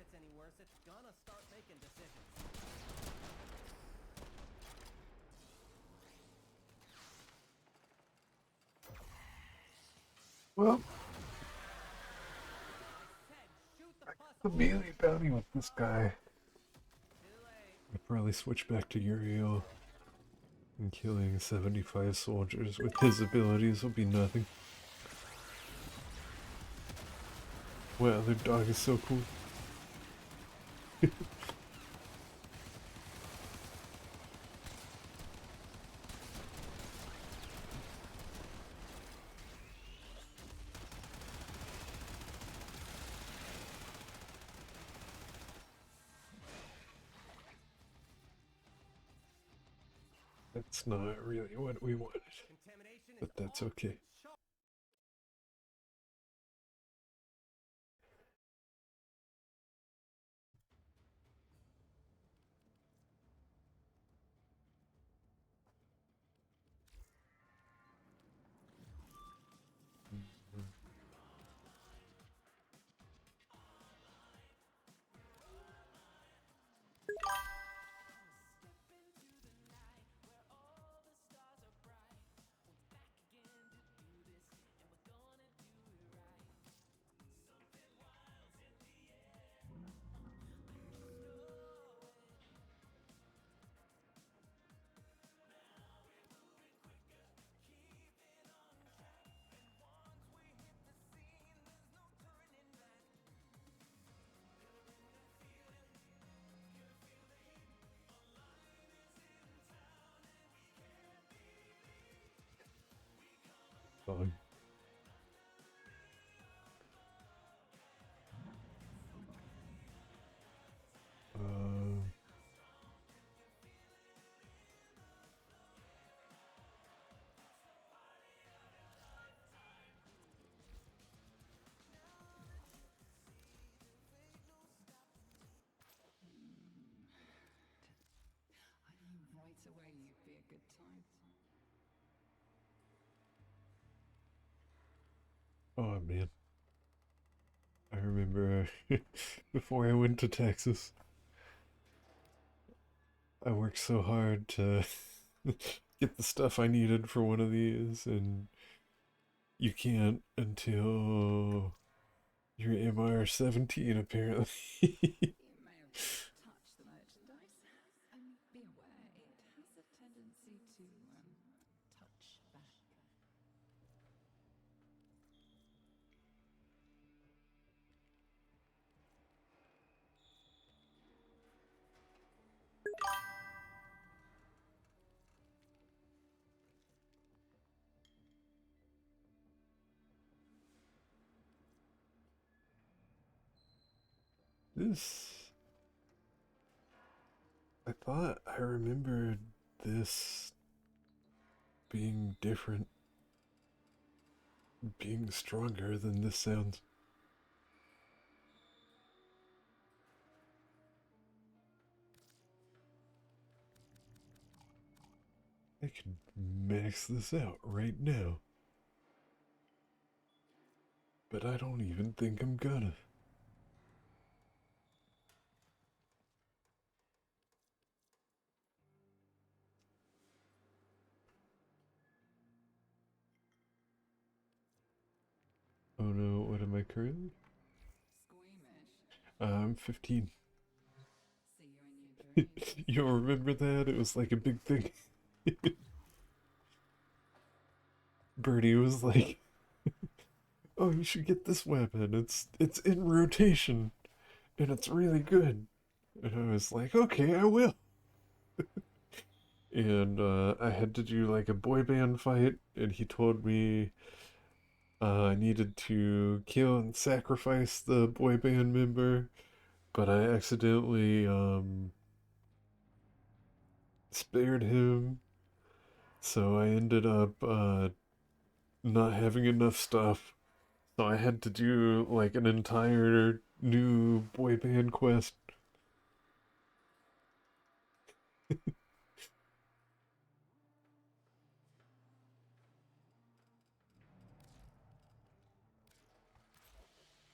gets any worse, it's gonna start making decisions. Well, Said, shoot the bus the over. melee bounty with this guy. Too late. I'd probably switch back to Uriel. And killing 75 soldiers with his abilities will be nothing. Wow, their dog is so cool. That's not really what we wanted, Contamination but is that's off okay. the chart. Fine. I knew right away you'd be a good time. Oh man. I remember before I went to Texas, I worked so hard to get the stuff I needed for one of these, and you can't until you're MR 17 apparently. You may have touched the merchandise. Be aware, it has a tendency to touch back. This, I thought I remembered this being different, being stronger than this sounds. I could max this out right now. But I don't even think I'm gonna. Oh no, what am I currently? Squeamish. I'm 15. See you in your dreams. You don't remember that? It was like a big thing. Birdie was like, "Oh, you should get this weapon. It's in rotation, and it's really good." And I was like, "Okay, I will." And I had to do like a boy band fight, and he told me I needed to kill and sacrifice the boy band member, but I accidentally spared him, so I ended up not having enough stuff. So I had to do like an entire new boy band quest.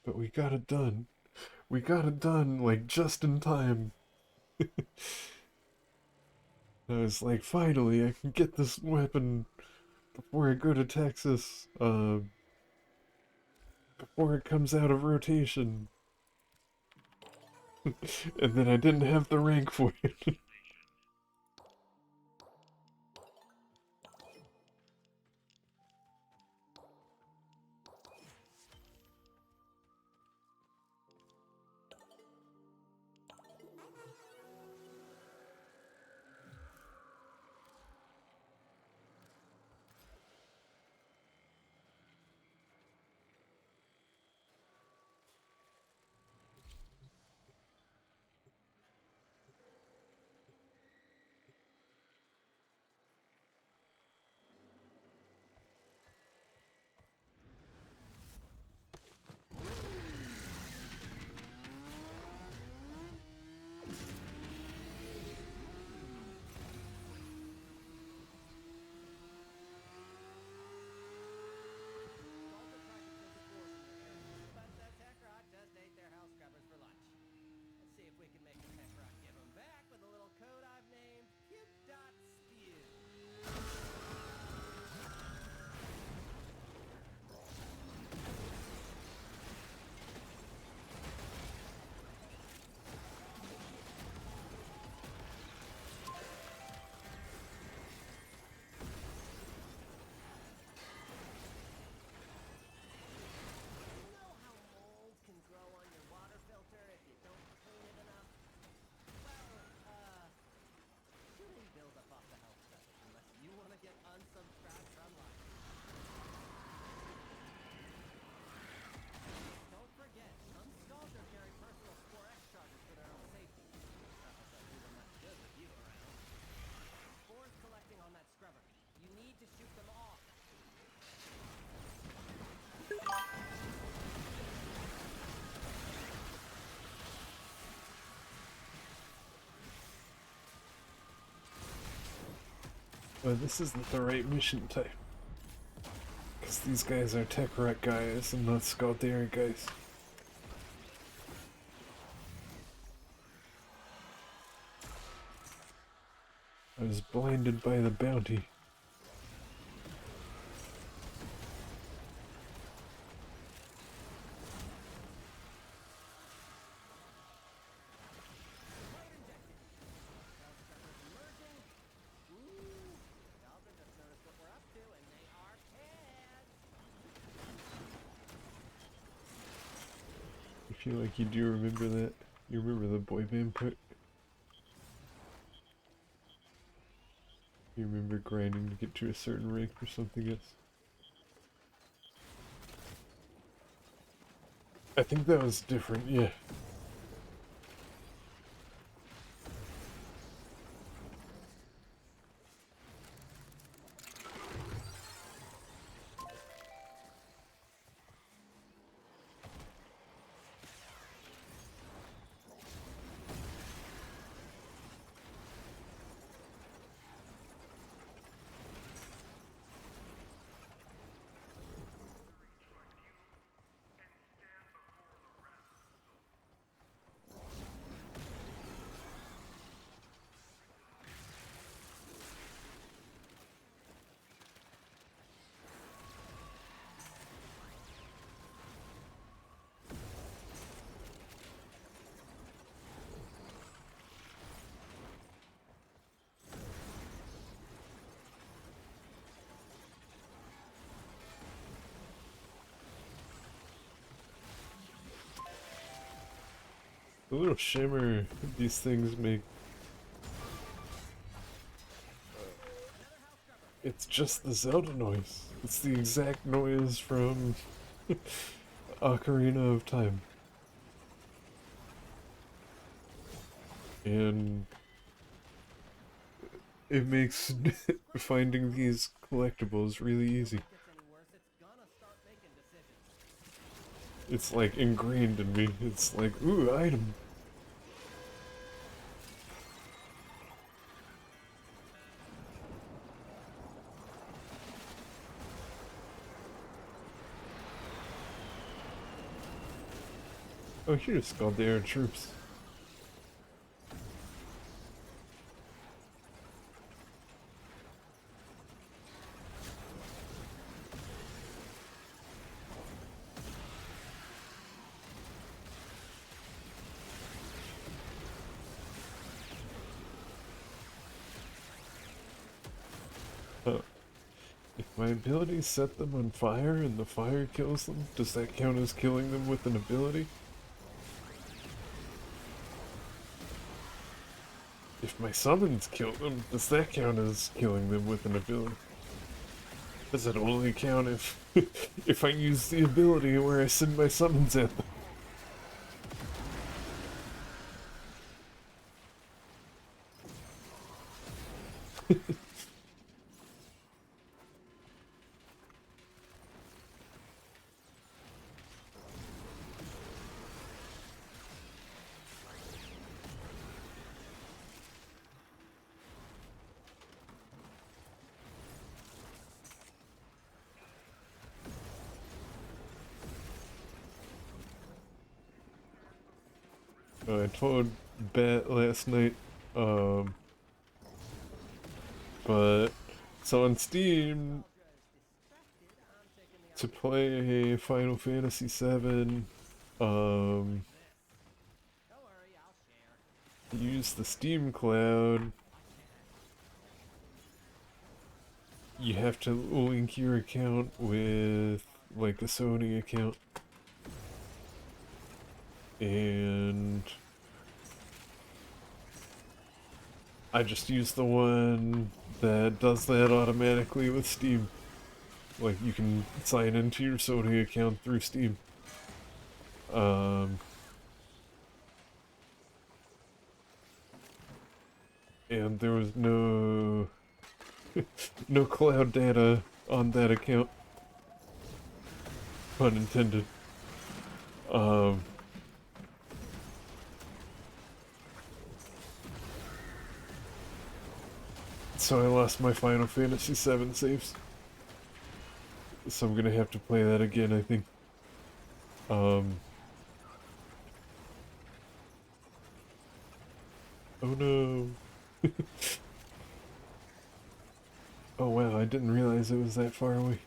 But we got it done. We got it done, like, just in time. I was like, finally, I can get this weapon before I go to Texas, before it comes out of rotation. And then I didn't have the rank for it. Stalker tried to visit wars in your area, but the Techrot just ate their house scrubbers for lunch. Let's see if we can make the Techrot give them back with a little code I've named Puke.Spew. You know how mold can grow on your water filter if you don't clean it enough? Well, shouldn't build up off the health stuff unless you want to get unsubscribed from life. Don't forget, some stalkers carry personal Spore X charges for their own safety. Not that they'll do them much good with you around. Spore's collecting on that scrubber. You need to shoot them off. Well, this isn't the right mission type. Because these guys are Techrat guys and not Scaldari guys. I was blinded by the bounty. Dalton just noticed what we're up to, and they are pads. I feel like you do remember that. You remember the boy band part? You remember grinding to get to a certain rank or something else? I think that was different, yeah. The little shimmer these things make. It's just the Zelda noise. It's the exact noise from Ocarina of Time. And it makes finding these collectibles really easy. If it gets any worse, it's gonna start making decisions. It's like ingrained in me. It's like, ooh, item. Oh, he just called the air troops. Oh. If my abilities set them on fire and the fire kills them, does that count as killing them with an ability? If my summons kill them, does that count as killing them with an ability? Does it only count if if I use the ability where I send my summons at them? I told Bat last night, but so on Steam to play Final Fantasy VII, use the Steam Cloud. You have to link your account with like a Sony account, and I just use the one that does that automatically with Steam. Like, you can sign into your Sony account through Steam. And there was no no cloud data on that account. Pun intended. So I lost my Final Fantasy VII saves. So I'm gonna have to play that again, I think. Oh no. Oh wow, I didn't realize it was that far away.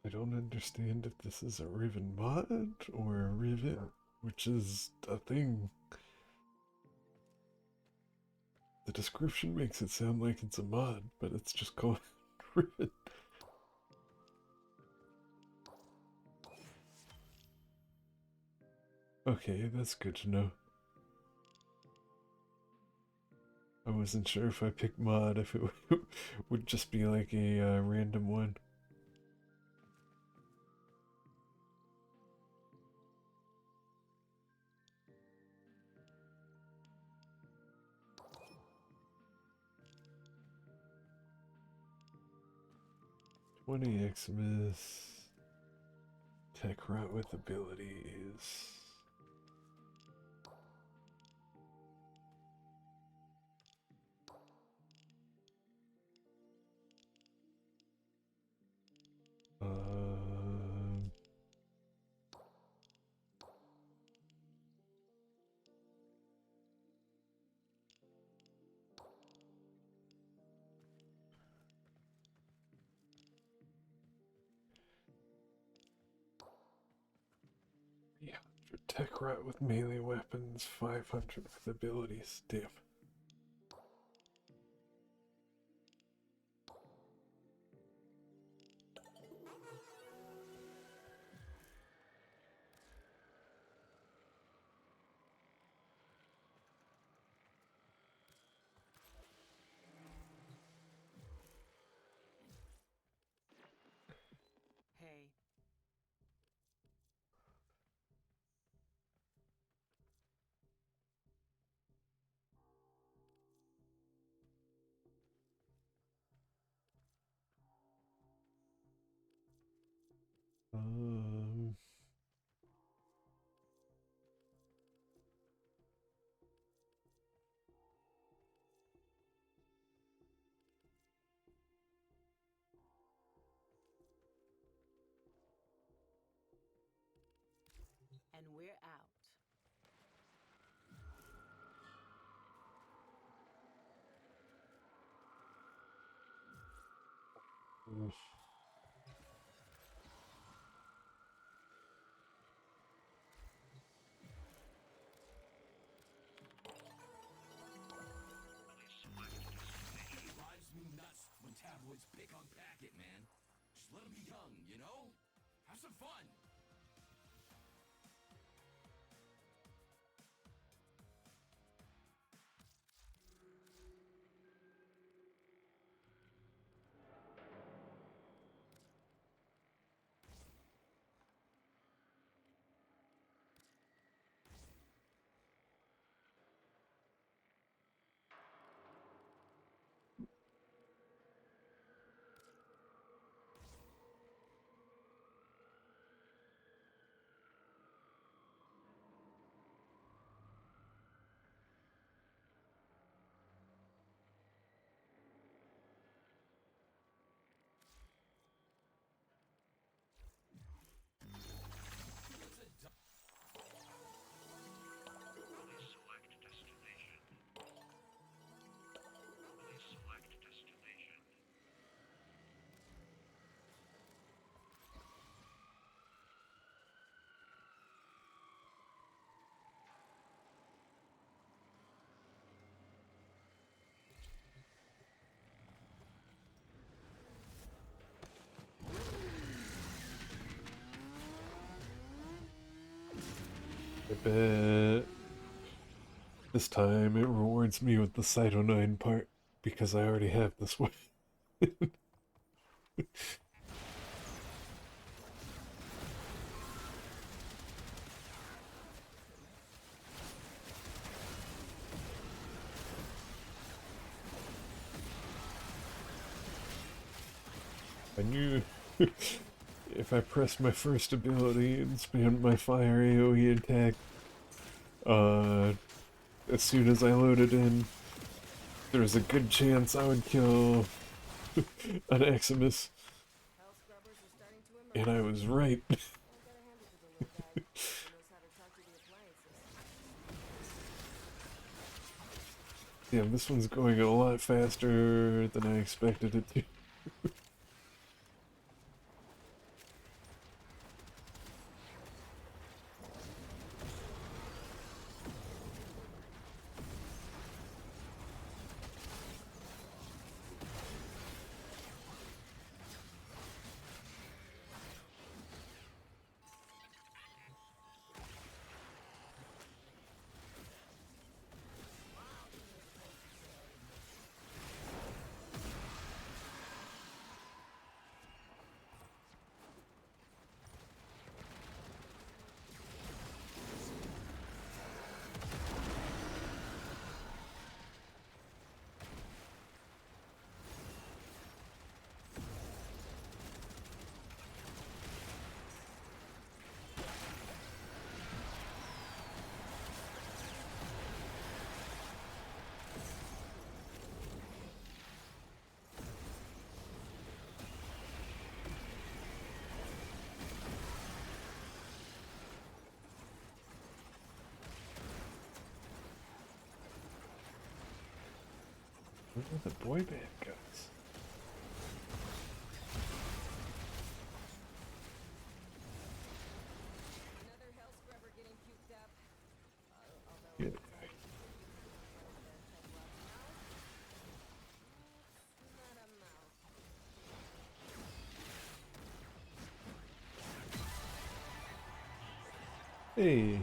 I don't understand if this is a Riven mod or a Riven, which is a thing. The description makes it sound like it's a mod, but it's just called Riven. Okay, that's good to know. I wasn't sure if I picked mod, if it would just be like a random one. 20 Xmas. Tech rot with abilities. Um, yeah, for tech rot with melee weapons, 500 with abilities. Damn. Hey, Um, and we're out. Drives me nuts when tabloids pick on Packet, man. Just let them be young, you know? Have some fun. I bet this time it rewards me with the Cyto 9 part because I already have this one. I knew if I pressed my first ability and spammed my fire AoE attack, as soon as I loaded in, there was a good chance I would kill an Eximus, Hell scrubbers are starting to emerge. and I was right. I gotta hand it to the little guy. He knows how to talk to the appliances. Damn, this one's going a lot faster than I expected it to. Where are the boy band guys? Another hell scrubber getting puked up. Although Yeah. it's not a mouse. Hey.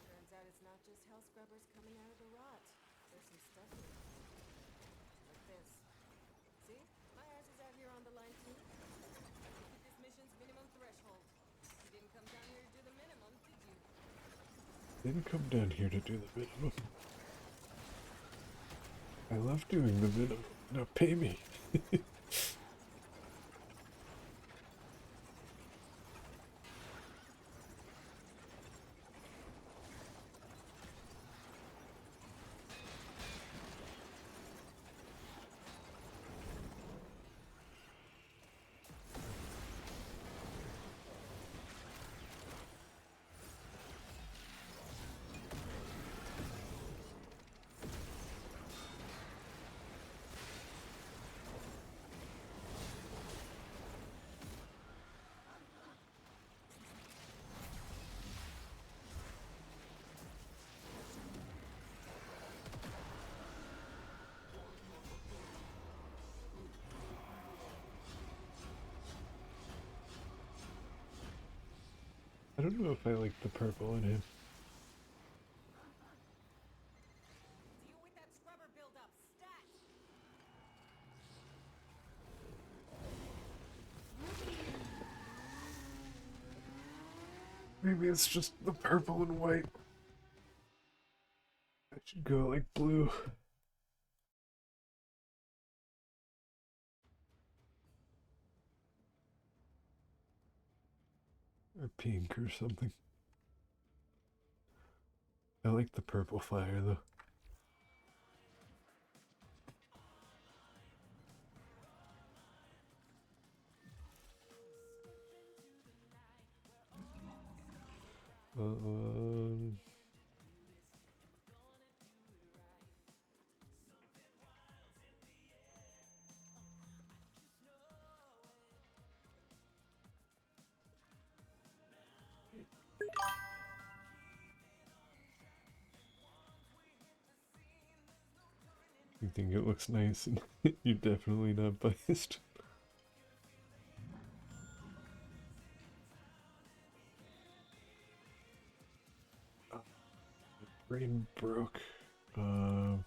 Turns out it's not just hell scrubbers coming out of the rot. There's some stuff here. Like this. See? My ass is out here on the line too. Hit this mission's minimum threshold. You didn't come down here to do the minimum, did you? Didn't come down here to do the minimum. I love doing the minimum. Now pay me. I don't know if I like the purple in him. Deal with that scrubber buildup. Stat! Maybe it's just the purple and white. I should go like blue. Or pink or something. I like the purple fire though. Um, you think it looks nice and you're definitely not biased. Brain broke. Um,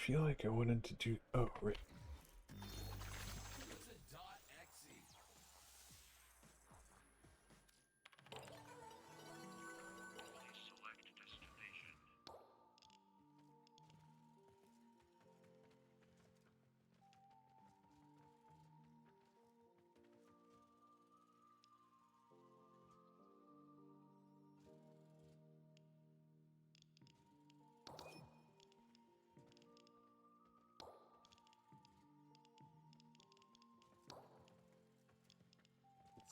feel like I wanted to do. Oh, right. What's a .exe?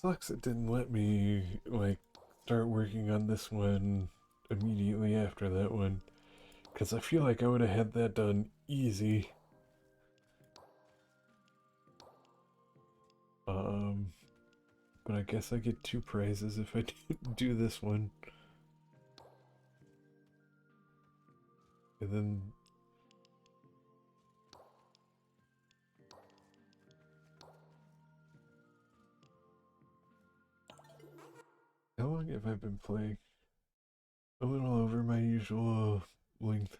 Sucks it didn't let me, like, start working on this one immediately after that one. Because I feel like I would have had that done easy. But I guess I get 2 prizes if I do this one. And then... How long have I been playing? A little over my usual length.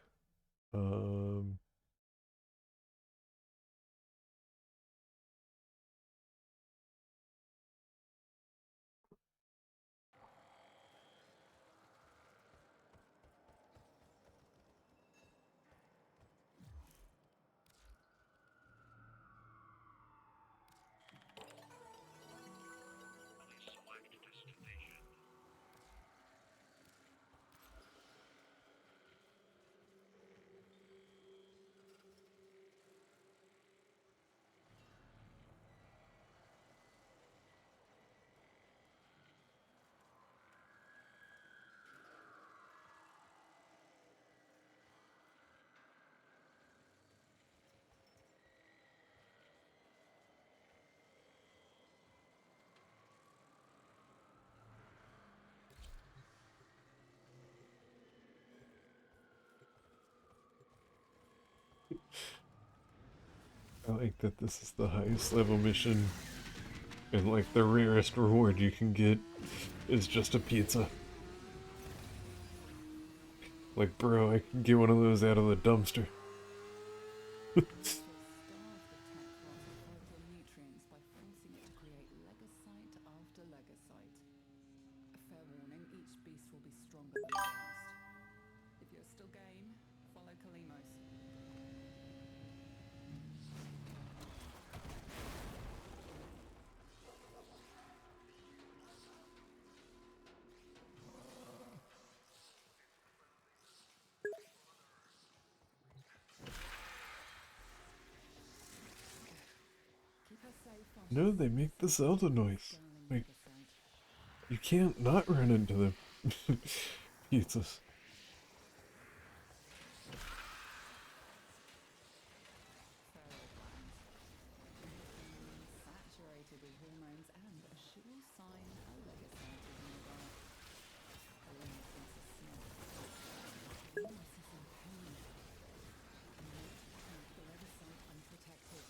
I like that this is the highest level mission, and like the rarest reward you can get is just a pizza. Like, bro, I can get one of those out of the dumpster. Starve the tech of vital nutrients by forcing it to create legasite after legasite. A fair warning, each beast will be stronger than the last. If you're still game, follow Kalimos. Keep her safe while No, they make the Zelda noise. scaling Like, legasite. you can't not run into them. Pizzas. Feral glands. Saturated with hormones and a sure sign a legasite is nearby. Kalimos wants a snack. Kalimos is in pain. Cannot have the legasite unprotected.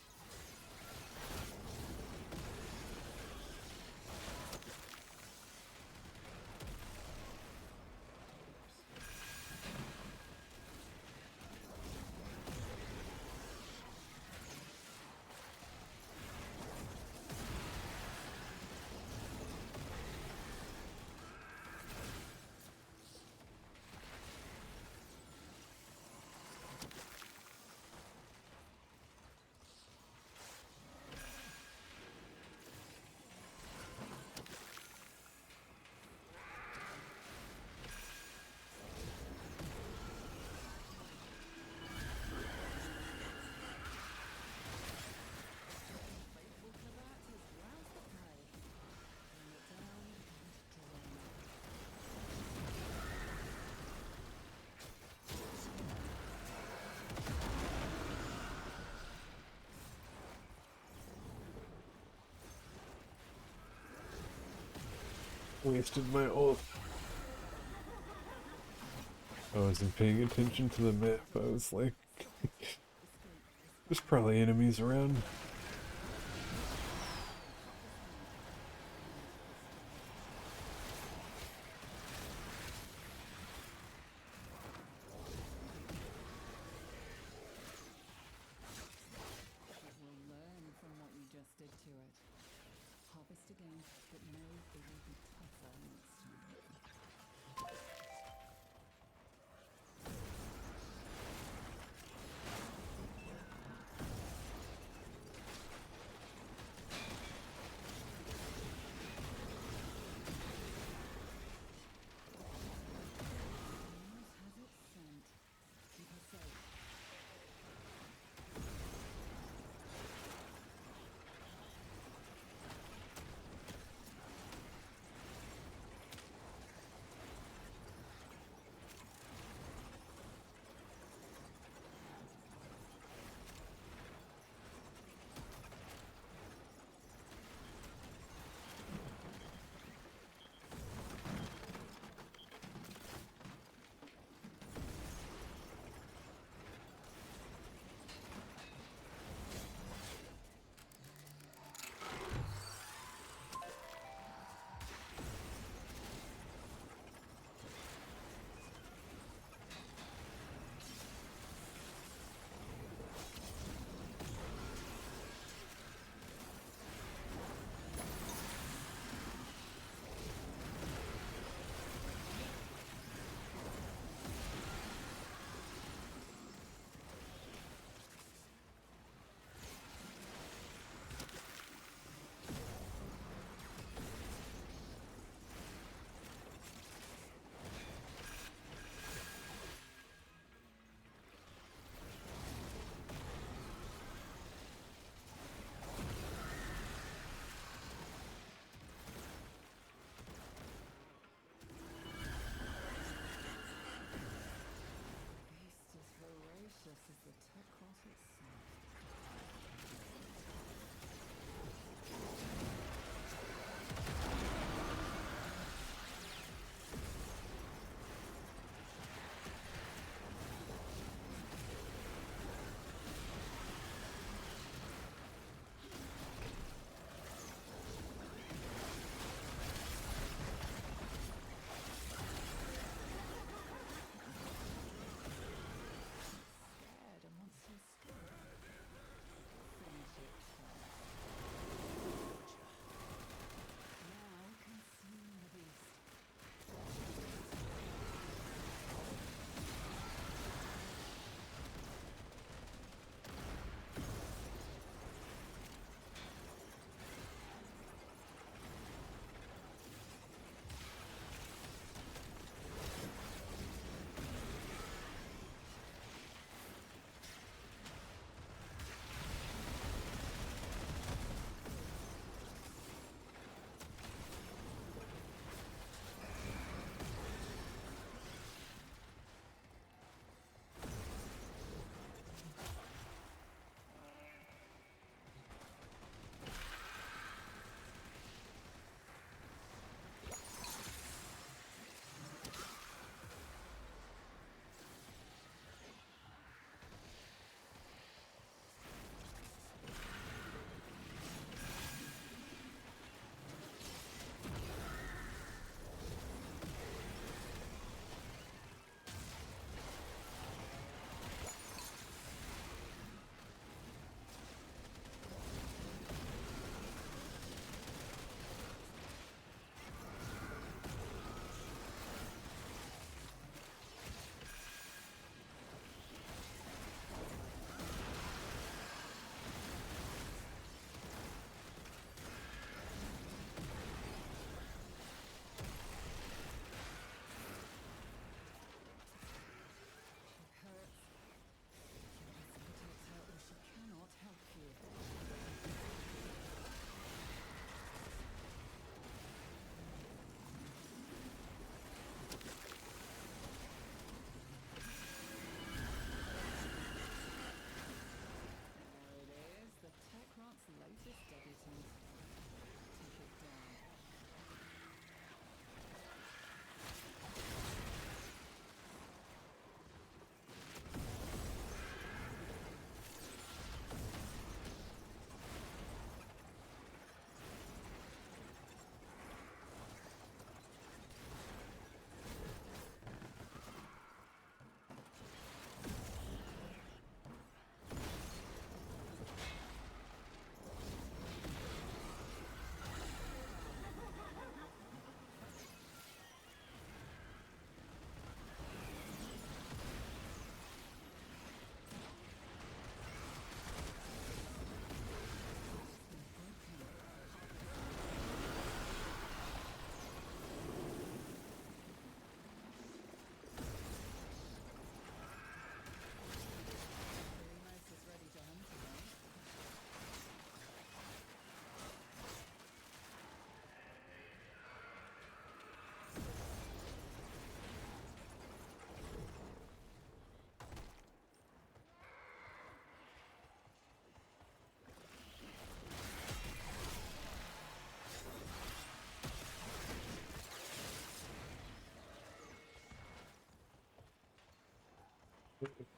Faithful Karat has roused the prey. Bring it down and drain it. Wasted my ult. I wasn't paying attention to the map. I was like, there's probably enemies around. to it. Harvest again, but know it will be tougher next time. Mars has its scent. Keep her safe.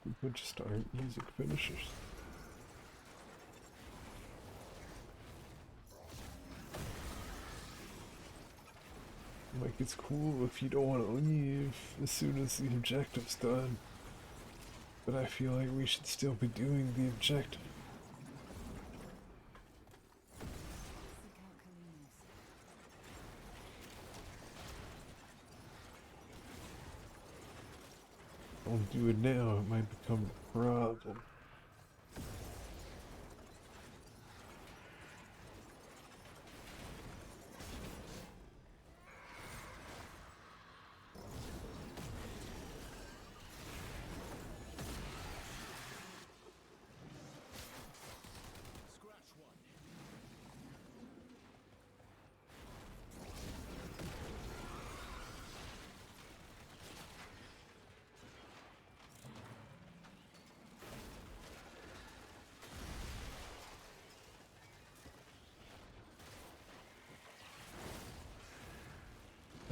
People just aren't using finishers. Like, it's cool if you don't want to leave as soon as the objective's done. But I feel like we should still be doing the objective. Seek out Kalinos. Don't do it now, it might become a problem.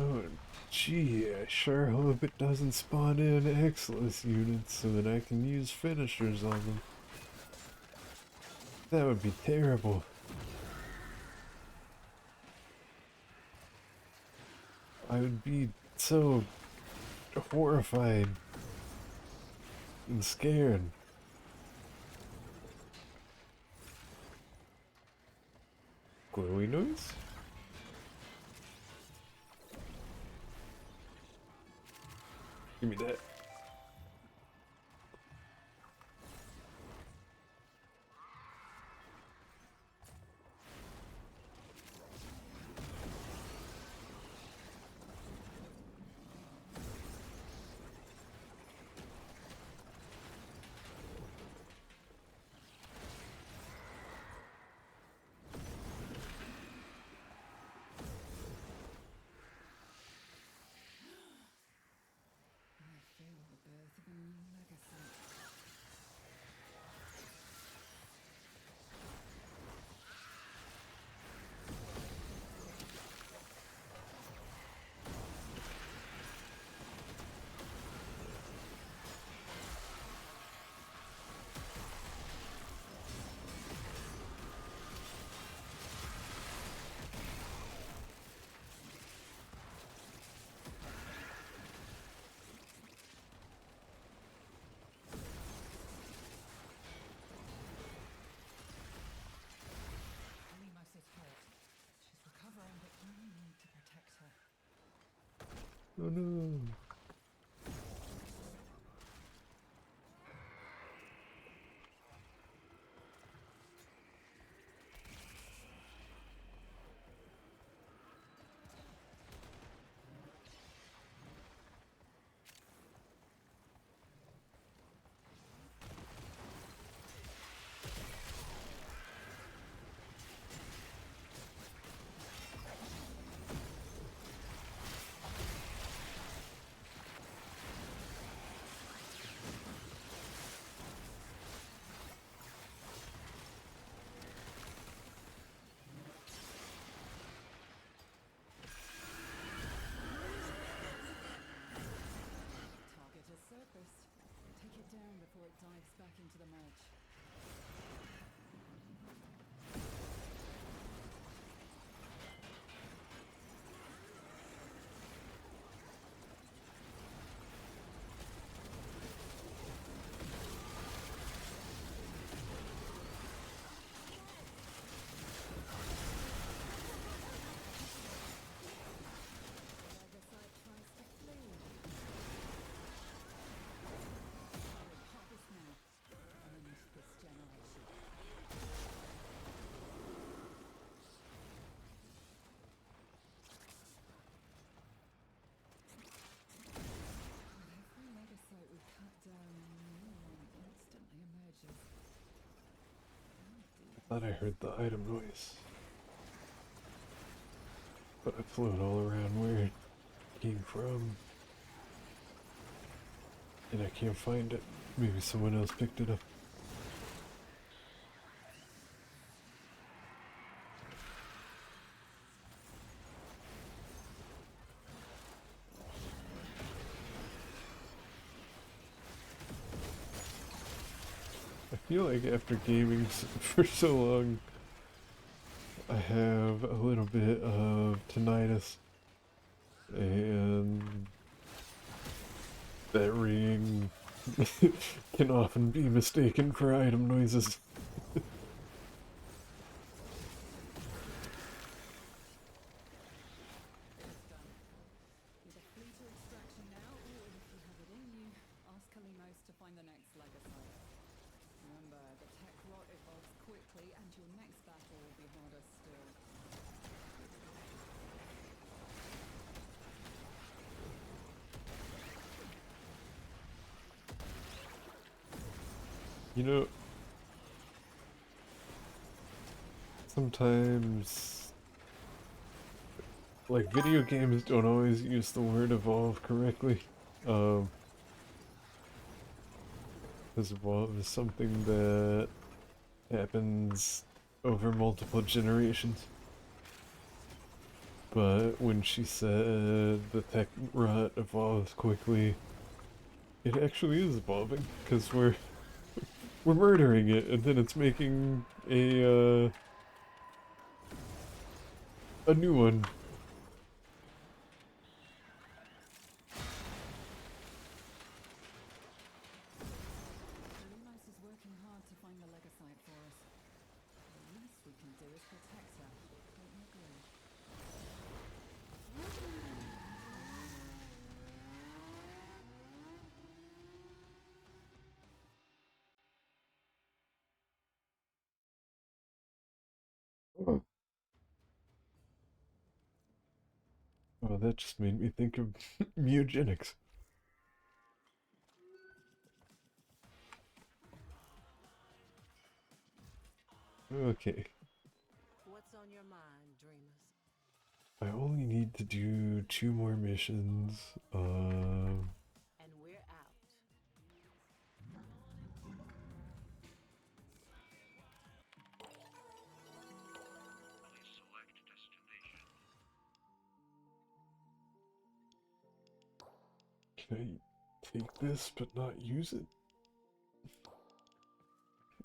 Oh, gee, I sure hope it doesn't spawn in Exilus units so that I can use finishers on them. That would be terrible. I would be so horrified and scared. Glowy noise? Give me that. I feel the birth of a new legacy. Kalinos is hurt. She's recovering, but we need to protect her. Oh no. Target has surfaced. Take it down before it dives back into the mulch. Legasite tries to flee. Harvest now. End this generation. With every legasite we cut down, a new one instantly emerges. How deep Thought I heard the item noise. But I float all around where it came from. And I can't find it. Maybe someone else picked it up. feel like after gaming for so long, I have a little bit of tinnitus, and that ringing can often be mistaken for item noises. Either flee to extraction now, or if you have it in you, ask Kalimos to find the next Legasite. Remember, the tech rot evolves quickly, and your next battle will be harder still. You know, sometimes, like, video games don't always use the word evolve correctly. Because evolve is something that happens over multiple generations. But when she said the tech rot evolves quickly, it actually is evolving, because we're murdering it, and then it's making a new one. Kalimos is working hard to find the Legasite for us. The least we can do is protect her. Don't you agree? Oh, oh, that just made me think of eugenics. Okay, What's on your mind, dreamers? I only need to do 2 more missions. And we're out. Can I take this but not use it?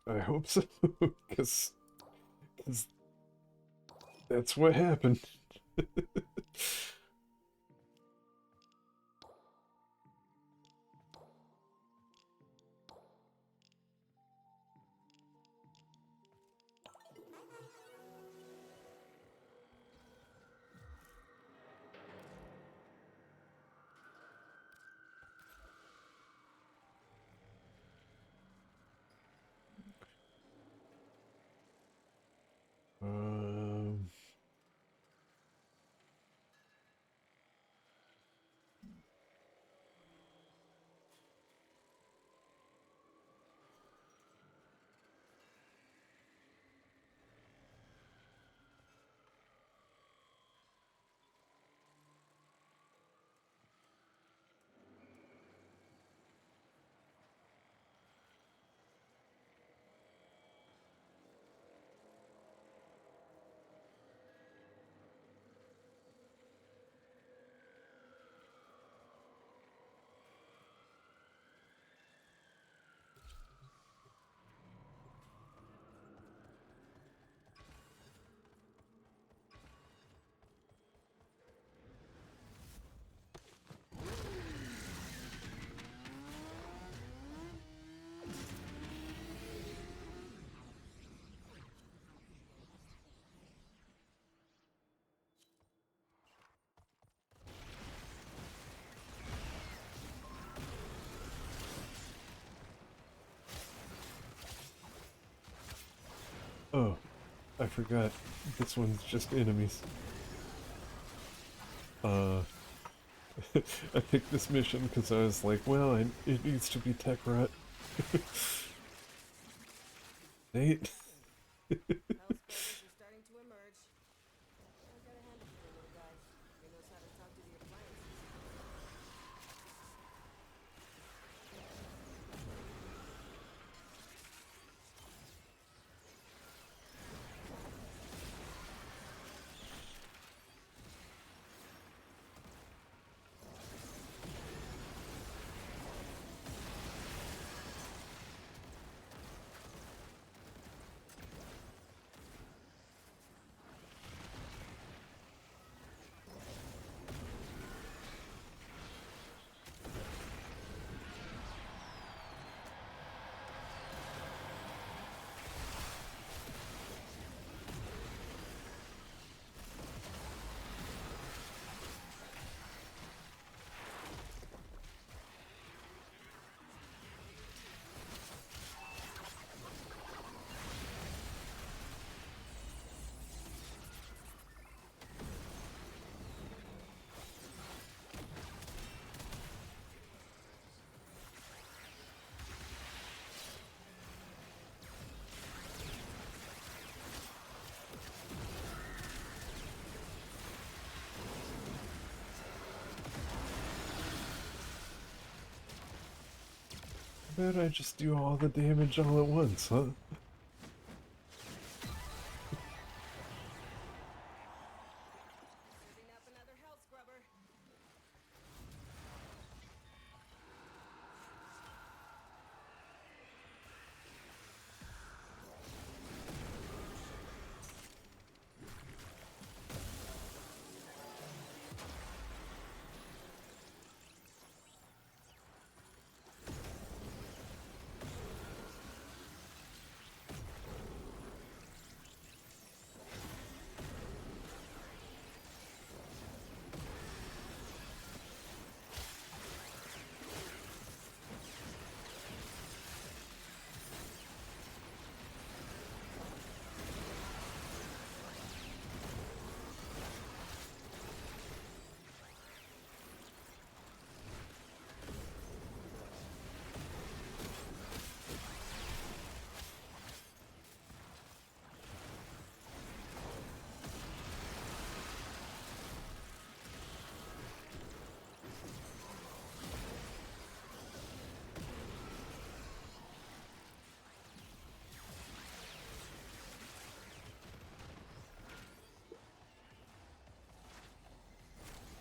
I hope so, because that's what happened. Um, oh, I forgot. This one's just enemies. I picked this mission because I was like, well, it needs to be tech rot. Nate? House presence is starting to emerge. I gotta hand it to the little guy. He knows how to talk to the appliances. Bet I just do all the damage all at once, huh? Serving up another health scrubber.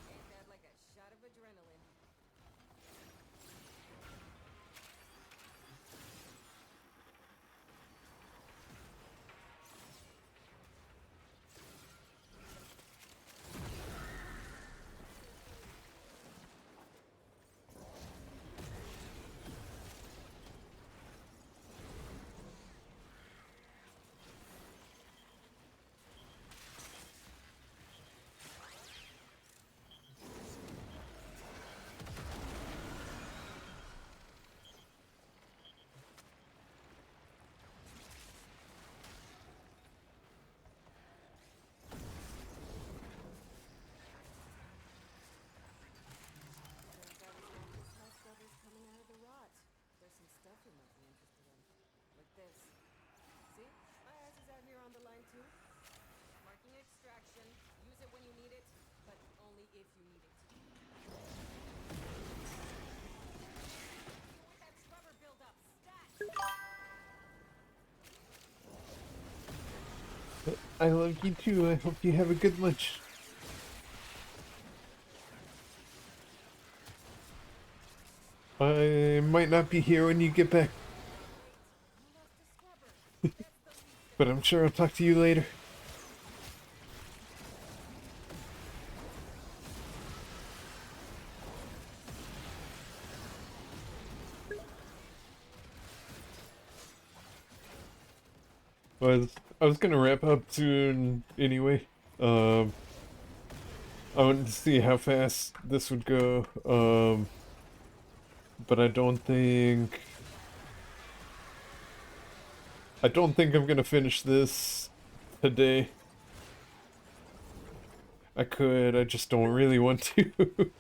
Ain't that like a shot of adrenaline? Turns out it's not just health scrubbers coming out of the rot. There's some stuff you might be interested in. Like this. See? My ass is out here on the line too. Marking extraction. Use it when you need it, but only if you need it. Deal with that scrubber buildup. Stat! I love you too. I hope you have a good lunch. I might not be here when you get back, You lost a scrubber. That's the least but I'm sure I'll talk to you later. Was I was gonna wrap up soon anyway. I wanted to see how fast this would go. But I don't think I'm gonna finish this today. I could, I just don't really want to.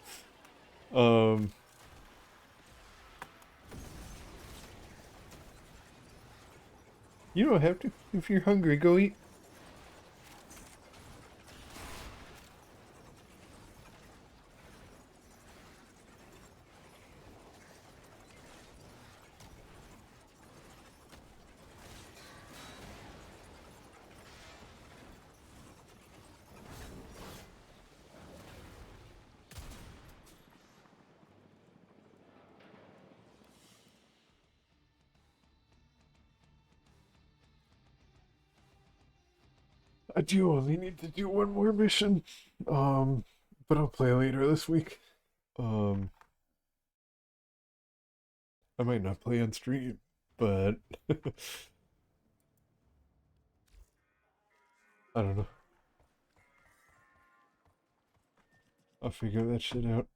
um you don't have to. If you're hungry, go eat. I do only need to do one more mission. But I'll play later this week. Um, I might not play on stream, but I don't know. I'll figure that shit out.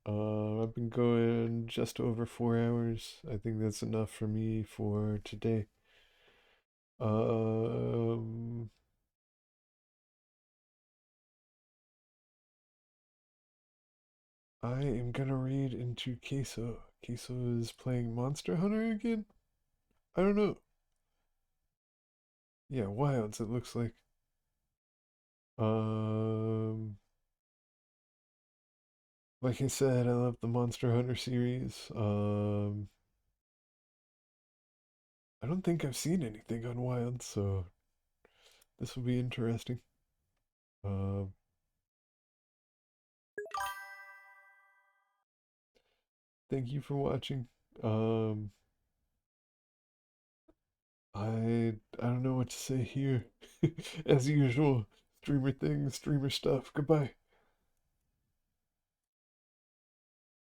I've been going just over 4 hours. I think that's enough for me for today. Um, I am gonna read into Queso. Queso is playing Monster Hunter again? I don't know. Yeah, Wilds, it looks like. Um, like I said, I love the Monster Hunter series. I don't think I've seen anything on Wild, so this will be interesting. Um, Thank you for watching. Um, I don't know what to say here. As usual, streamer things, streamer stuff. Goodbye.